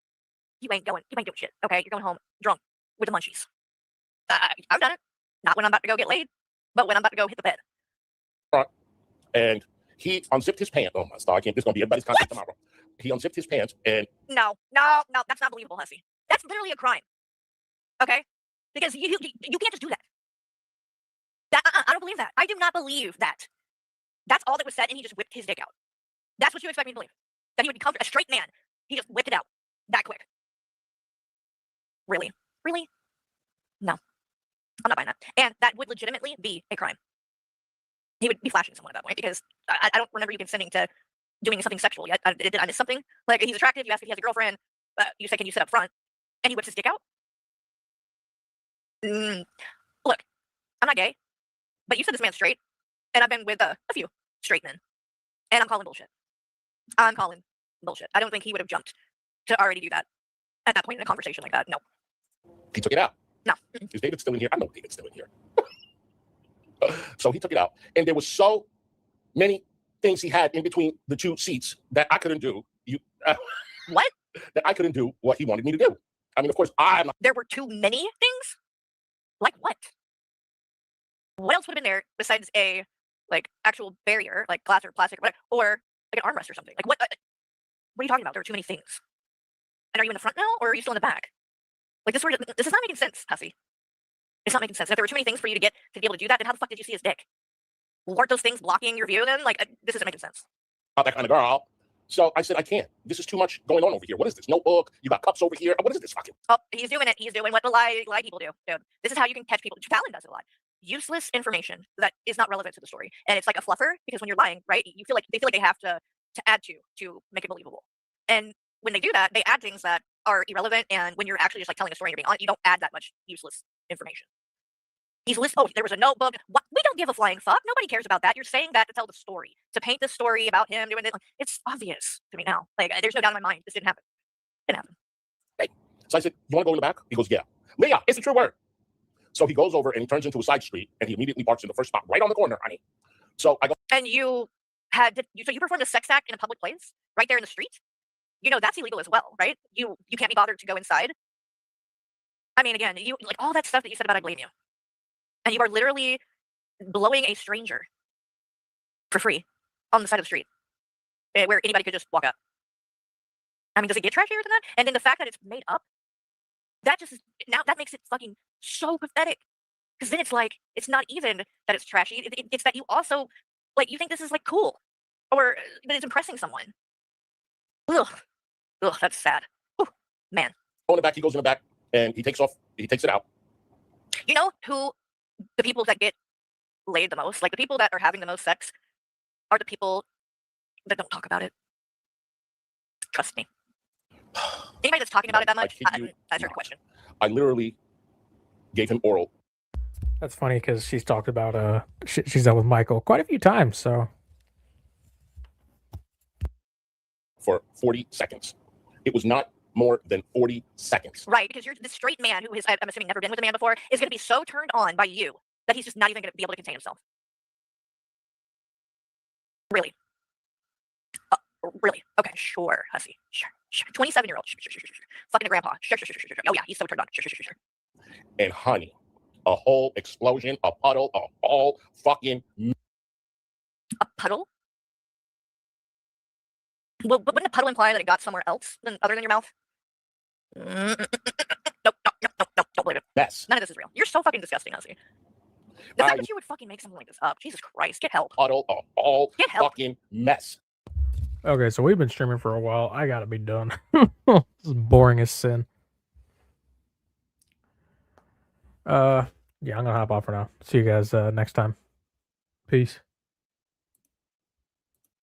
You ain't doing shit. Okay, you're going home drunk with the munchies. I've done it. Not when I'm about to go get laid, but when I'm about to go hit the bed. and he unzipped his pants. Oh my star, I can't. This is gonna be everybody's content tomorrow. He unzipped his pants and No, that's not believable, Hussy. That's literally a crime. Okay? Because you can't just do that. I don't believe that. I do not believe that. That's all that was said, and he just whipped his dick out. That's what you expect me to believe. That he would be comfortable, a straight man. He just whipped it out that quick. Really? Really? No. I'm not buying that. And that would legitimately be a crime. He would be flashing someone at that point, because I don't remember you consenting to doing something sexual yet. Did I miss something? Like, he's attractive, you ask if he has a girlfriend, you say, can you sit up front? And he whips his dick out? Look, I'm not gay, but you said this man's straight, and I've been with a few straight men, and I'm calling bullshit. I'm calling bullshit. I don't think he would have jumped to already do that at that point in a conversation like that. No. He took it out. No. Is David still in here? I know David's still in here. So he took it out, and there was so many things he had in between the two seats that I couldn't do. What? That I couldn't do what he wanted me to do. I mean, of course, I'm. There were too many things? Like what? What else would have been there besides a actual barrier, like glass or plastic, or like an armrest or something? Like what? What are you talking about? There were too many things. And are you in the front now, or are you still in the back? Like this is not making sense, Hussy. It's not making sense. And if there were too many things for you to be able to do that, then how the fuck did you see his dick? Weren't those things blocking your view then? Like, this isn't making sense. Not that kind of girl. So I said, I can't. This is too much going on over here. What is this? Notebook? You got cups over here? What is this fucking? Oh, he's doing it. He's doing what the lie people do, dude. This is how you can catch people. Fallon does it a lot. Useless information that is not relevant to the story. And it's like a fluffer, because when you're lying, right, they feel like they have to add to make it believable. And when they do that, they add things that are irrelevant, and when you're actually just telling a story and you're being honest, you don't add that much useless information. There was a notebook. What? We don't give a flying fuck. Nobody cares about that. You're saying that to tell the story, to paint the story about him doing it. It's obvious to me now. Like, there's no doubt in my mind. This didn't happen. It didn't happen. Hey. So I said, you want to go in the back? He goes, yeah. Leah, it's a true word. So he goes over and he turns into a side street, and he immediately parks in the first spot, right on the corner, honey. So I go. And you performed a sex act in a public place, right there in the street? You know, that's illegal as well, right? You can't be bothered to go inside. I mean, again, all that stuff that you said about I blame you. And you are literally blowing a stranger for free on the side of the street, where anybody could just walk up. I mean, does it get trashier than that? And then the fact that it's made up, that makes it fucking so pathetic. Because then it's not even that it's trashy. It's that you also, you think this is cool, or that it's impressing someone. Ugh, that's sad. Ooh, man. In the back, he goes in the back, and he takes it out. You know who the people that get laid the most, the people that are having the most sex, are the people that don't talk about it. Trust me. Anybody that's talking about it that much, that's your question. I literally gave him oral. That's funny, because she's talked about she's done with Michael quite a few times. So for 40 seconds, it was not more than 40 seconds. Right, because you're this straight man who has, I'm assuming, never been with a man before, is going to be so turned on by you that he's just not even going to be able to contain himself. Really? Really? Okay, sure, Hussy. Sure. 27-year-old. Sure. Fucking a grandpa. Sure. Oh, yeah, he's so turned on. Sure. And honey, a whole explosion, a puddle, a all fucking. A puddle? Well, wouldn't a puddle imply that it got somewhere else other than your mouth? Nope, don't believe it. Mess. None of this is real. You're so fucking disgusting, Ozzy. The fact that you would fucking make something like this up, Jesus Christ, get help. Puddle, a all Get help. fucking mess. Okay, so we've been streaming for a while. I gotta be done. This is boring as sin. Yeah, I'm gonna hop off for now. See you guys next time. Peace.